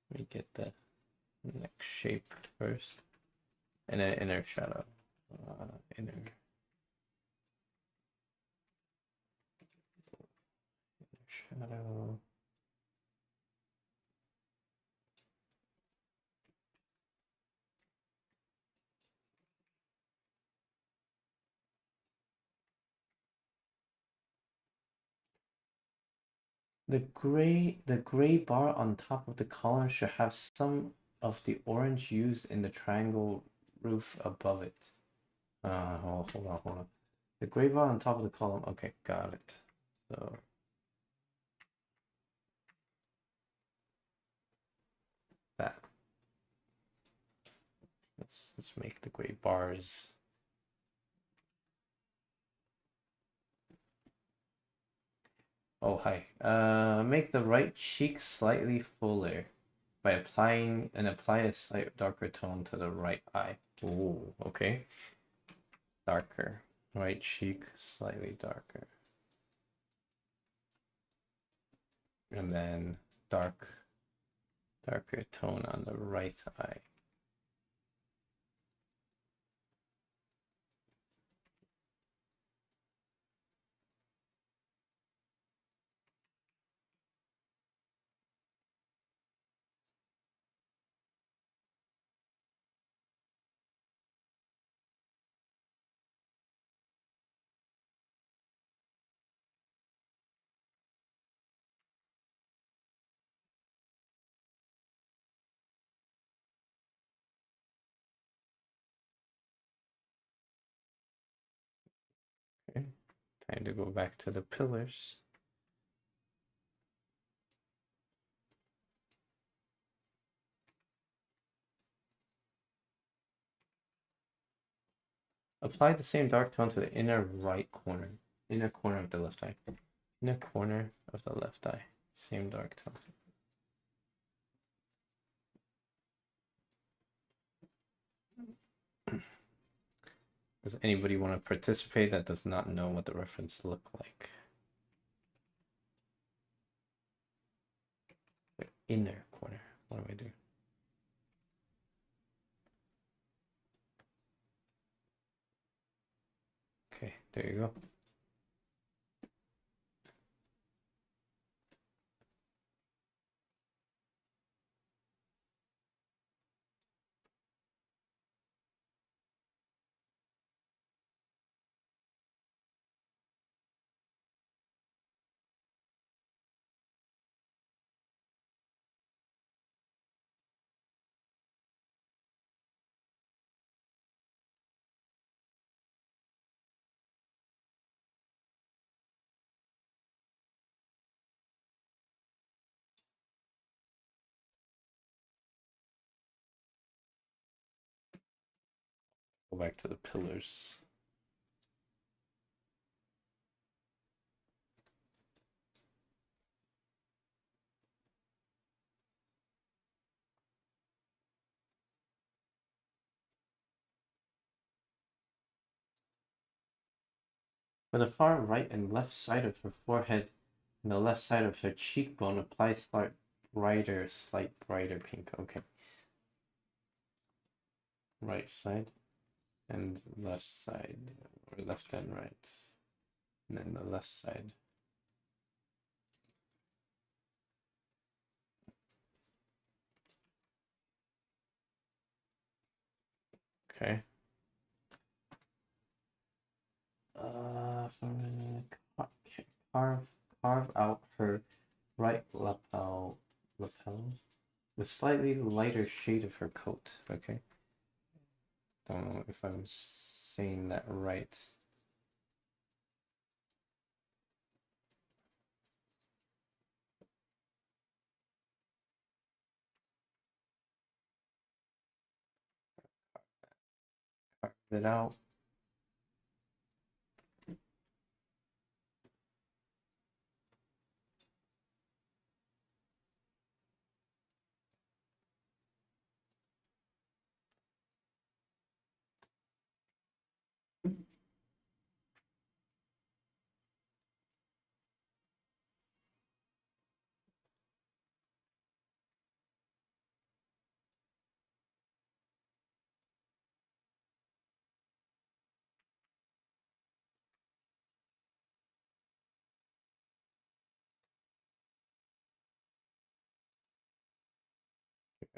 we get the neck shape first, and then inner shadow. Inner shadow. The gray bar on top of the column should have some of the orange used in the triangle roof above it. Hold on. The gray bar on top of the column. Okay, got it. So that. Let's make the gray bars. Oh, hi. Make the right cheek slightly fuller by apply a slight darker tone to the right eye. Ooh, okay. Darker. Right cheek slightly darker. And then darker tone on the right eye. Okay. Time to go back to the pillars. Apply the same dark tone to the inner corner of the left eye. Inner corner of the left eye. Same dark tone. Does anybody want to participate that does not know what the reference look like? The inner corner. What do I do? Okay, there you go. Go back to the pillars. For the far right and left side of her forehead and the left side of her cheekbone, apply slight brighter pink. Okay. Right side and left side, or left and right. And then the left side. Okay. Carve out her right lapel with slightly lighter shade of her coat. Okay. Don't know if I'm saying that right. Carve it out.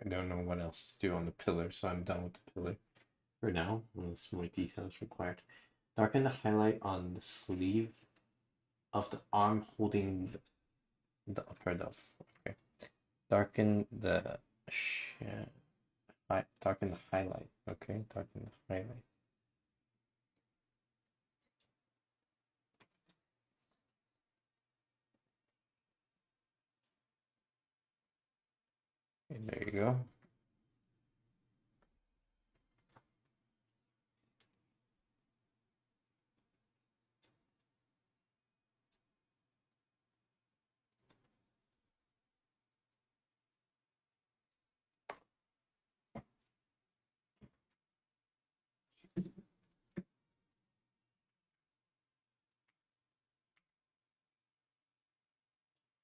I don't know what else to do on the pillar, so I'm done with the pillar for now, unless more details required. Darken the highlight on the sleeve of the arm holding the upper dove. Okay. Darken the darken the highlight. Okay, darken the highlight. And there you go.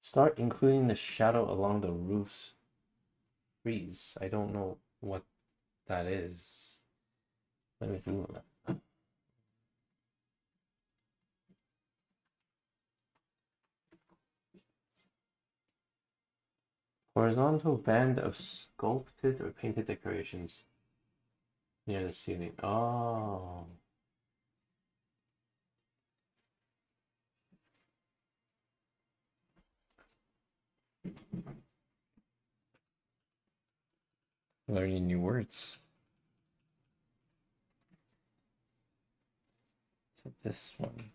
Start including the shadow along the roof's frieze. I don't know what that is. Let me do that. Horizontal band of sculpted or painted decorations near the ceiling. Oh. Learning new words. So this one.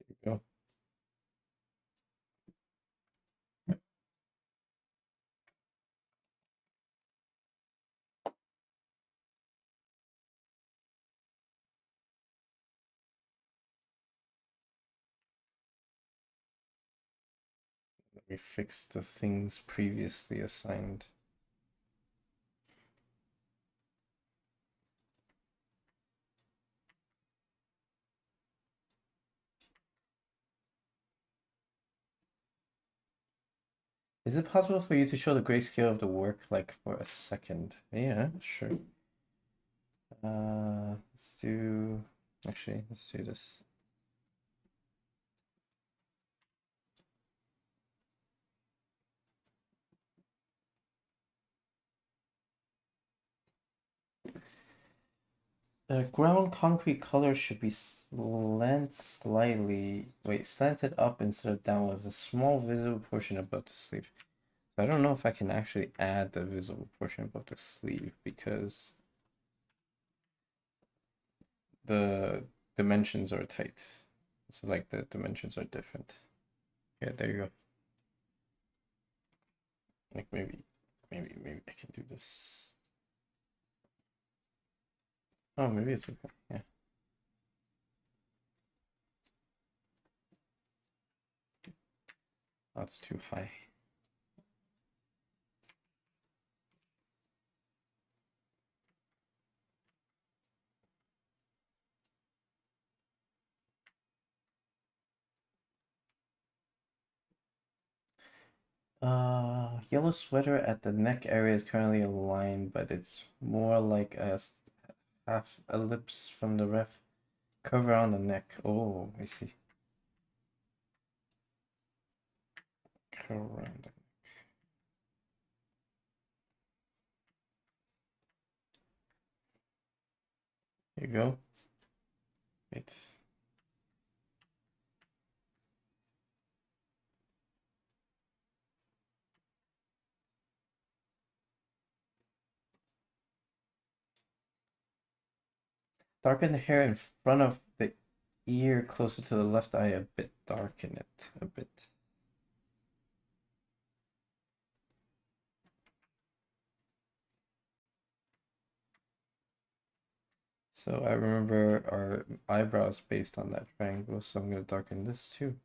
There you go. Let me fix the things previously assigned. Is it possible for you to show the grayscale of the work like for a second? Yeah, sure. Let's do, actually, let's do this. The ground concrete color should be slanted up instead of downwards. A small visible portion above the sleeve. I don't know if I can actually add the visible portion above the sleeve because the dimensions are tight. So like the dimensions are different. Yeah, there you go. Like maybe I can do this. Oh, maybe it's okay. Yeah. That's too high. Yellow sweater at the neck area is currently aligned, but it's more like a half ellipse from the ref. Curve around the neck. Oh, I see. Curve around the neck. Here you go. It's darken the hair in front of the ear closer to the left eye a bit. Darken it a bit. So I remember our eyebrows based on that triangle, so I'm going to darken this too.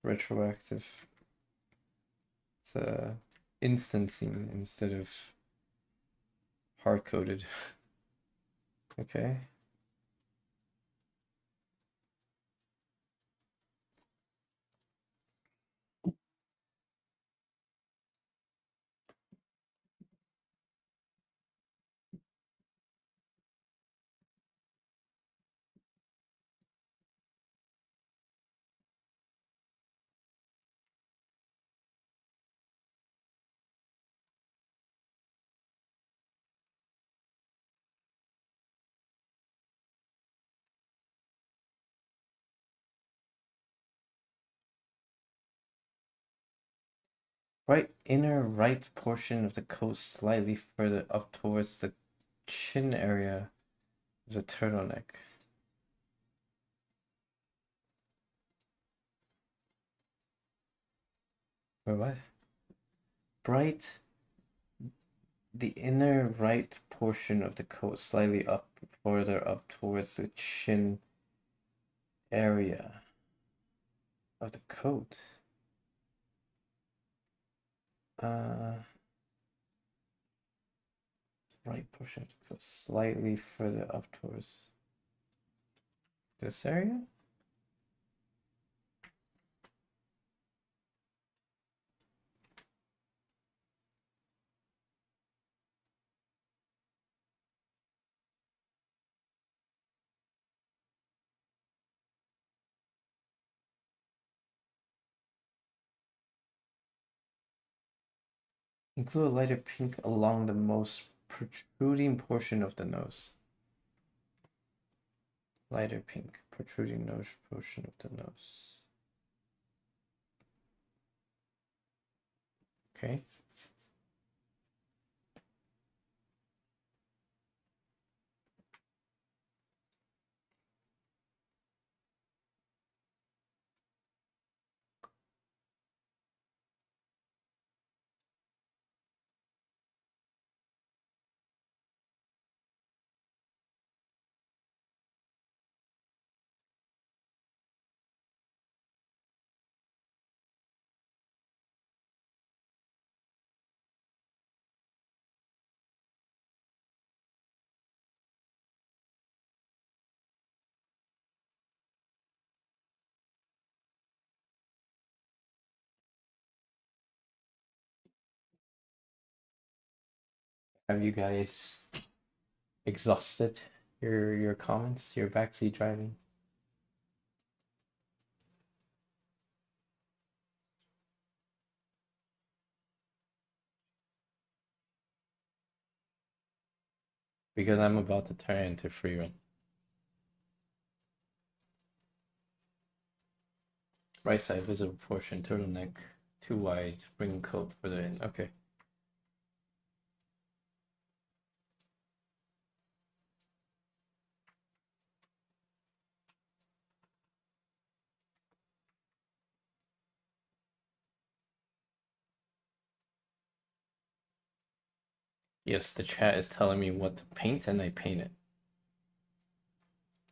Retroactive. It's instancing instead of hard-coded. Okay. Right inner right portion of the coat slightly further up towards the chin area of the turtleneck. Wait, what? Bright, the inner right portion of the coat slightly up, further up towards the chin area of the coat. Right portion of the coat slightly further up towards this area. Include a lighter pink along the most protruding portion of the nose. Lighter pink, protruding nose portion of the nose. Okay. Have you guys exhausted your comments, your backseat driving? Because I'm about to turn into free run. Right side visible portion, turtleneck, too wide, bring coat further in. Okay. Yes, the chat is telling me what to paint and I paint it.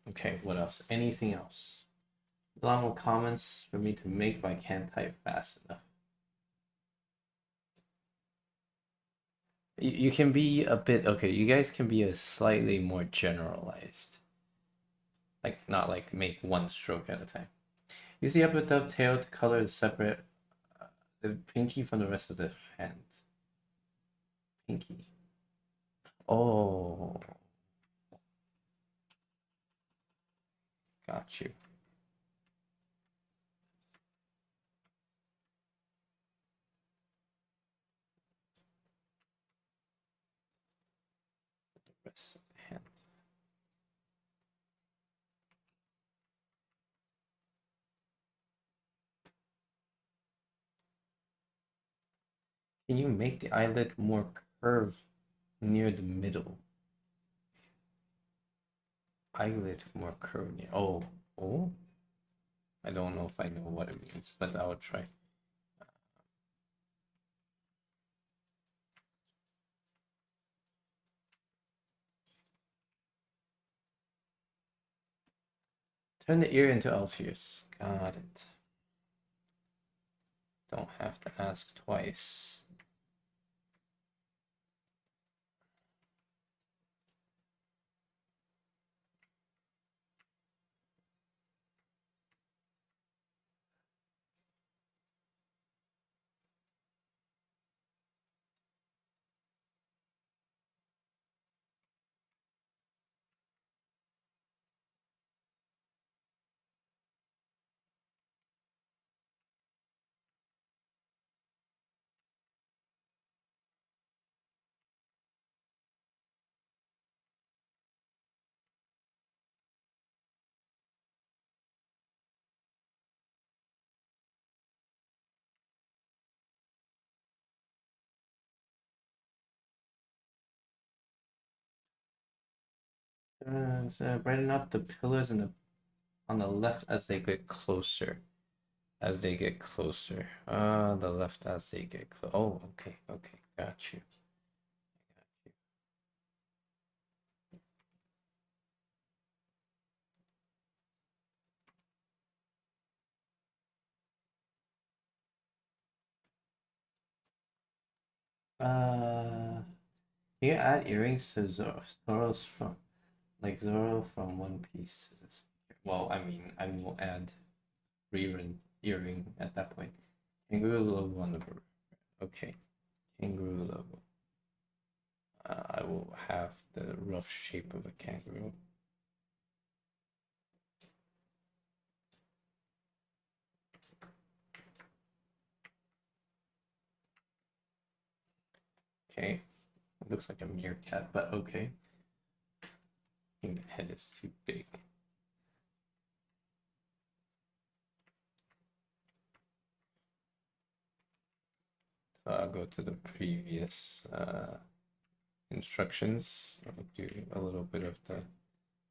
Okay, what else? Anything else? A lot more comments for me to make, but I can't type fast enough. You can be a bit, okay, you guys can be a slightly more generalized. Like, not like make one stroke at a time. Use the upper dovetail to color the separate the pinky from the rest of the hand. Pinky. Oh, got you. Rest of the hand. Can you make the eyelid more curved near the middle? Eyelid more curved near. Oh, oh. I don't know if I know what it means, but I will try. Turn the ear into elf ears. Got it. Don't have to ask twice. So brighten up the pillars on the left as they get closer. As they get closer. The left as they get close. Oh, okay, okay, got you. You add earrings to Zoro's from like Zoro from One Piece. Well, I mean, I will add Reran earring at that point. Kangaroo logo on the bird. Okay, kangaroo logo. I will have the rough shape of a kangaroo. Okay, it looks like a meerkat, but okay. I think the head is too big. So I'll go to the previous instructions. I'll do a little bit of the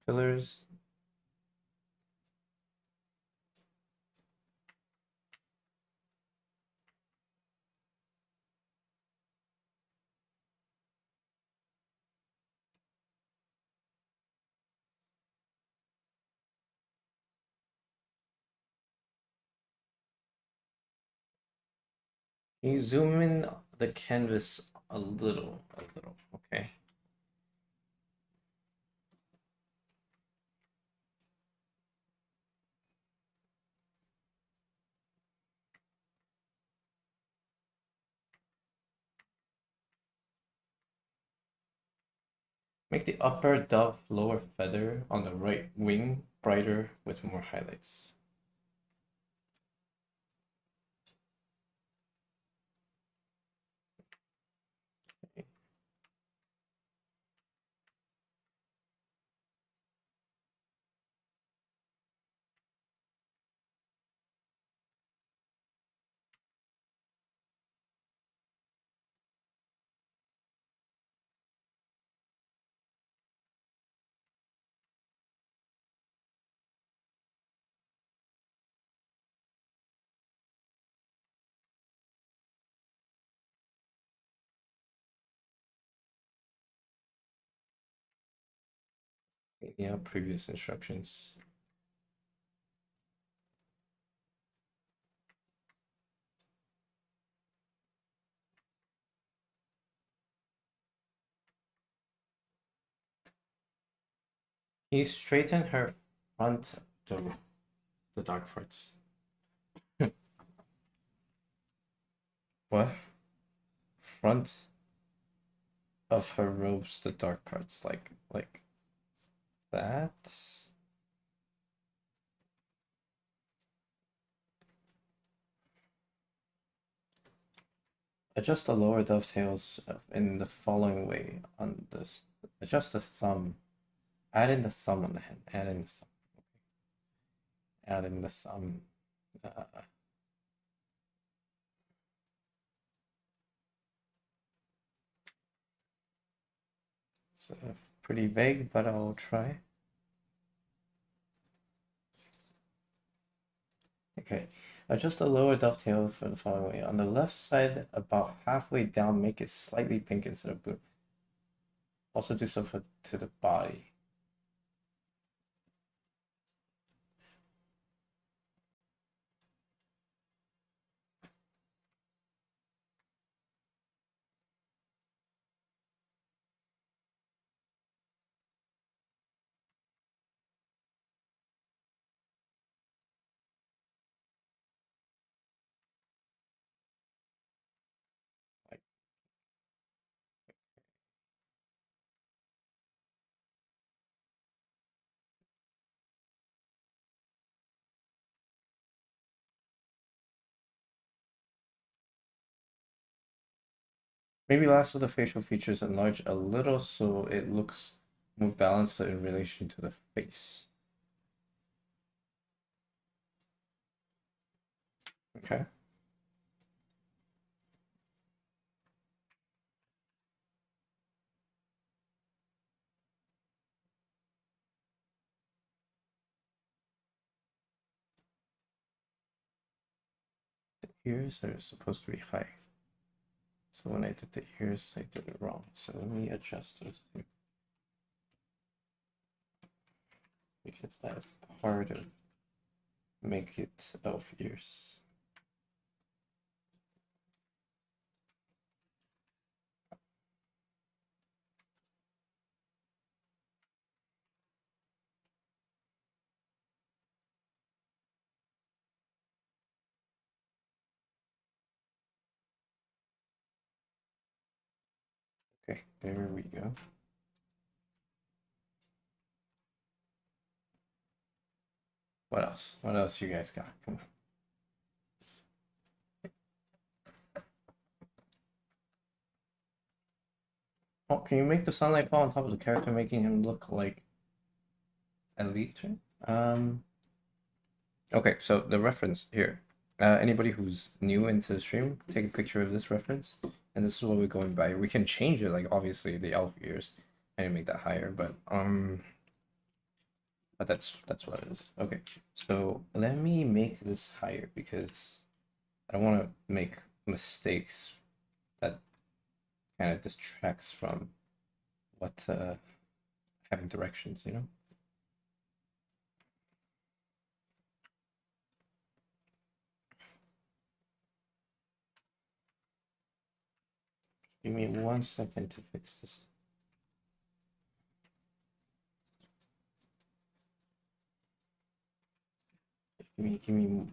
pillars. Can you zoom in the canvas a little, okay? Make the upper dove lower feather on the right wing brighter with more highlights. Yeah, previous instructions. He straightened her front to the dark parts. What? Front of her robes, the dark parts, like that. Adjust the lower dovetails in the following way on this. Adjust the thumb. Add in the thumb on the hand. Add in the thumb. Okay. Add in the thumb. It's pretty vague, but I'll try. Okay. Adjust the lower dovetail for the following way. On the left side, about halfway down, make it slightly pink instead of blue. Also do so to the body. Maybe last of the facial features enlarge a little so it looks more balanced in relation to the face. Okay. Ears are supposed to be high. So when I did the ears, I did it wrong. So let me adjust those two. Because that's part of make it elf ears. Okay, there we go. What else? What else you guys got? Come on. Oh, can you make the sunlight fall on top of the character, making him look like elite? Okay, so the reference here. Anybody who's new into the stream, take a picture of this reference, and this is what we're going by. We can change it, like obviously the elf ears, and make that higher, but that's what it is. Okay, so let me make this higher because I don't want to make mistakes that kind of distracts from what having directions, you know? Give me 1 second to fix this. Give me.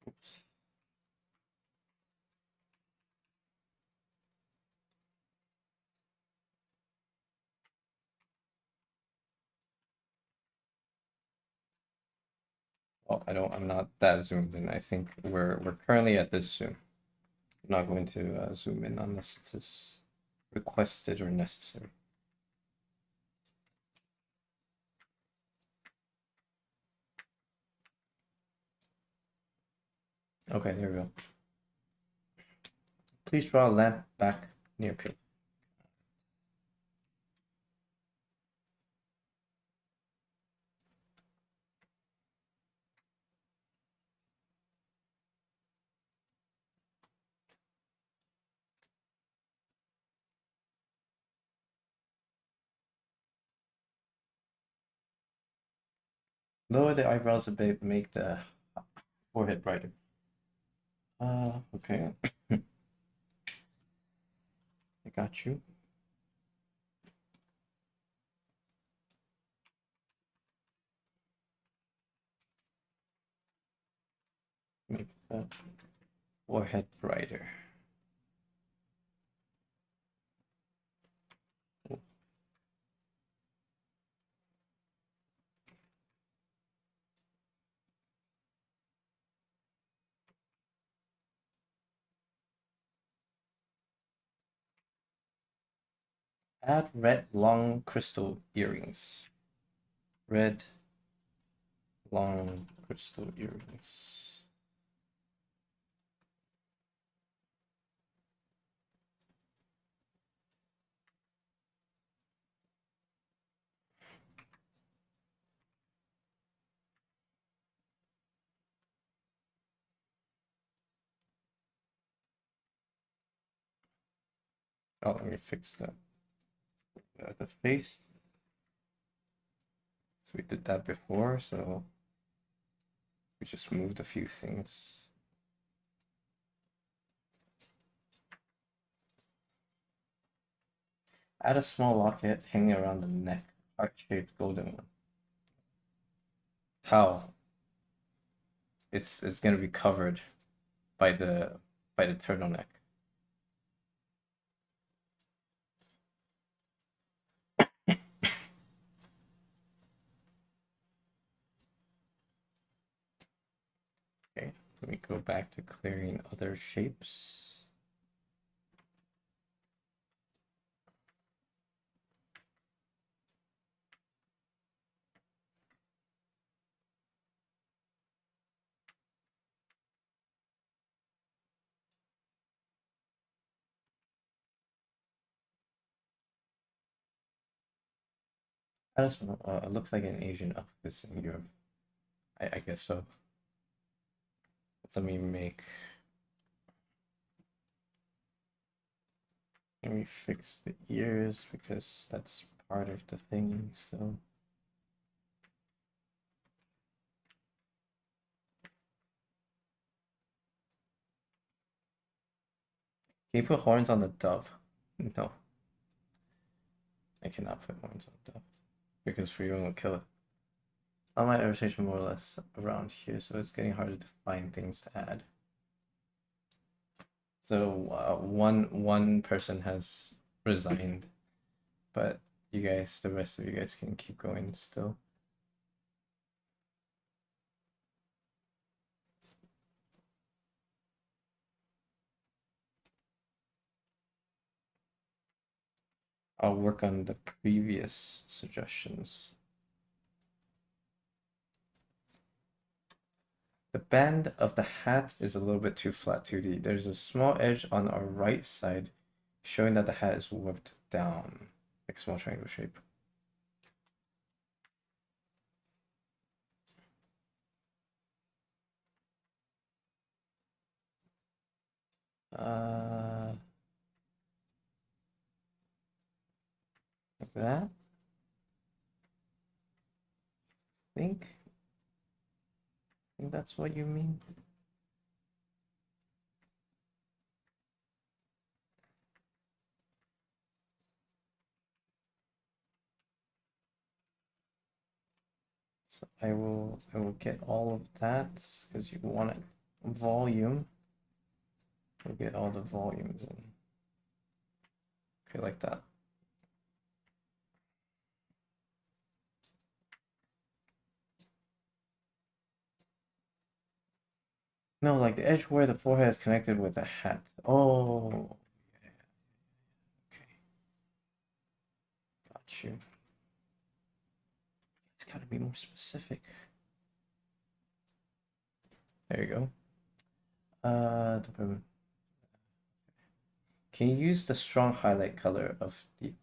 Oops. Oh, I'm not that zoomed in. I think we're currently at this zoom. I'm not going to zoom in unless it's requested or necessary. Okay, there we go. Please draw a lamp back near P. Lower the eyebrows a bit, make the forehead brighter. Okay. I got you. Make the forehead brighter. Add red long crystal earrings. Red long crystal earrings. Oh, let me fix the face. So we did that before, so we just moved a few things. Add a small locket hanging around the neck, heart-shaped golden one. How? It's gonna be covered by the turtleneck. Let me go back to clearing other shapes. I just it looks like an Asian office in Europe. I guess so. Let me make. Let me fix the ears because that's part of the thing. So. Can you put horns on the dove? No, I cannot put horns on the dove because Freeman will kill it. All my irritation more or less around here, so it's getting harder to find things to add. So one person has resigned, but you guys, the rest of you guys can keep going still. I'll work on the previous suggestions. The band of the hat is a little bit too flat 2D. There's a small edge on our right side showing that the hat is whipped down, like a small triangle shape. Like that. I think that's what you mean. So I will get all of that because you want it volume. We'll get all the volumes in. Okay, like that. No, like the edge where the forehead is connected with the hat. Oh, yeah. Okay, got you. It's got to be more specific. There you go. Can you use the strong highlight color of the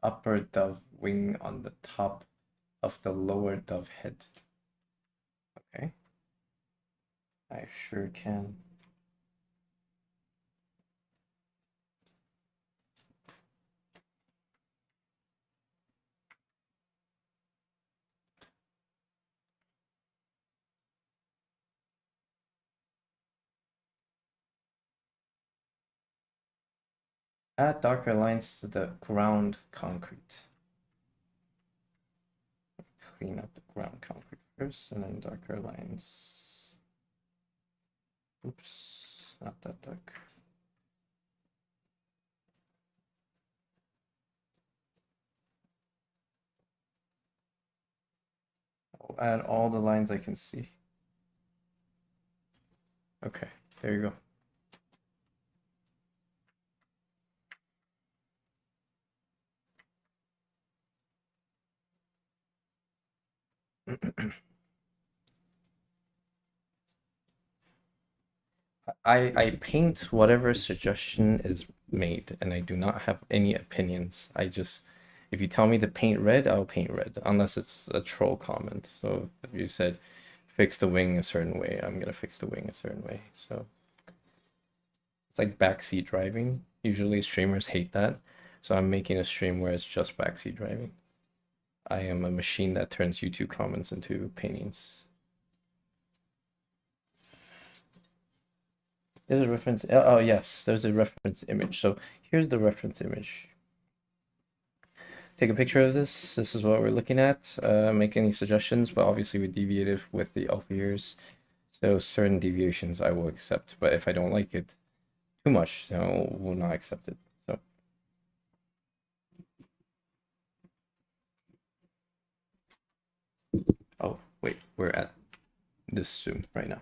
upper dove wing on the top of the lower dove head? Okay, I sure can. Add darker lines to the ground concrete. Clean up the ground concrete first and then darker lines. Oops, not that dark. I'll add all the lines I can see. Okay, there you go. I paint whatever suggestion is made, and I do not have any opinions. If you tell me to paint red, I'll paint red, unless it's a troll comment. So if you said fix the wing a certain way, I'm gonna fix the wing a certain way. So it's like backseat driving. Usually streamers hate that. So I'm making a stream where it's just backseat driving. I am a machine that turns YouTube comments into paintings. There's a reference. Oh, yes, there's a reference image. So here's the reference image. Take a picture of this. This is what we're looking at. Make any suggestions, but obviously we deviated with the alpha years. So certain deviations I will accept, but if I don't like it too much, so will not accept it. So. Oh, wait, we're at this Zoom right now.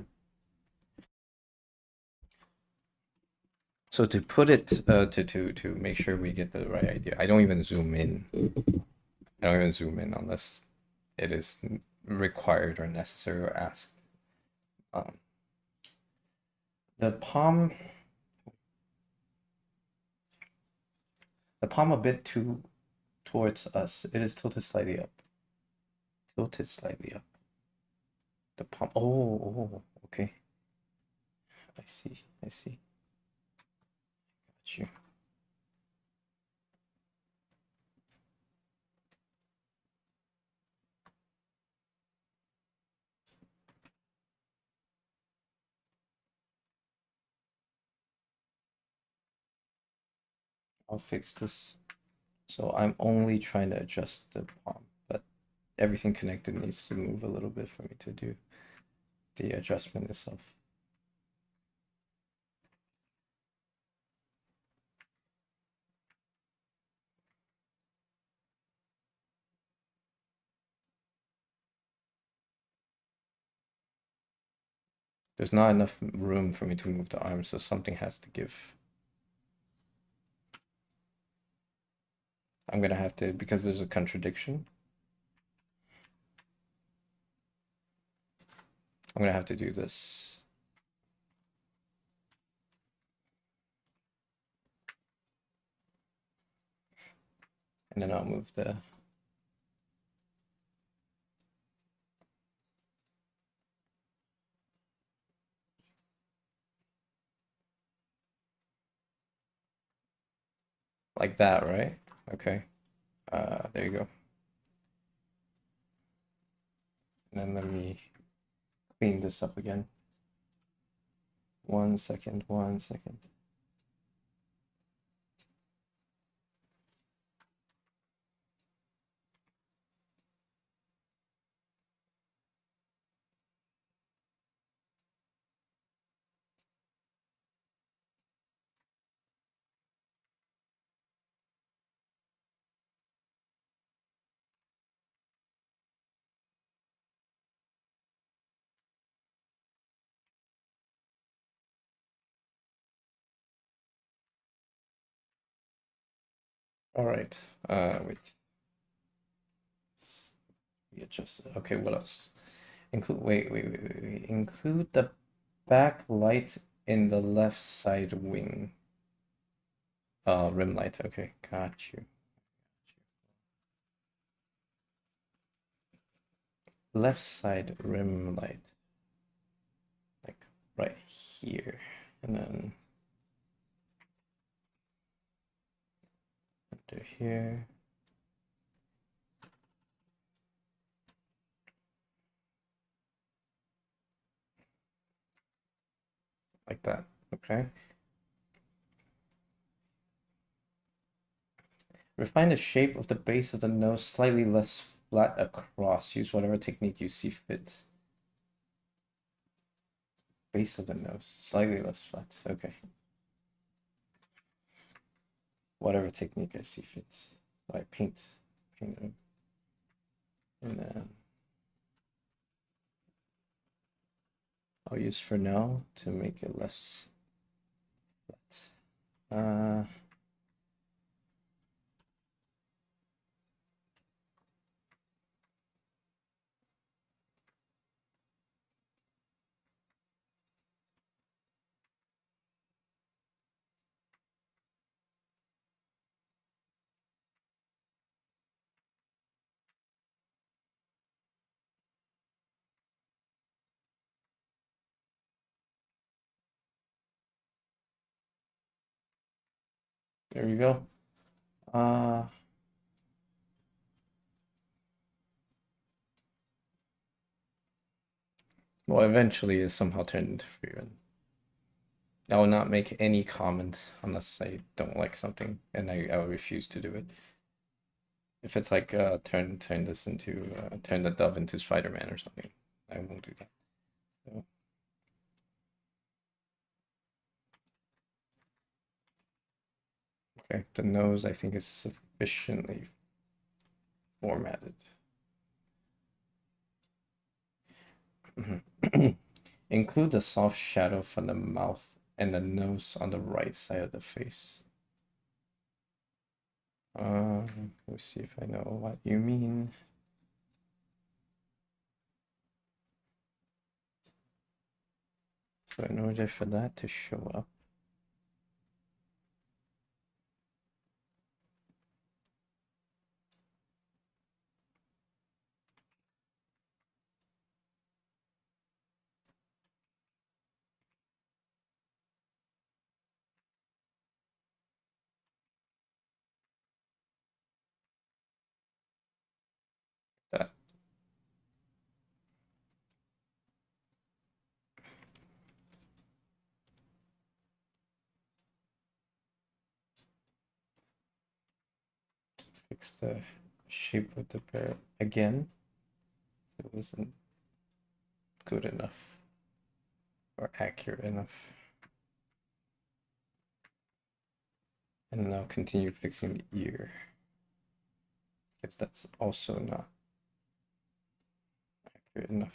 So to put it to make sure we get the right idea, I don't even zoom in. I don't even zoom in unless it is required or necessary or asked. Um, the palm, the palm a bit too towards us. It is tilted slightly up. Tilted slightly up. The palm. Oh, okay. I see. I see. Got you. I'll fix this. So I'm only trying to adjust the palm, but everything connected needs to move a little bit for me to do the adjustment itself. There's not enough room for me to move the arm, so something has to give. I'm gonna have to, because there's a contradiction, I'm gonna have to do this. And then I'll move the like that, right? Okay. There you go. And then let me clean this up again. 1 second, 1 second. All right. Wait. Readjust it. Okay, what else? Wait. Include the back light in the left side wing. Rim light. Okay, got you. Left side rim light. Like right here. And then under here. Like that. Okay. Refine the shape of the base of the nose slightly less flat across. Use whatever technique you see fit. Base of the nose, slightly less flat. Okay. Whatever technique I see fit. So I paint it. And then I'll use for now to make it less flat. There you go. Well, eventually it somehow turned into freerun. I will not make any comment unless I don't like something, and I will refuse to do it. If it's like turn this into turn the dove into Spider-Man or something, I won't do that. So. Okay, the nose I think is sufficiently formatted. Include the soft shadow from the mouth and the nose on the right side of the face. Let's see if I know what you mean. So in order for that to show up, that fix the shape of the bear again. It wasn't good enough or accurate enough. And now continue fixing the ear, because that's also not accurate enough.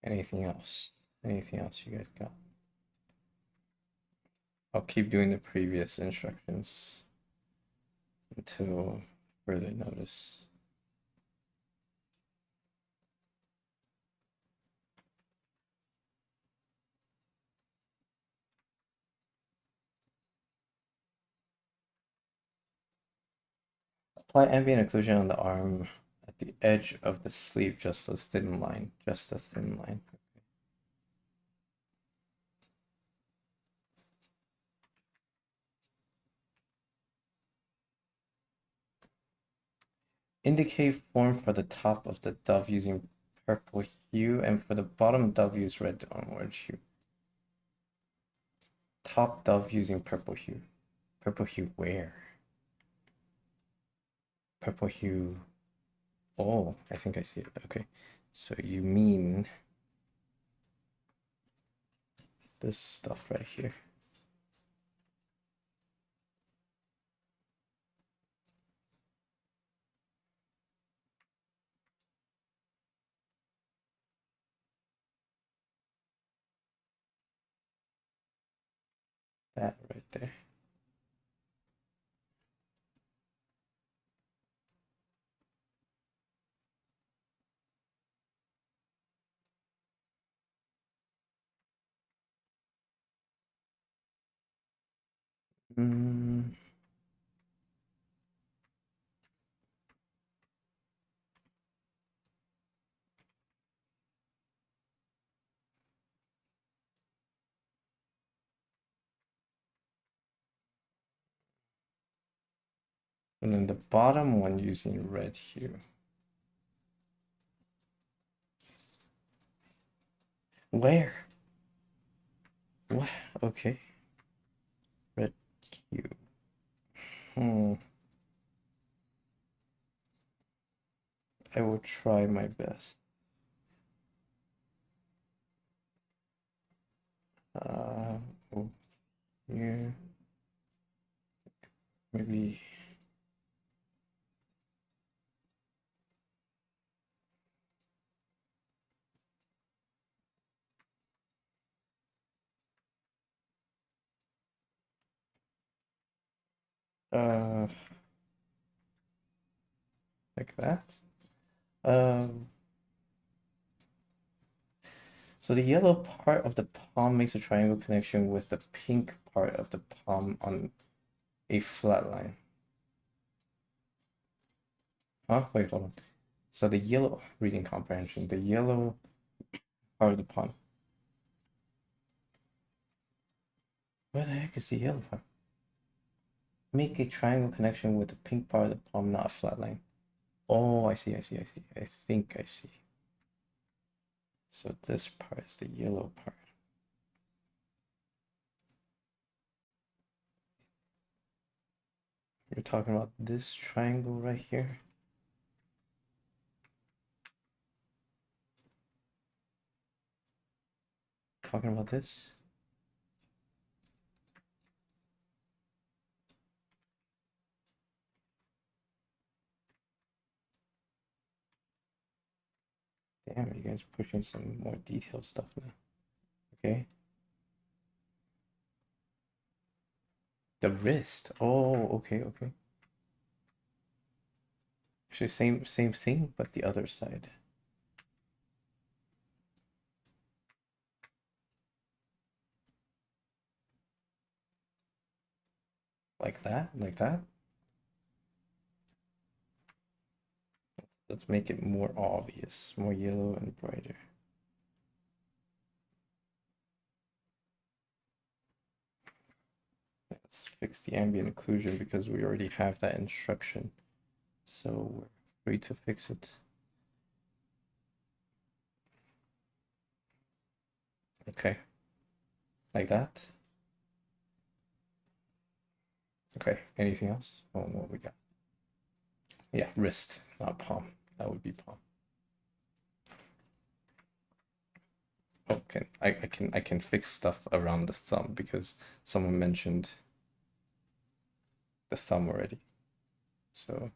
Anything else? Anything else you guys got? I'll keep doing the previous instructions until further notice. Apply ambient occlusion on the arm at the edge of the sleeve, just a thin line, just a thin line. Indicate form for the top of the dove using purple hue, and for the bottom dove use red on orange hue. Top dove using purple hue. Purple hue where? Purple hue. Oh, I think I see it. Okay. So you mean this stuff right here. That right there. Mm. And then the bottom one using red hue. Where? What? Okay. Red hue. I will try my best. Oh, here. Maybe. Uh, like that. Um, so the yellow part of the palm makes a triangle connection with the pink part of the palm on a flat line. Huh? Wait, hold on. So the yellow, reading comprehension, the yellow part of the palm. Where the heck is the yellow part? Make a triangle connection with the pink part of the palm, not a flat line. Oh, I see, I see, I see. I think I see. So this part is the yellow part. You're talking about this triangle right here? Talking about this? Damn, you guys pushing some more detailed stuff now. Okay. The wrist. Oh, okay, okay. Actually, same thing, but the other side. Like that? Like that? Let's make it more obvious, more yellow and brighter. Let's fix the ambient occlusion because we already have that instruction. So we're free to fix it. Okay. Like that? Okay. Anything else? Oh, what we got? Yeah, wrist, not palm. That would be palm. Oh, I can fix stuff around the thumb because someone mentioned the thumb already. So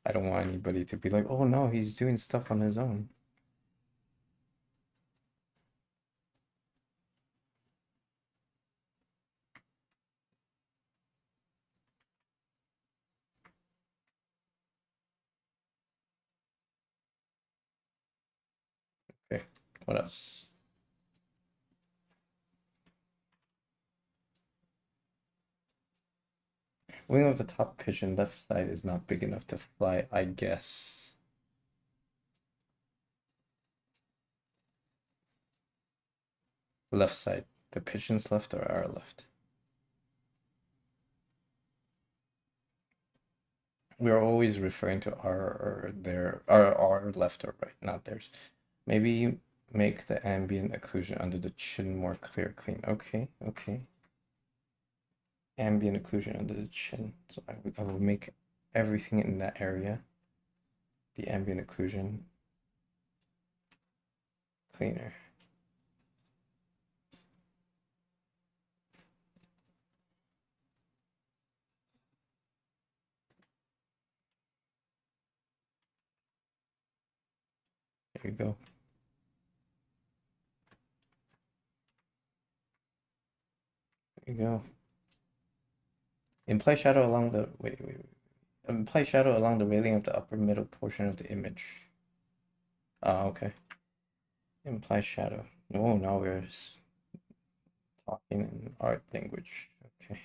I don't want anybody to be like, oh no, he's doing stuff on his own. Okay, what else? Wing of the top pigeon left side is not big enough to fly, I guess. Left side. The pigeon's left or our left? We're always referring to our or their, our left or right, not theirs. Maybe make the ambient occlusion under the chin more clear, clean. Okay, okay. Ambient occlusion under the chin. So I will make everything in that area, the ambient occlusion, cleaner. There you go. There you go. Imply shadow along the wait. Apply shadow along the railing of the upper middle portion of the image. Ah, okay. Imply shadow. Oh, now we're talking in art language. Okay.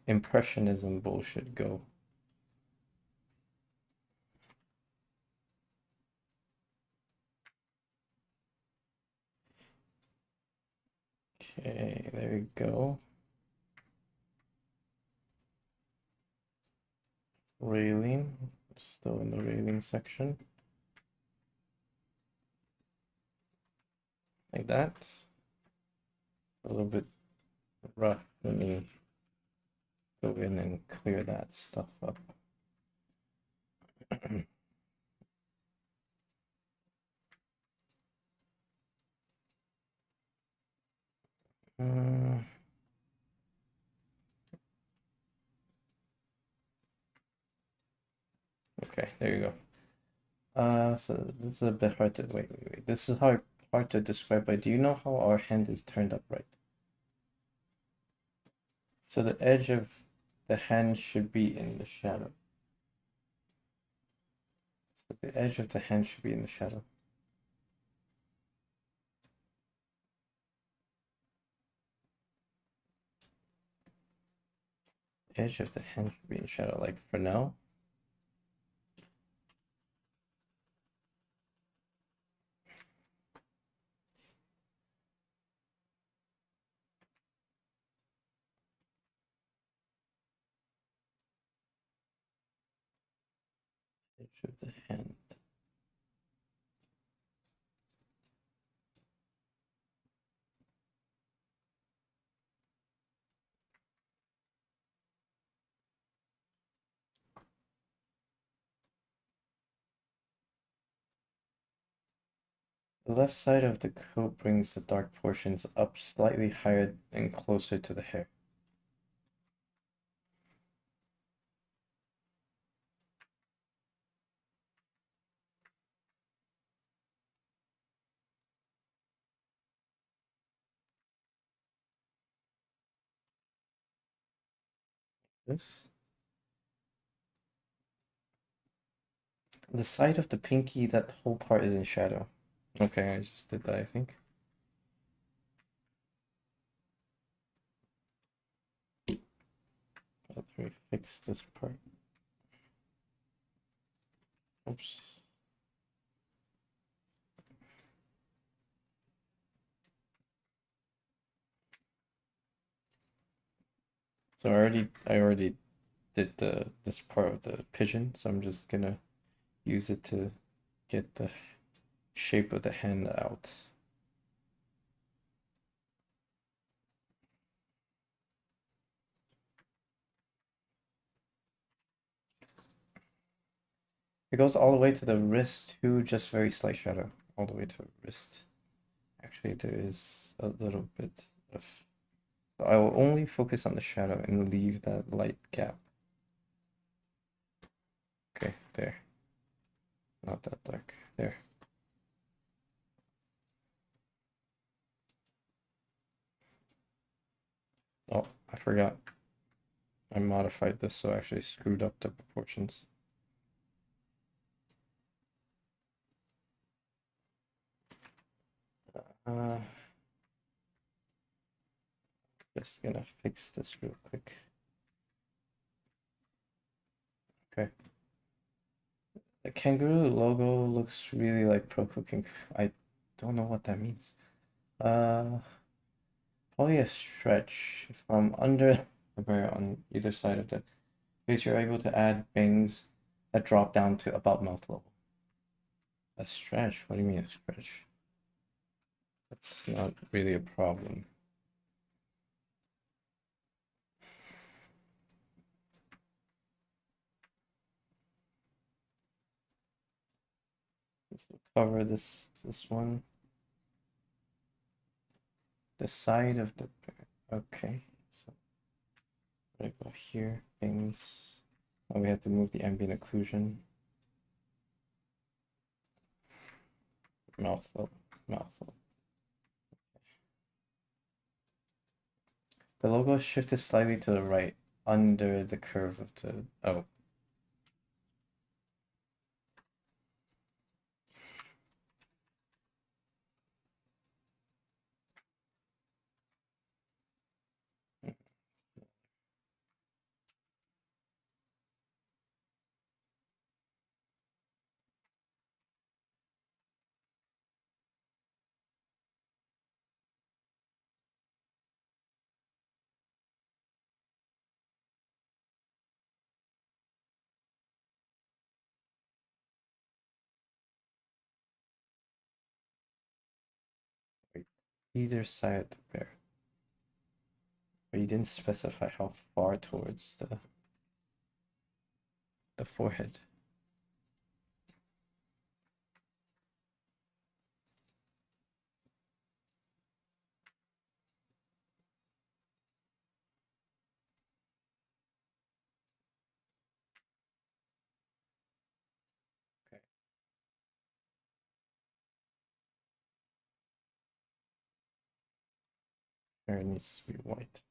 Impressionism bullshit, go. Okay, there you go. Railing, still in the railing section. Like that. A little bit rough. Let me go in and clear that stuff up. Okay, there you go. So this is a bit hard to wait. This is hard to describe, but do you know how our hand is turned upright? So the edge of the hand should be in the shadow. So the edge of the hand should be in the shadow. Edge of the hand should be in shadow, like for now. Edge of the hand. The left side of the coat brings the dark portions up slightly higher and closer to the hair. This. The side of the pinky, that whole part is in shadow. Okay, I just did that, I think. Let me fix this part. Oops. So I already did this part of the pigeon, so I'm just gonna use it to get the shape of the hand out. It goes all the way to the wrist too, just very slight shadow, all the way to the wrist. Actually, there is a little bit of. So I will only focus on the shadow and leave that light gap. Okay, there. Not that dark. There. Oh, I forgot. I modified this, so I actually screwed up the proportions. Uh, just gonna fix this real quick. Okay. The kangaroo logo looks really like pro cooking. I don't know what that means. Uh, Probably a stretch. If I'm under the bear on either side of the face, you're able to add bangs that drop down to about mouth level. A stretch? What do you mean a stretch? That's not really a problem. Let's cover this one. The side of the bear. Okay. So right about here, bangs. Now we have to move the ambient occlusion. Mouth level. Mouth level. The logo is shifted slightly to the right under the curve of the. Oh. Wait. Either side of the bear. But you didn't specify how far towards the forehead. Okay. There needs to be white.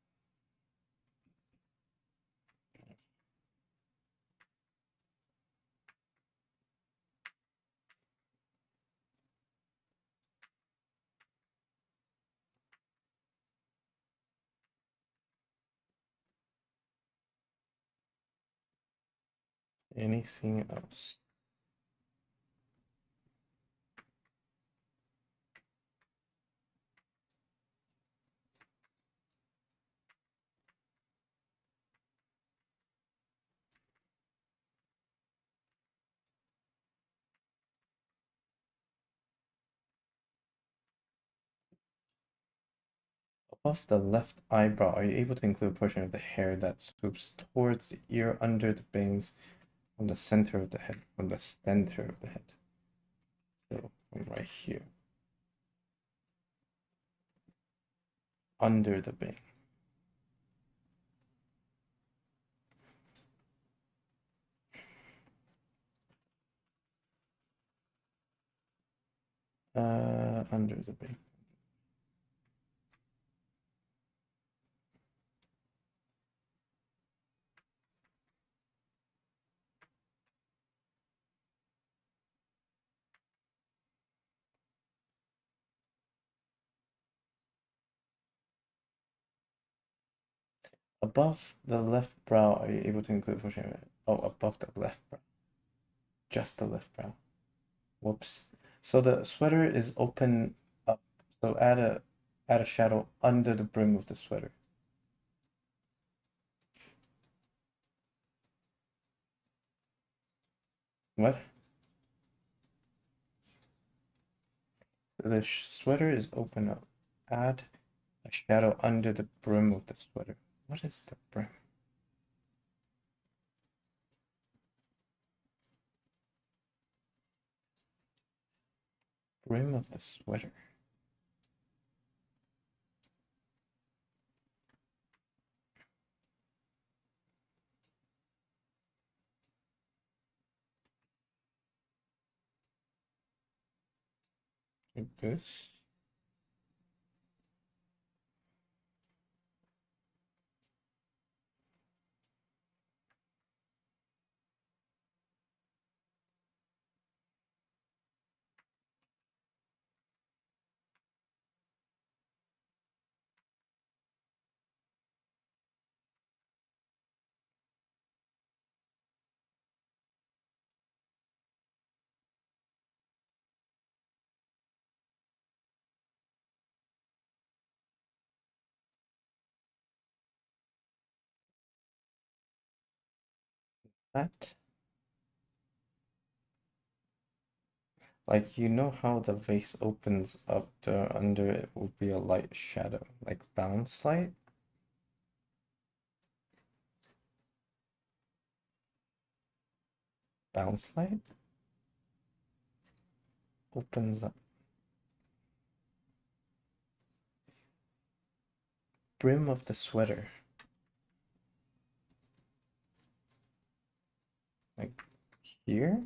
Anything else? Above the left eyebrow, are you able to include a portion of the hair that swoops towards the ear under the bangs from the center of the head? From the center of the head. So from right here. under the bing. Under the bing. Above the left brow, are you able to include pushing? Oh, above the left brow. Just the left brow. Whoops. So the sweater is open up. So add a shadow under the brim of the sweater. What? So the sweater is open up. Add a shadow under the brim of the sweater. What is the brim? Brim of the sweater. Like this. That. Like, you know how the vase opens up the under it will be a light shadow, like bounce light? Bounce light opens up. Brim of the sweater. Like here?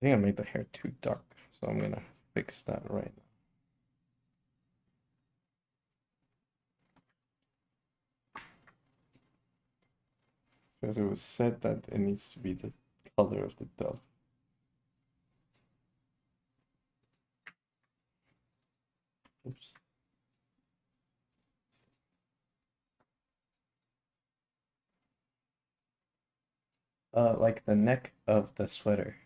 I think I made the hair too dark, so I'm gonna fix that right now. Because it was said that it needs to be the color of the dove. Oops. Like the neck of the sweater.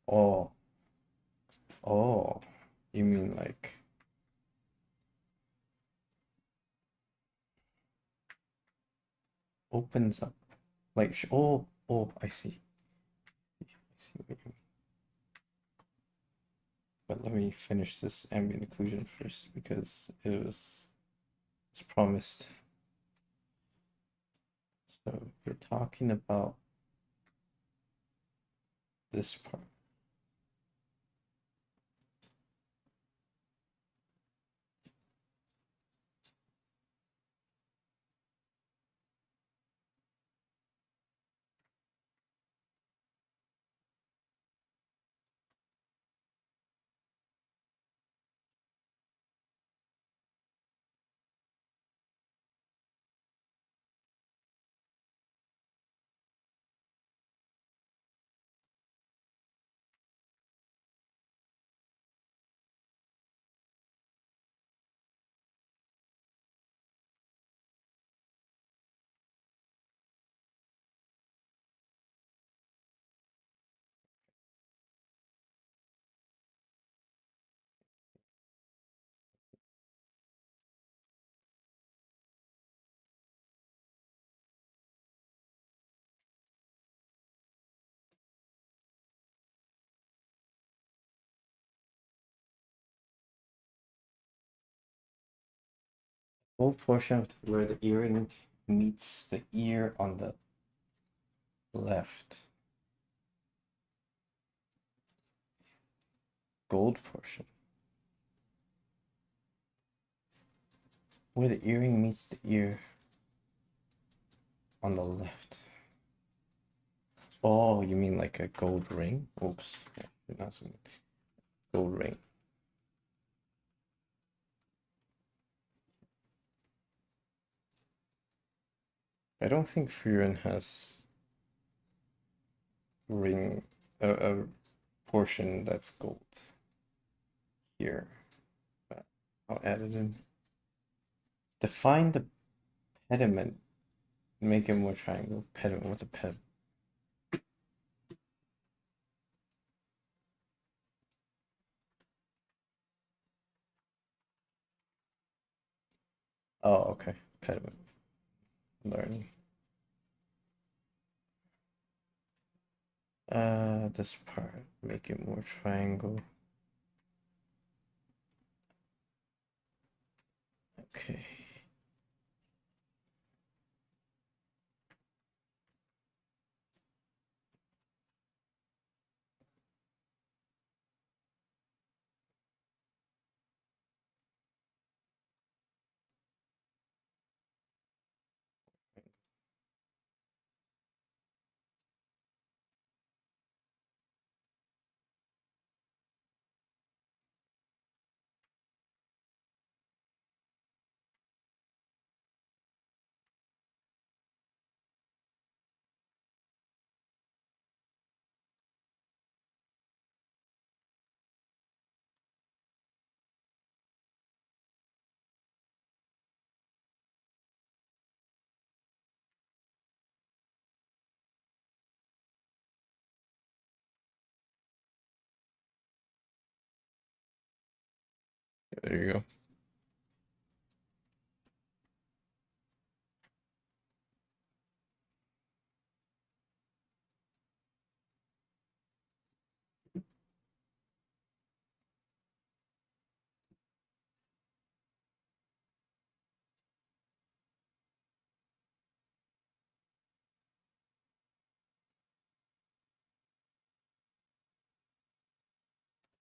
Oh, oh, you mean like opens up? Like, oh, I see. I see what you mean. But let me finish this ambient occlusion first because it's promised. So we're talking about this part. Gold portion of where the earring meets the ear on the left. Gold portion. Where the earring meets the ear on the left. Oh, you mean like a gold ring? Oops. Yeah, not some gold ring. I don't think Furin has ring a portion that's gold here. But I'll add it in. Define the pediment. Make it more triangle. Pediment. What's a pediment? Oh, okay. Pediment. Learning. This part. Make it more triangle. Okay. There you go.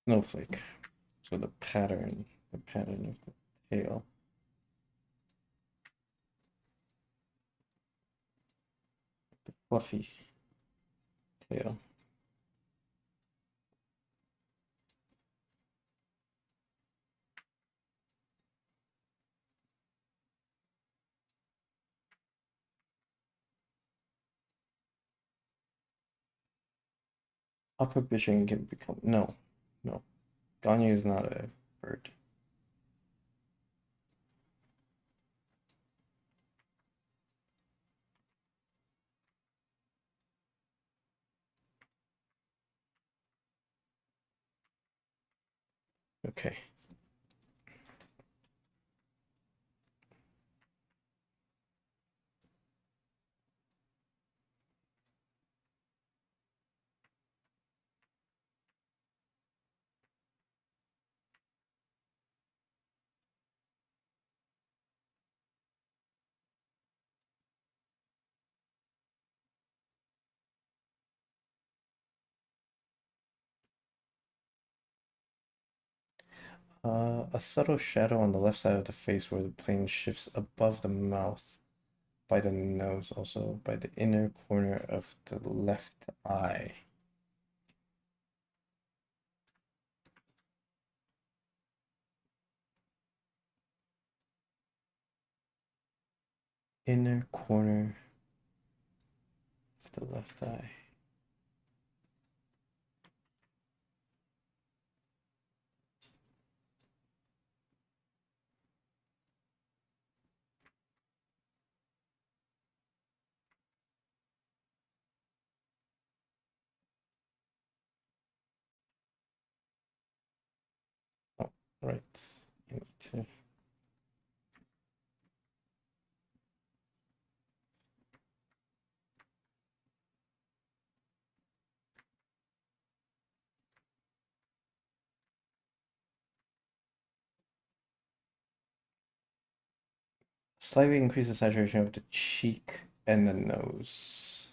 Snowflake. So the pattern of the tail. The fluffy tail. Upper vision can become no. Ganya is not a bird. Okay. A subtle shadow on the left side of the face where the plane shifts above the mouth by the nose, also by the inner corner of the left eye. Inner corner of the left eye. Oh, right. I need to. Slightly increase the saturation of the cheek and the nose.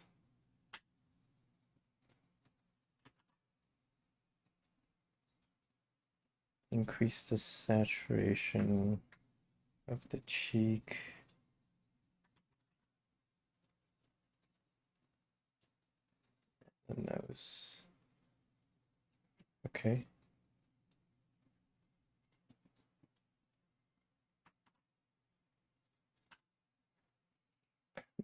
Increase the saturation of the cheek. The nose. Okay.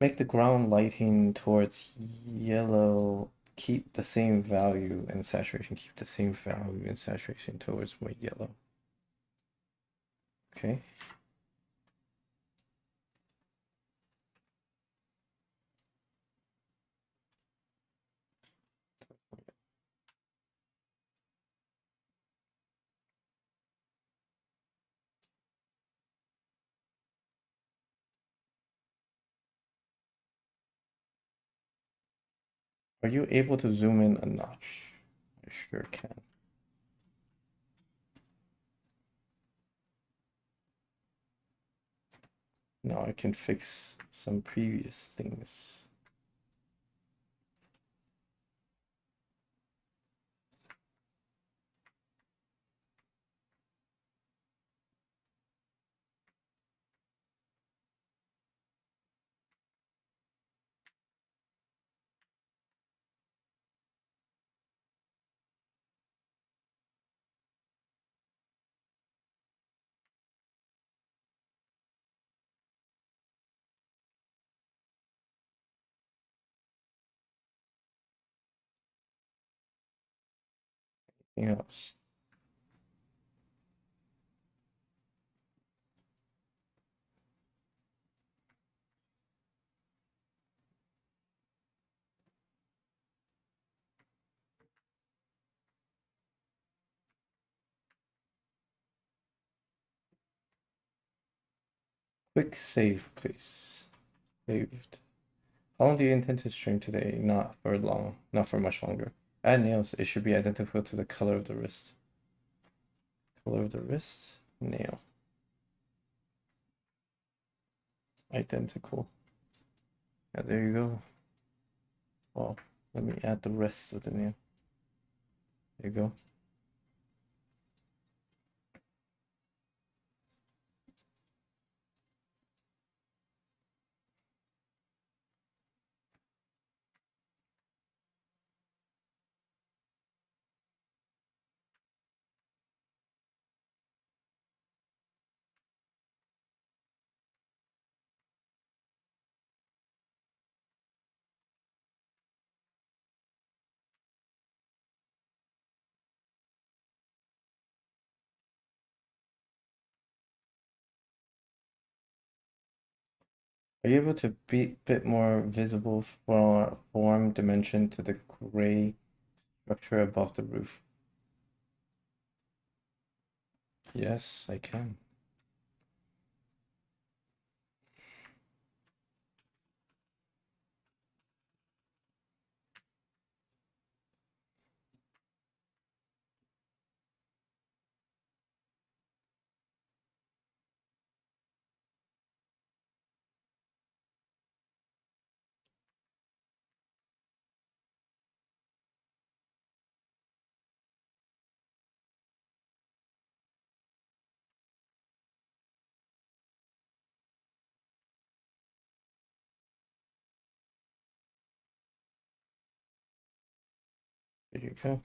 Make the ground lighting towards yellow. Keep the same value and saturation. Keep the same value and saturation towards more yellow. Okay. Are you able to zoom in a notch? I sure can. Now I can fix some previous things. Anything else? Quick save, please. Saved. How long do you intend to stream today? Not for long, not for much longer. Add nails. It should be identical to the color of the wrist. Color of the wrist, nail. Identical. Yeah, there you go. Well, let me add the rest of the nail. There you go. Are you able to be a bit more visible for form dimension to the gray structure above the roof? Yes, I can. There you go.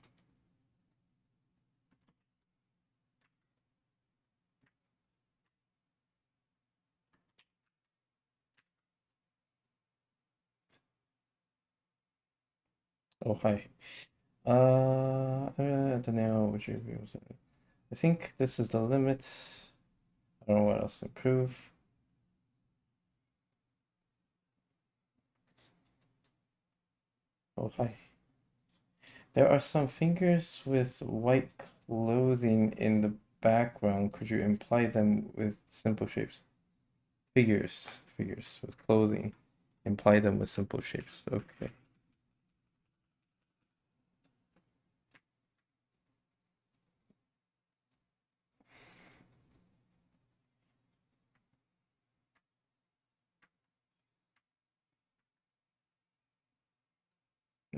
Oh, hi. The nail, would you be able to... I think this is the limit. I don't know what else to improve. Oh, hi. There are some fingers with white clothing in the background. Could you imply them with simple shapes? Figures with clothing. Imply them with simple shapes. Okay.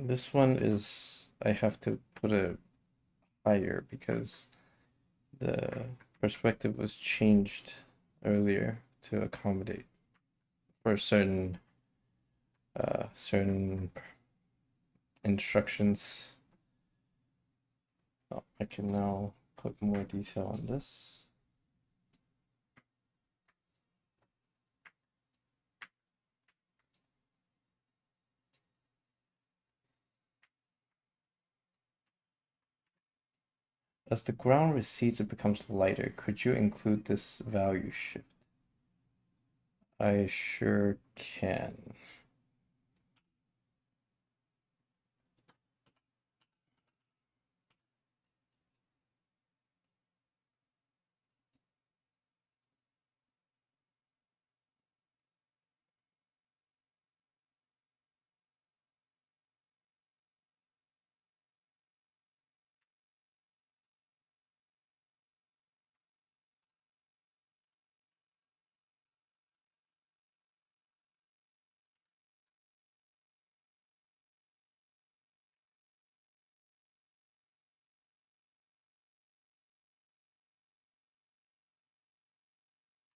This one is, I have to put it higher because the perspective was changed earlier to accommodate for certain instructions. Oh, I can now put more detail on this. As the ground recedes, it becomes lighter. Could you include this value shift? I sure can.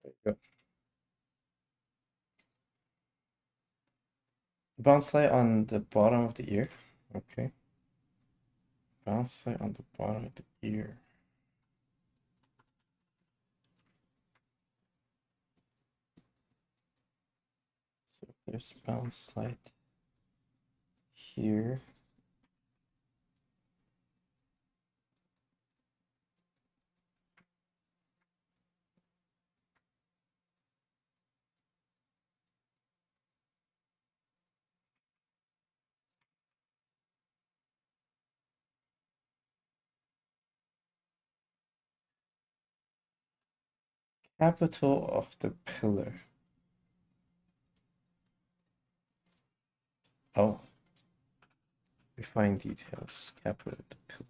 There you go. Bounce light on the bottom of the ear. Okay. Bounce light on the bottom of the ear. So there's bounce light here. Capital of the pillar. Oh, refine details. Capital of the pillar.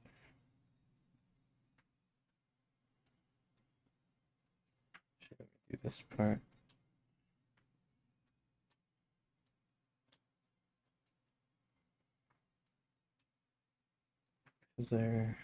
Should we do this part? Is there?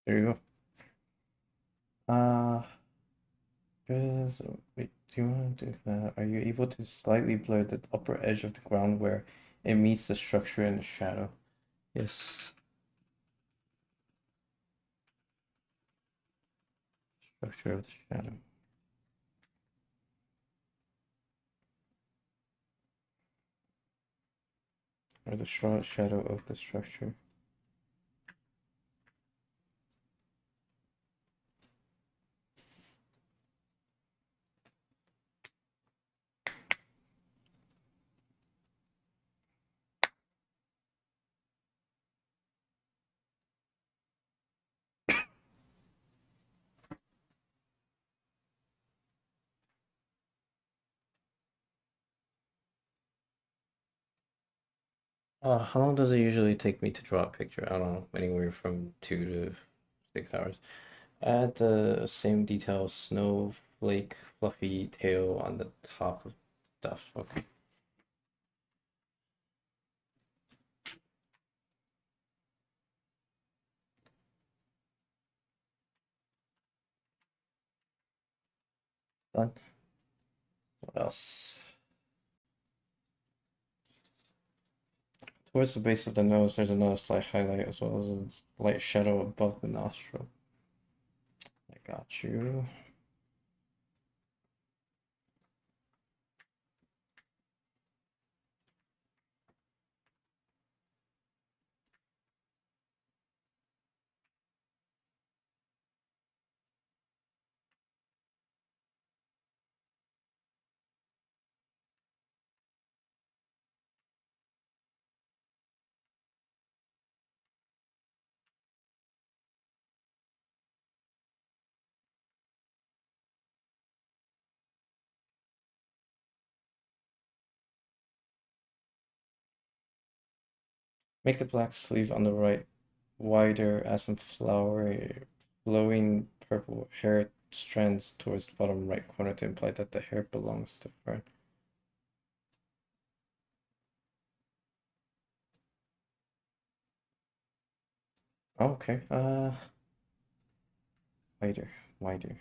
There you go. Wait, do you want to do that? Are you able to slightly blur the upper edge of the ground where it meets the structure in the shadow? Yes. Structure of the shadow. Or the short shadow of the structure. How long does it usually take me to draw a picture? I don't know, anywhere from 2 to 6 hours. Add the same detail, snowflake, fluffy tail on the top of stuff. Okay. Done. What else? Towards the base of the nose, there's another slight highlight as well as a light shadow above the nostril. I got you. Make the black sleeve on the right wider, add some flowing purple hair strands towards the bottom right corner to imply that the hair belongs to Fern. Oh, okay. Wider, wider.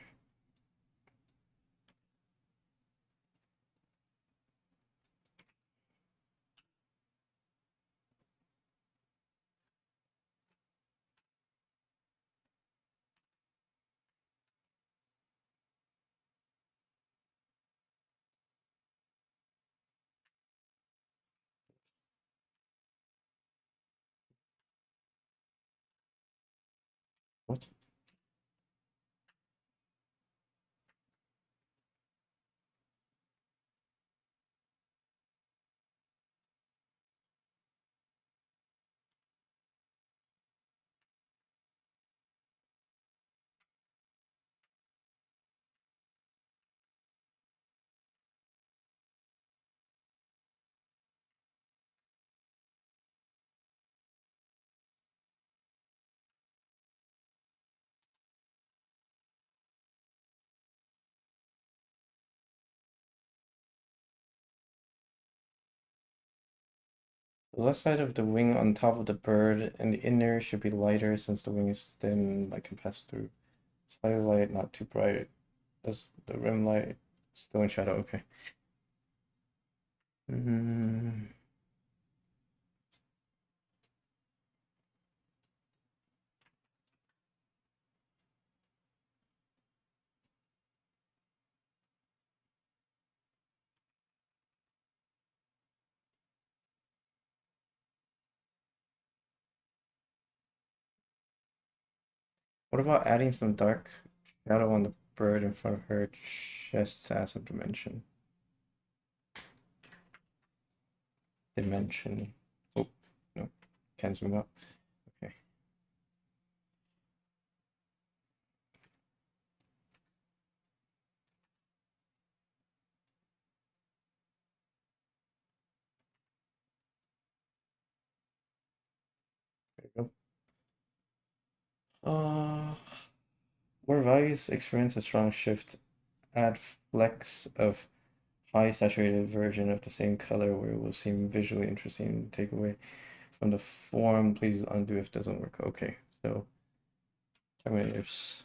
What? The left side of the wing on top of the bird and the inner should be lighter since the wing is thin, light can pass through. Slightly light, not too bright. Does the rim light still in shadow? Okay. Mm, what about adding some dark shadow on the bird in front of her chest to add some dimension? Dimension. Oh, no. Can't zoom up. Okay. There you go. Where values experience a strong shift, add flecks of high saturated version of the same color where it will seem visually interesting. Take away from the form, please undo if it doesn't work. Okay, so Terminators.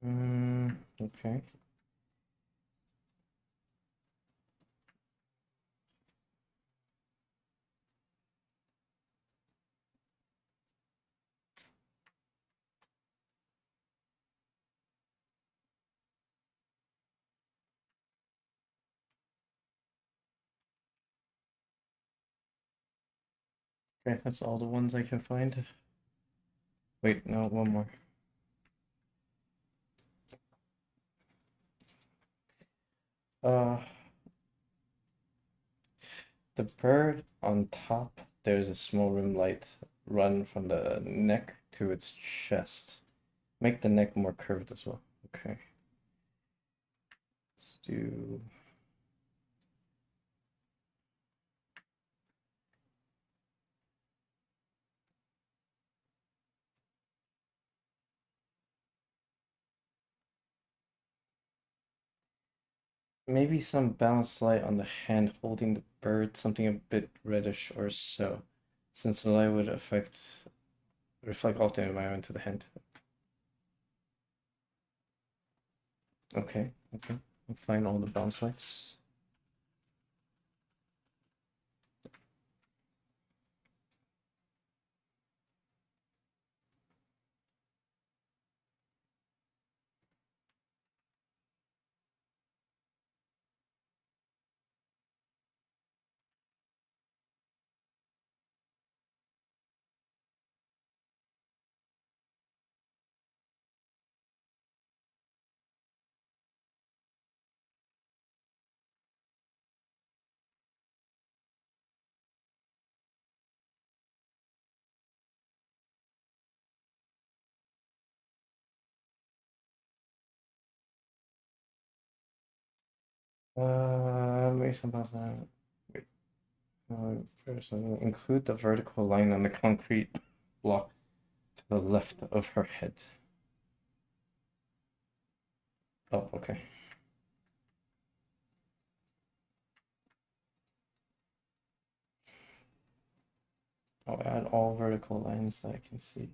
Mm, okay. Okay, that's all the ones I can find. Wait, no, one more. Uh, the bird on top, there's a small rim light run from the neck to its chest. Make the neck more curved as well. Okay. Let's do. Maybe some bounce light on the hand holding the bird, something a bit reddish or so, since the light would reflect off the environment to the hand. Okay, okay. I'll find all the bounce lights. Maybe some bounce light. Wait. First, include the vertical line on the concrete block to the left of her head. Oh, okay. I'll add all vertical lines that I can see.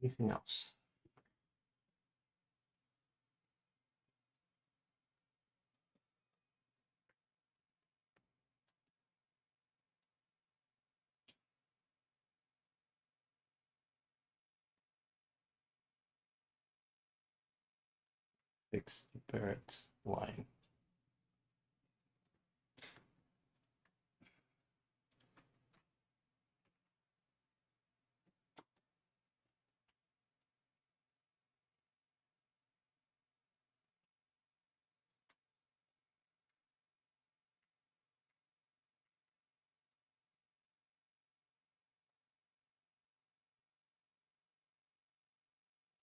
Anything else? Fix the Barrett line.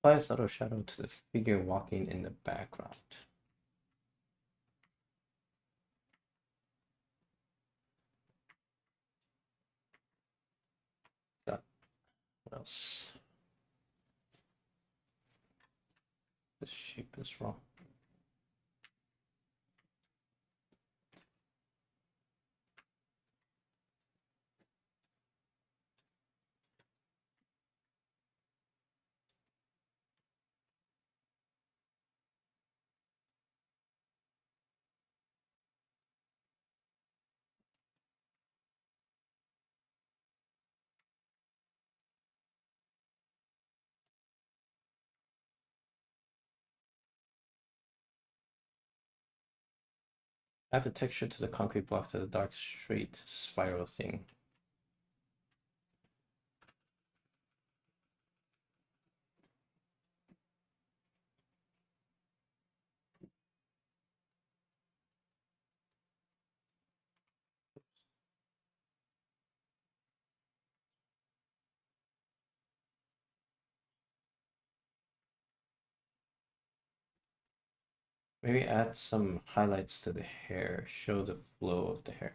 Apply a subtle shadow to the figure walking in the background. What else? The shape is wrong. Add the texture to the concrete block to the dark straight spiral thing. Maybe add some highlights to the hair, show the flow of the hair.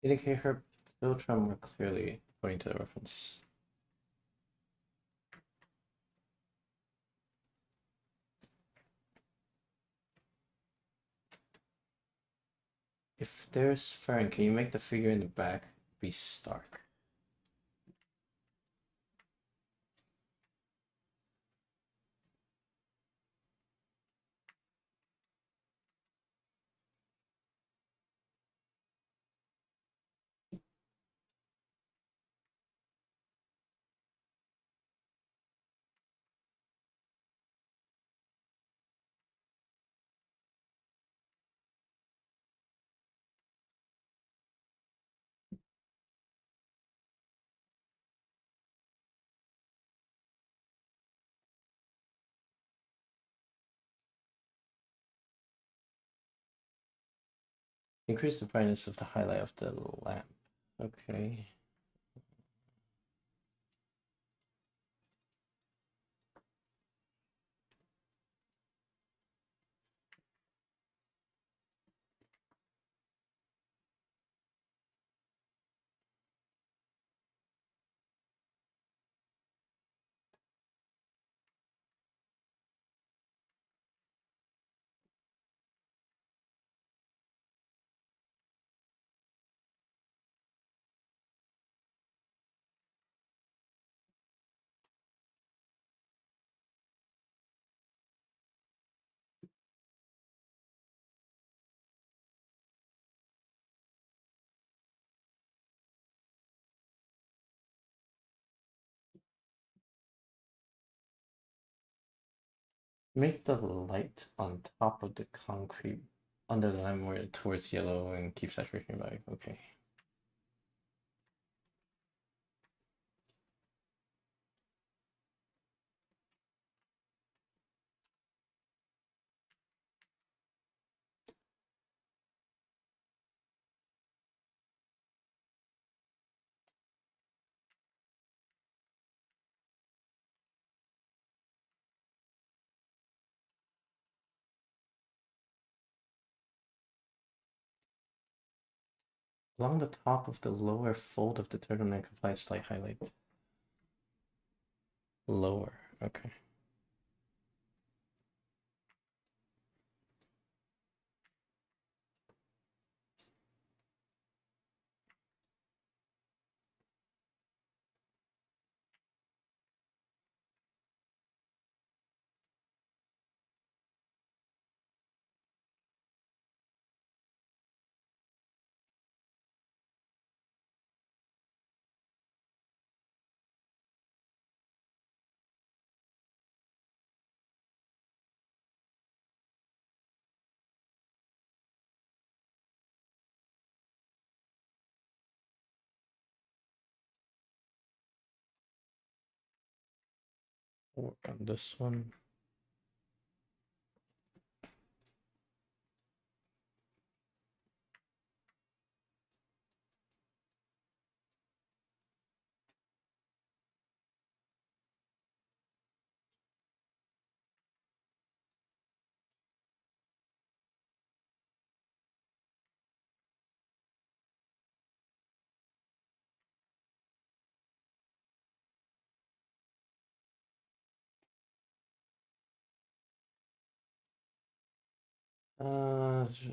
Indicate her philtrum more clearly, according to the reference. If there's Fern, can you make the figure in the back be stark? Increase the brightness of the highlight of the lamp. Okay. Make the light on top of the concrete under the lamp more towards yellow and keep saturation by. Okay. Along the top of the lower fold of the turtleneck, apply a slight highlight. Lower, okay. Work on this one.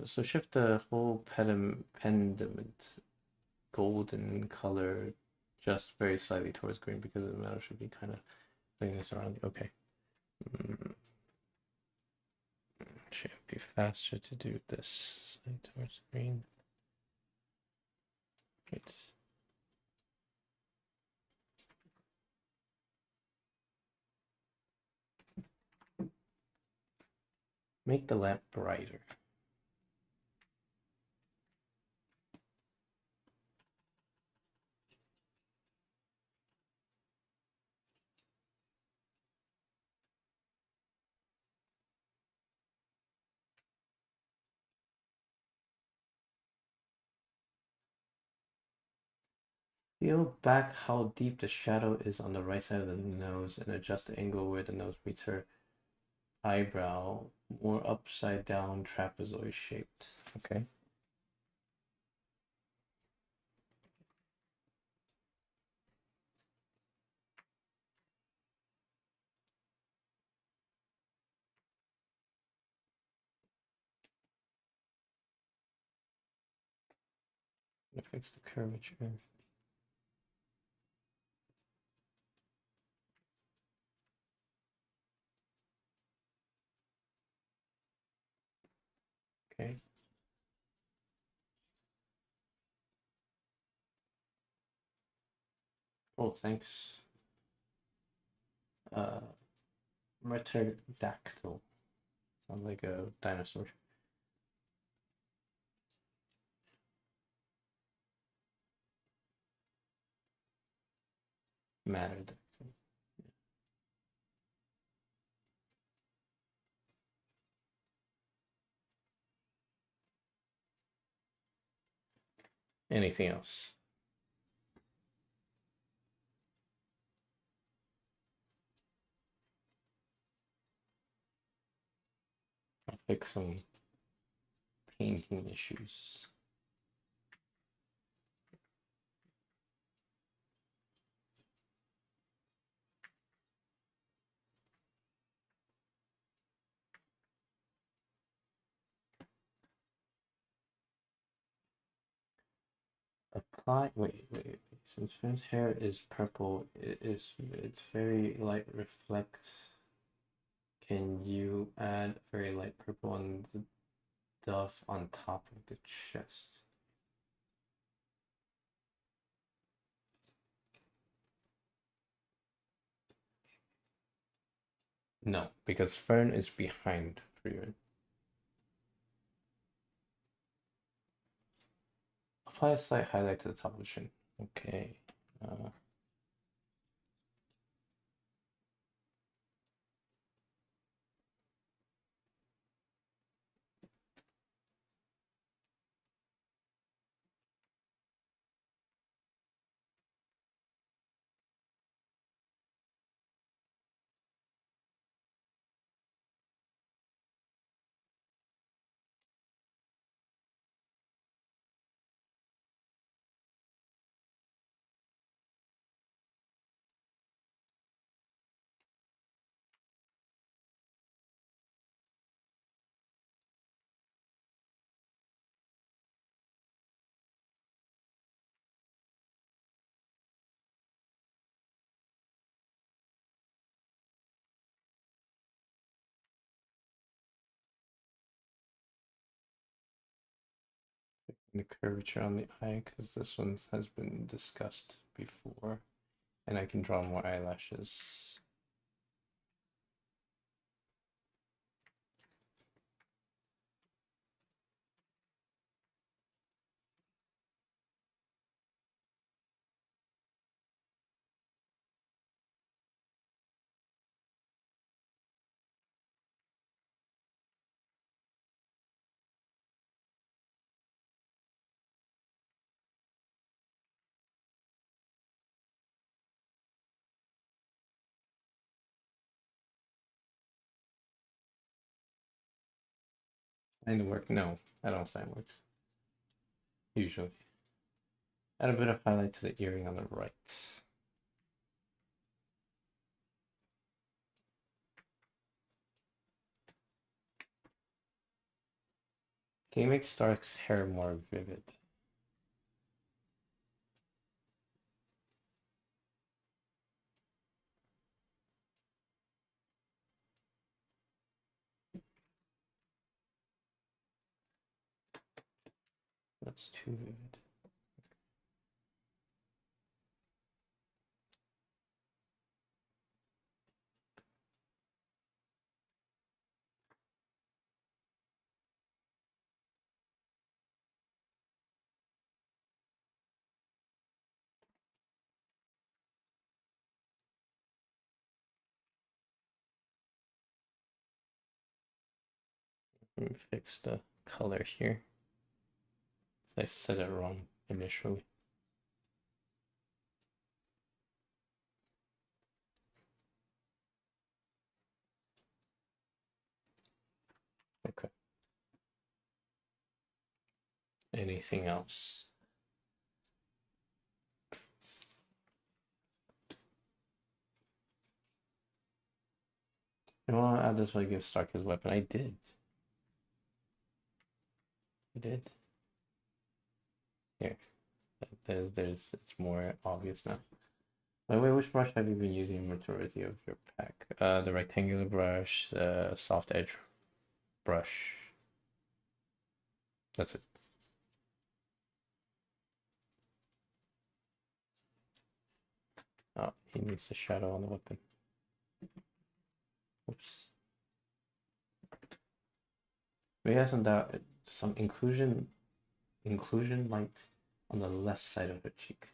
So shift the whole pendant golden color just very slightly towards green because the metal should be kind of putting this around. Okay. Should be faster to do this side towards green. Right. Make the lamp brighter. Feel back how deep the shadow is on the right side of the nose and adjust the angle where the nose meets her eyebrow, more upside down trapezoid shaped. Okay. fix the curvature. Okay. Oh, thanks. Uh, Retrodactyl. Sounds like a dinosaur. Matterdactyl. Anything else? I'll fix some painting issues. Apply. Wait. Since Finn's hair is purple, it's very light reflects. Can you add very light purple on the duff on top of the chest? No, because Fern is behind Freeman. Apply a slight highlight to the top of the chin. Okay. The curvature on the eye, because this one has been discussed before, and I can draw more eyelashes. Sign work? No, I don't sign works. Usually. Add a bit of highlight to the earring on the right. Can you make Stark's hair more vivid? That's too vivid. Let me fix the color here. I said it wrong initially. Okay. Anything else? I want to add this way, give Stark his weapon. I did. I did. Here. it's more obvious now. By the way, which brush have you been using majority of your pack? The rectangular brush, soft edge brush. That's it. Oh, he needs the shadow on the weapon. Oops. Maybe have some inclusion light on the left side of the cheek.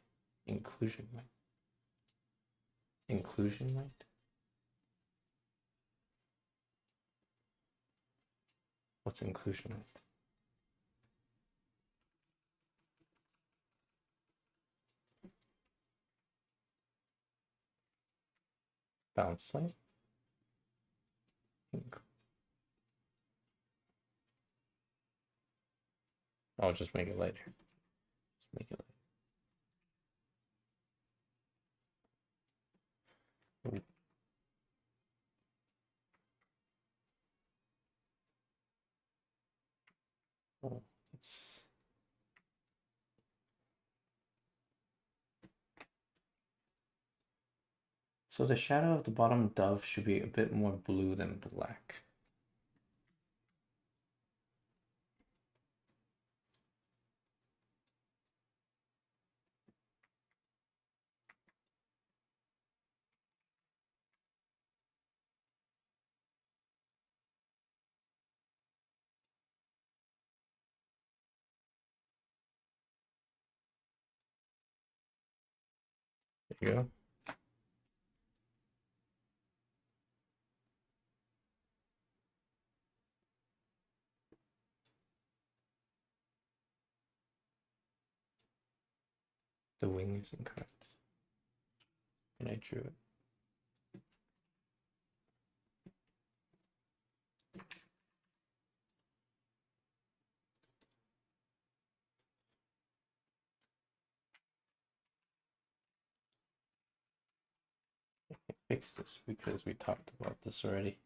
Inclusion light. Inclusion light? What's inclusion light? Bounce light? I'll just make it lighter. Just make it lighter. Oh, it's so the shadow of the bottom dove should be a bit more blue than black. There you go. The wing is incorrect. And I drew it. Fix this because we talked about this already.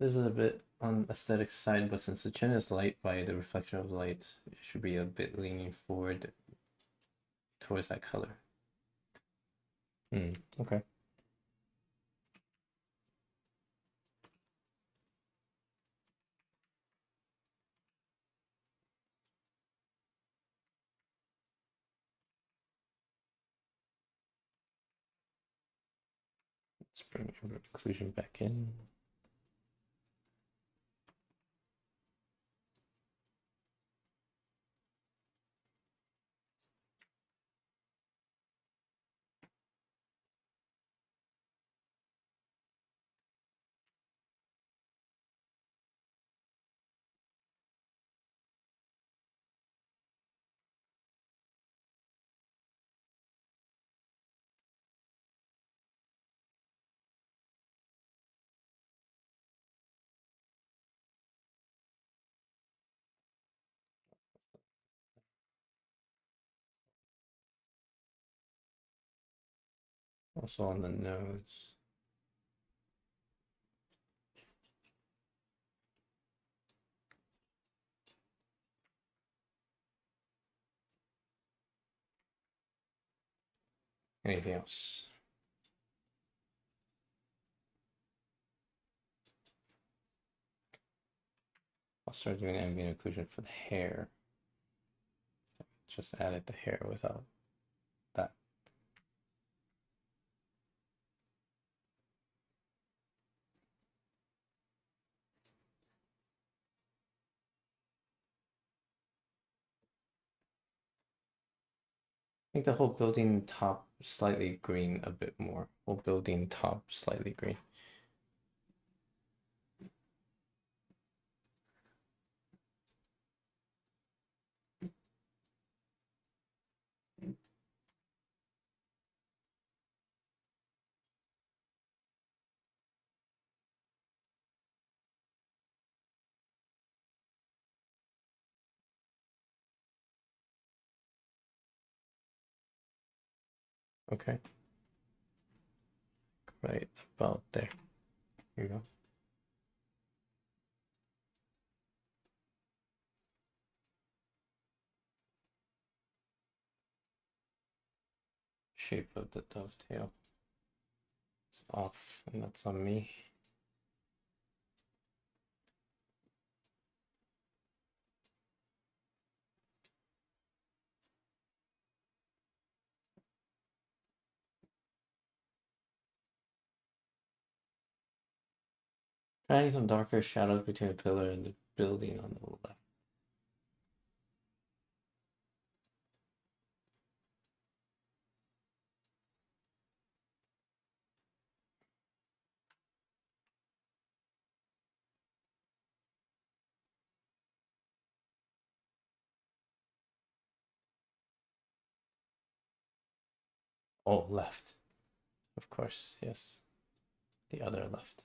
This is a bit on aesthetic side, but since the chin is light by the reflection of the light, it should be a bit leaning forward towards that color. Okay. Let's bring inclusion back in. Also on the nose. Anything else? I'll start doing ambient occlusion for the hair. Just added the hair without that. I think the whole building top slightly green a bit more. Whole building top slightly green. Okay. Right about there. Here you go. Shape of the dovetail is off, and that's on me. Finding some darker shadows between the pillar and the building on the left. Oh, left. Of course, yes. The other left.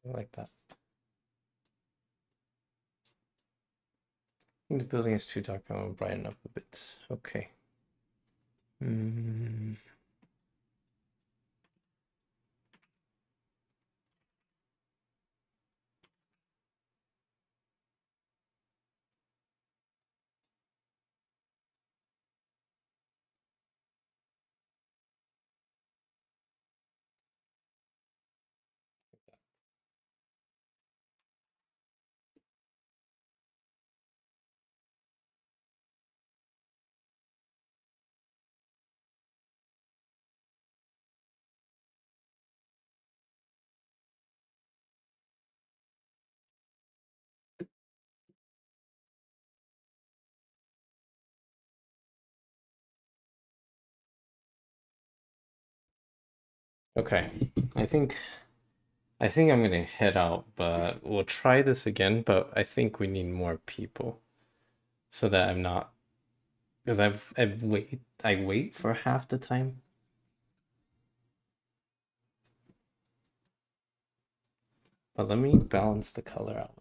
I like that. I think the building is too dark. I'm gonna brighten up a bit. Okay. Mm. Okay. I think I'm gonna head out, but we'll try this again, but I think we need more people so that I'm not because I wait for half the time. But let me balance the color out.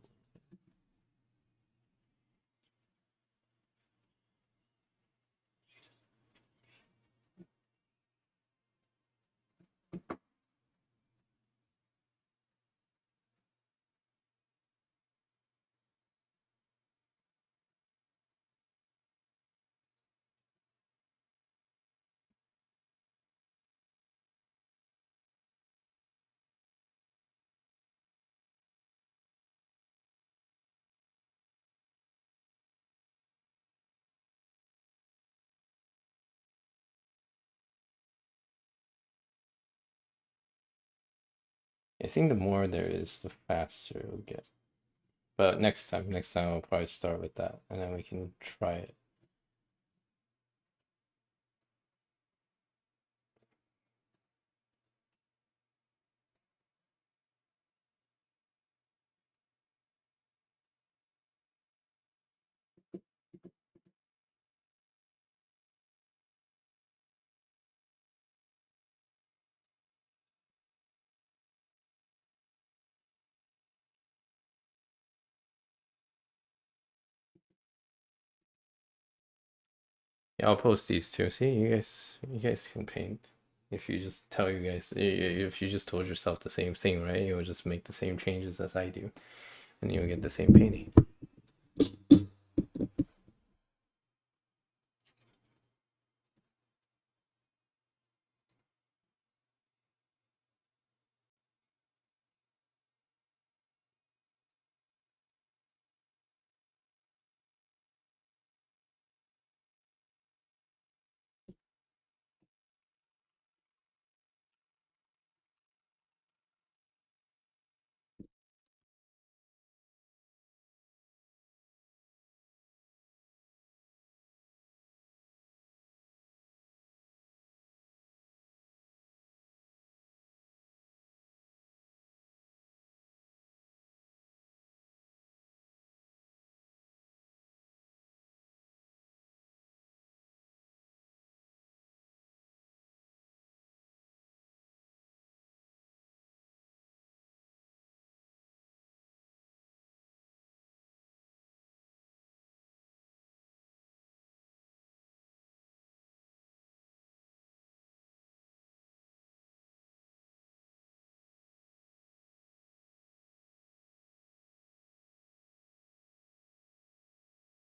I think the more there is, the faster it'll get. But next time I'll probably start with that, and then we can try it. Yeah, I'll post these two. See, you guys can paint. If you just tell you guys, if you just told yourself the same thing, right? You'll just make the same changes as I do, and you'll get the same painting.